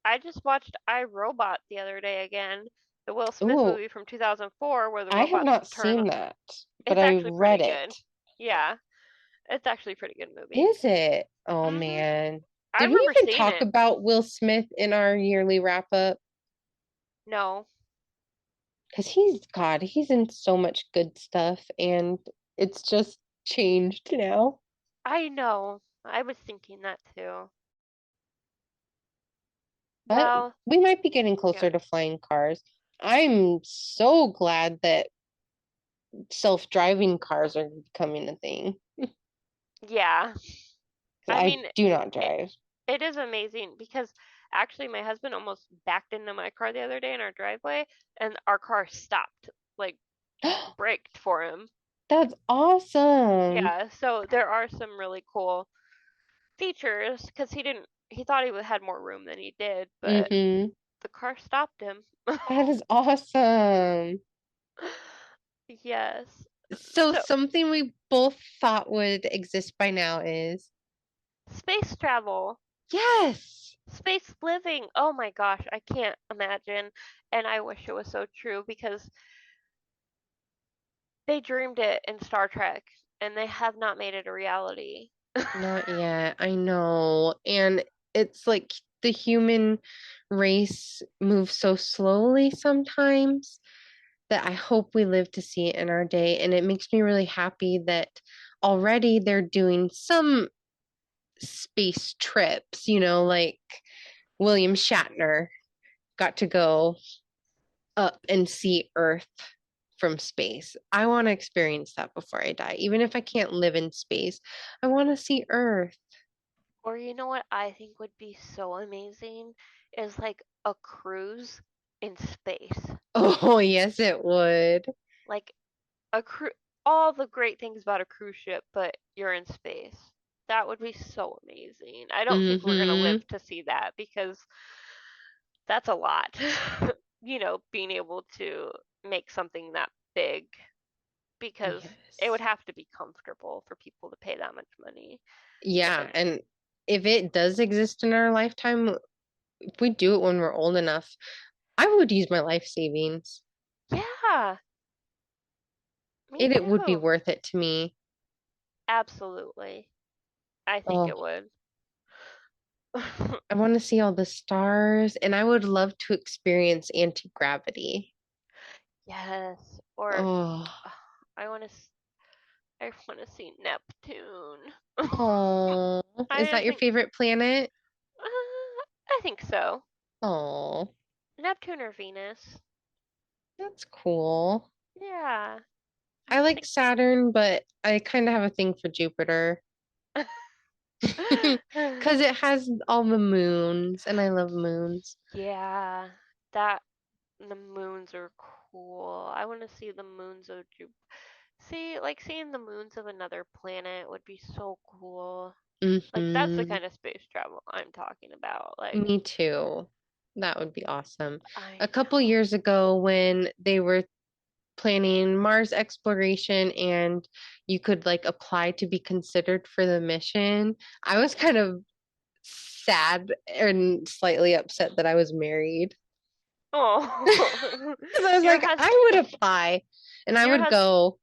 I just watched I, Robot the other day again, the Will Smith Oh, movie from 2004 where the I have robots not turn. seen that, but It's I actually pretty read it. good. Yeah, it's actually a pretty good movie. Is it? Oh Mhm. man. I Did we remember even seeing talk it. about Will Smith in our yearly wrap up? No, Because he's in so much good stuff and it's just changed now. I know. I was thinking that too. But Well, we might be getting yeah. closer to flying cars. I'm so glad that self-driving cars are becoming a thing. Yeah. 'Cause I I mean, do not it, drive. it is amazing because actually my husband almost backed into my car the other day in our driveway and our car stopped, like braked for him. That's awesome. Yeah, so there are some really cool features because he thought he had more room than he did, but Mm-hmm. the car stopped him. That is awesome. Yes. So So, something we both thought would exist by now is space travel, yes. space living. Oh my gosh, I can't imagine. And I wish it was so true because they dreamed it in Star Trek and they have not made it a reality. Not yet. I know. And it's like the human race moves so slowly sometimes that I hope we live to see it in our day. And it makes me really happy that already they're doing some space trips, like William Shatner got to go up and see Earth from space. I want to experience that before I die. Even if I can't live in space, I want to see Earth. Or you know what I think would be so amazing is like a cruise in space. Oh, yes, it would. Like a all the great things about a cruise ship, but you're in space. That would be so amazing. I don't think we're gonna Mm-hmm. live to see that because that's a lot. Being able to make something that big because it would Yes. have to be comfortable for people to pay that much money. Yeah, And and if it does exist in our lifetime, if we do it when we're old enough, I would use my life savings. yeah, me It would be too. worth it to me. Absolutely. I think Oh, it would. I want to see all the stars, and I would love to experience anti-gravity. Yes. Or Oh, uh, I want to I want to see Neptune. oh, is I that just your think favorite planet? I think so. Oh, Neptune or Venus. that's cool. Yeah. I I like think Saturn, but I kind of have a thing for Jupiter because it has all the moons, and I love moons. yeah, that the moons are cool. I want to see the moons of Jupiter. See, like seeing the moons of another planet would be so cool. Like that's the Hmm. kind of space travel I'm talking about. Like Me too. That would be awesome. A I couple years ago, when they were planning Mars exploration and you could like apply to be considered for the mission, I was kind of sad and slightly upset that I was married. oh, Because I was your like, hus I would apply and I your would hus go.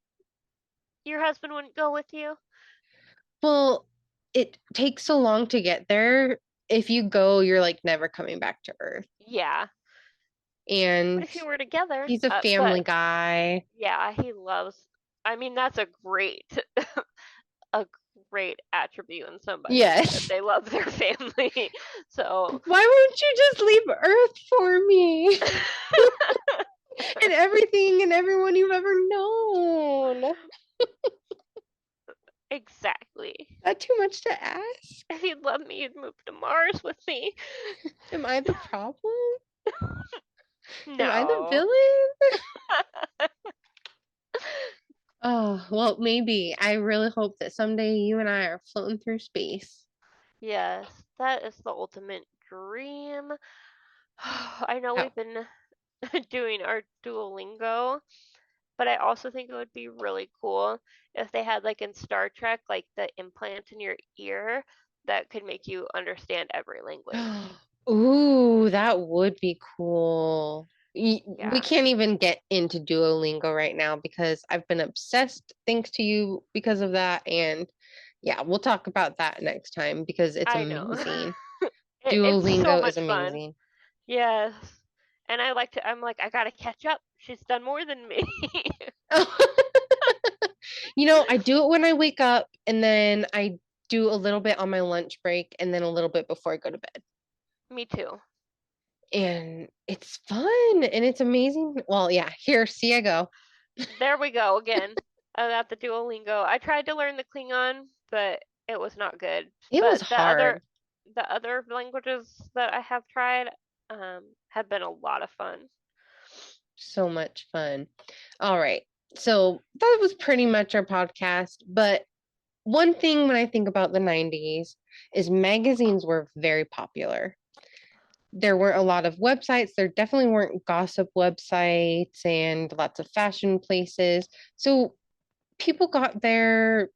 your husband wouldn't go with you? Well, it takes so long to get there. If you go, you're like never coming back to Earth. Yeah. But And if you were together, he's a but family guy. yeah, he loves. I mean, that's a great attribute in somebody that Yes. they love their family. So, Why won't you just leave Earth for me and everything and everyone you've ever known? exactly. That too much to ask? If you'd love me, you'd move to Mars with me. Am I the problem? Am I the No. villain? Oh, well, maybe. I really hope that someday you and I are floating through space. Yes, that is the ultimate dream. I know How? we've been doing our Duolingo, but I also think it would be really cool if they had, like in Star Trek, like the implant in your ear that could make you understand every language. Ooh, that would be cool. We Yeah, can't even get into Duolingo right now because I've been obsessed thanks to you because of that. And yeah, we'll talk about that next time because it's I know. amazing. It's so Duolingo is much fun. amazing. Yes. And I'm like, I gotta catch up. She's done more than me. I do it when I wake up and then I do a little bit on my lunch break and then a little bit before I go to bed. Me too. And it's fun and it's amazing. Well, yeah, here, see I go. There we go again. At the Duolingo. I tried to learn the Klingon, but it was not good. It was But hard. the other languages that I have tried have been a lot of fun. So much fun. All right. So that was pretty much our podcast. But one thing when I think about the 90s is magazines were very popular. There weren't a lot of websites. There definitely weren't gossip websites and lots of fashion places. So people got their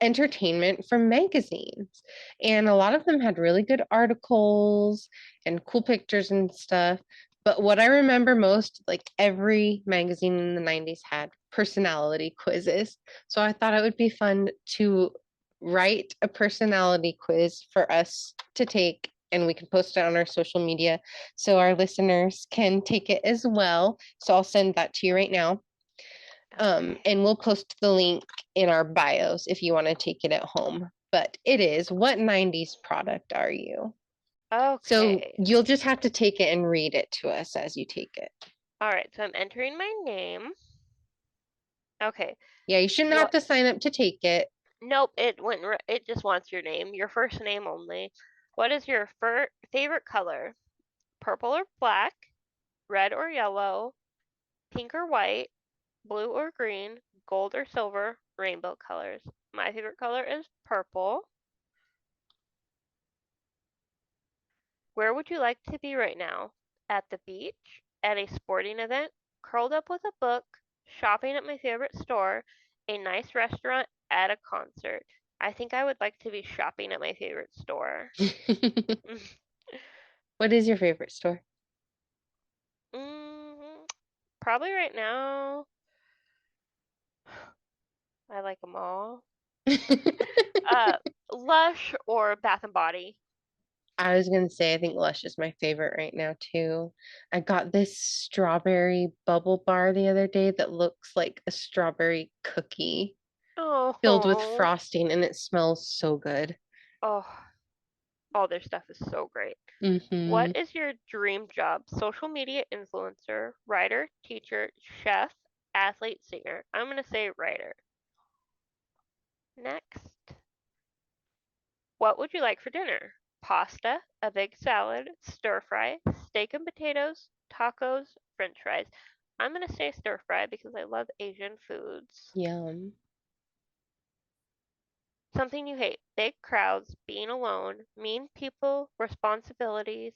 entertainment from magazines. And a lot of them had really good articles and cool pictures and stuff. But what I remember most, like every magazine in the 90s had personality quizzes. So I thought it would be fun to write a personality quiz for us to take. And we can post it on our social media so our listeners can take it as well. So I'll send that to you right now. Okay. And we'll post the link in our bios if you want to take it at home. But it is, what 90s product are you? So Okay. you'll just have to take it and read it to us as you take it. All right. So I'm entering my name. Okay. Yeah, you shouldn't have What? to sign up to take it. Nope. It just wants your name, your first name only. What is your favorite color? Purple or black? Red or yellow? Pink or white? Blue or green? Gold or silver? rainbow colors. My favorite color is purple. Where would you like to be right now? At the beach, at a sporting event, curled up with a book, shopping at my favorite store, a nice restaurant, at a concert. I think I would like to be shopping at my favorite store. What is your favorite store? mm, Probably right now, I like them all. Uh, Lush or Bath and Body. I was gonna say I think Lush is my favorite right now too. I got this strawberry bubble bar the other day that looks like a strawberry cookie filled with Oh, frosting and it smells so good. oh, all their stuff is so great. Hmm. What is your dream job? Social media influencer, writer, teacher, chef, athlete, singer. I'm going to say writer. Next. What would you like for dinner? Pasta, a big salad, stir fry, steak and potatoes, tacos, french fries. I'm going to say stir fry because I love Asian foods. Yum. Something you hate. Big crowds, being alone, mean people, responsibilities,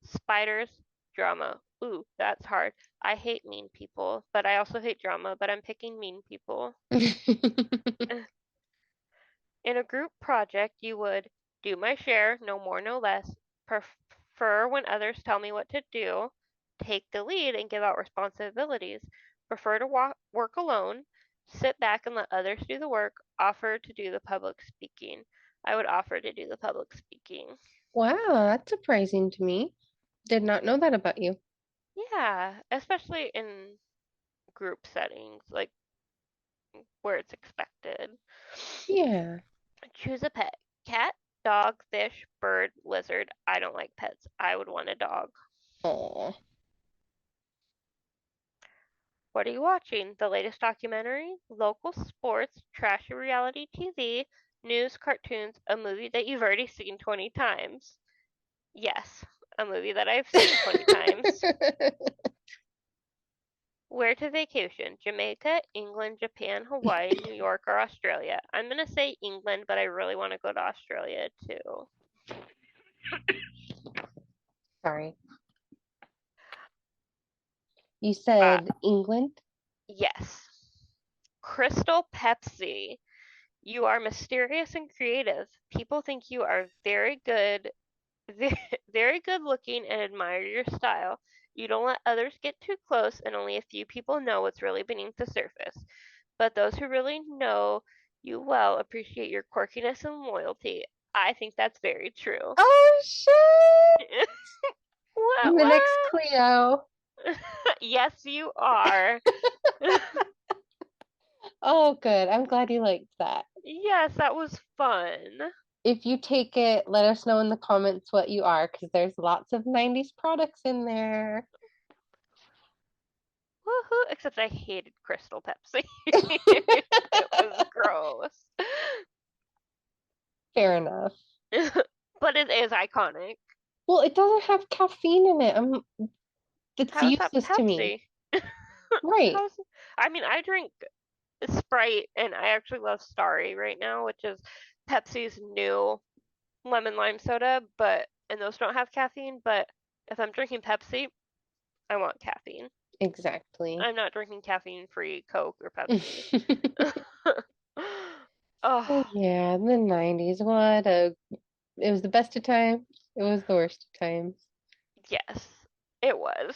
spiders, drama. Ooh, that's hard. I hate mean people, but I also hate drama, but I'm picking mean people. In a group project, you would do my share, no more, no less, prefer when others tell me what to do, take the lead and give out responsibilities, prefer to work alone, sit back and let others do the work, offer to do the public speaking. I would offer to do the public speaking. Wow, that's surprising to me. Did not know that about you. Yeah, especially in group settings, like where it's expected. Yeah. Choose a pet. Cat, dog, fish, bird, lizard. I don't like pets. I would want a dog. Oh. What are you watching? The latest documentary? Local sports? Trashy reality TV? News, cartoons? A movie that you've already seen 20 times? Yes, a movie that I've seen 20 times. Where to vacation? Jamaica, England, Japan, Hawaii, New York, or Australia? I'm going to say England, but I really want to go to Australia too. Sorry. You Uh, said England? yes. Crystal Pepsi. You are mysterious and creative. People think you are very good, very good looking and admire your style. You don't let others get too close, and only a few people know what's really beneath the surface. But those who really know you well appreciate your quirkiness and loyalty. I think that's very true. Oh shit! What? I'm the next What? Cleo. Yes, you are. Oh, good. I'm glad you liked that. Yes, that was fun. If you take it, let us know in the comments what you are, because there's lots of 90s products in there. Woohoo! Except I hated Crystal Pepsi. It was gross. Fair enough. But it is iconic. Well, it doesn't have caffeine in it. It's How's that useless to me. Pepsi? Right. How's I mean, I drink Sprite and I actually love Starry right now, which is Pepsi's new lemon lime soda, but and those don't have caffeine, but if I'm drinking Pepsi, I want caffeine. Exactly. I'm not drinking caffeine free Coke or Pepsi. Oh, Yeah, the 90s. It was the best of times. It was the worst of times. yes, it was.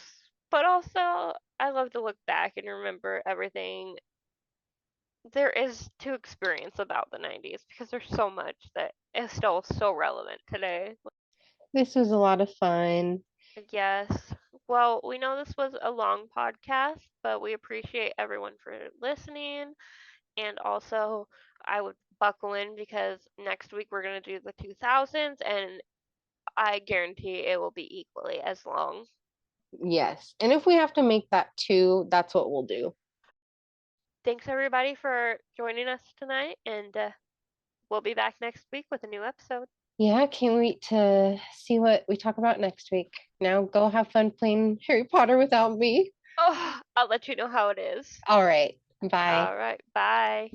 But also, I love to look back and remember everything there is to experience about the 90s because there's so much that is still so relevant today. This was a lot of fun. Yes. Well, we know this was a long podcast, but we appreciate everyone for listening. And also, I would buckle in because next week we're going to do the 2000s, and I guarantee it will be equally as long. Yes. And if we have to make that two, that's what we'll do. Thanks, everybody, for joining us tonight, and we'll be back next week with a new episode. Yeah, can't wait to see what we talk about next week. Now go have fun playing Harry Potter without me. Oh, I'll let you know how it is. All right. Bye. All right. Bye.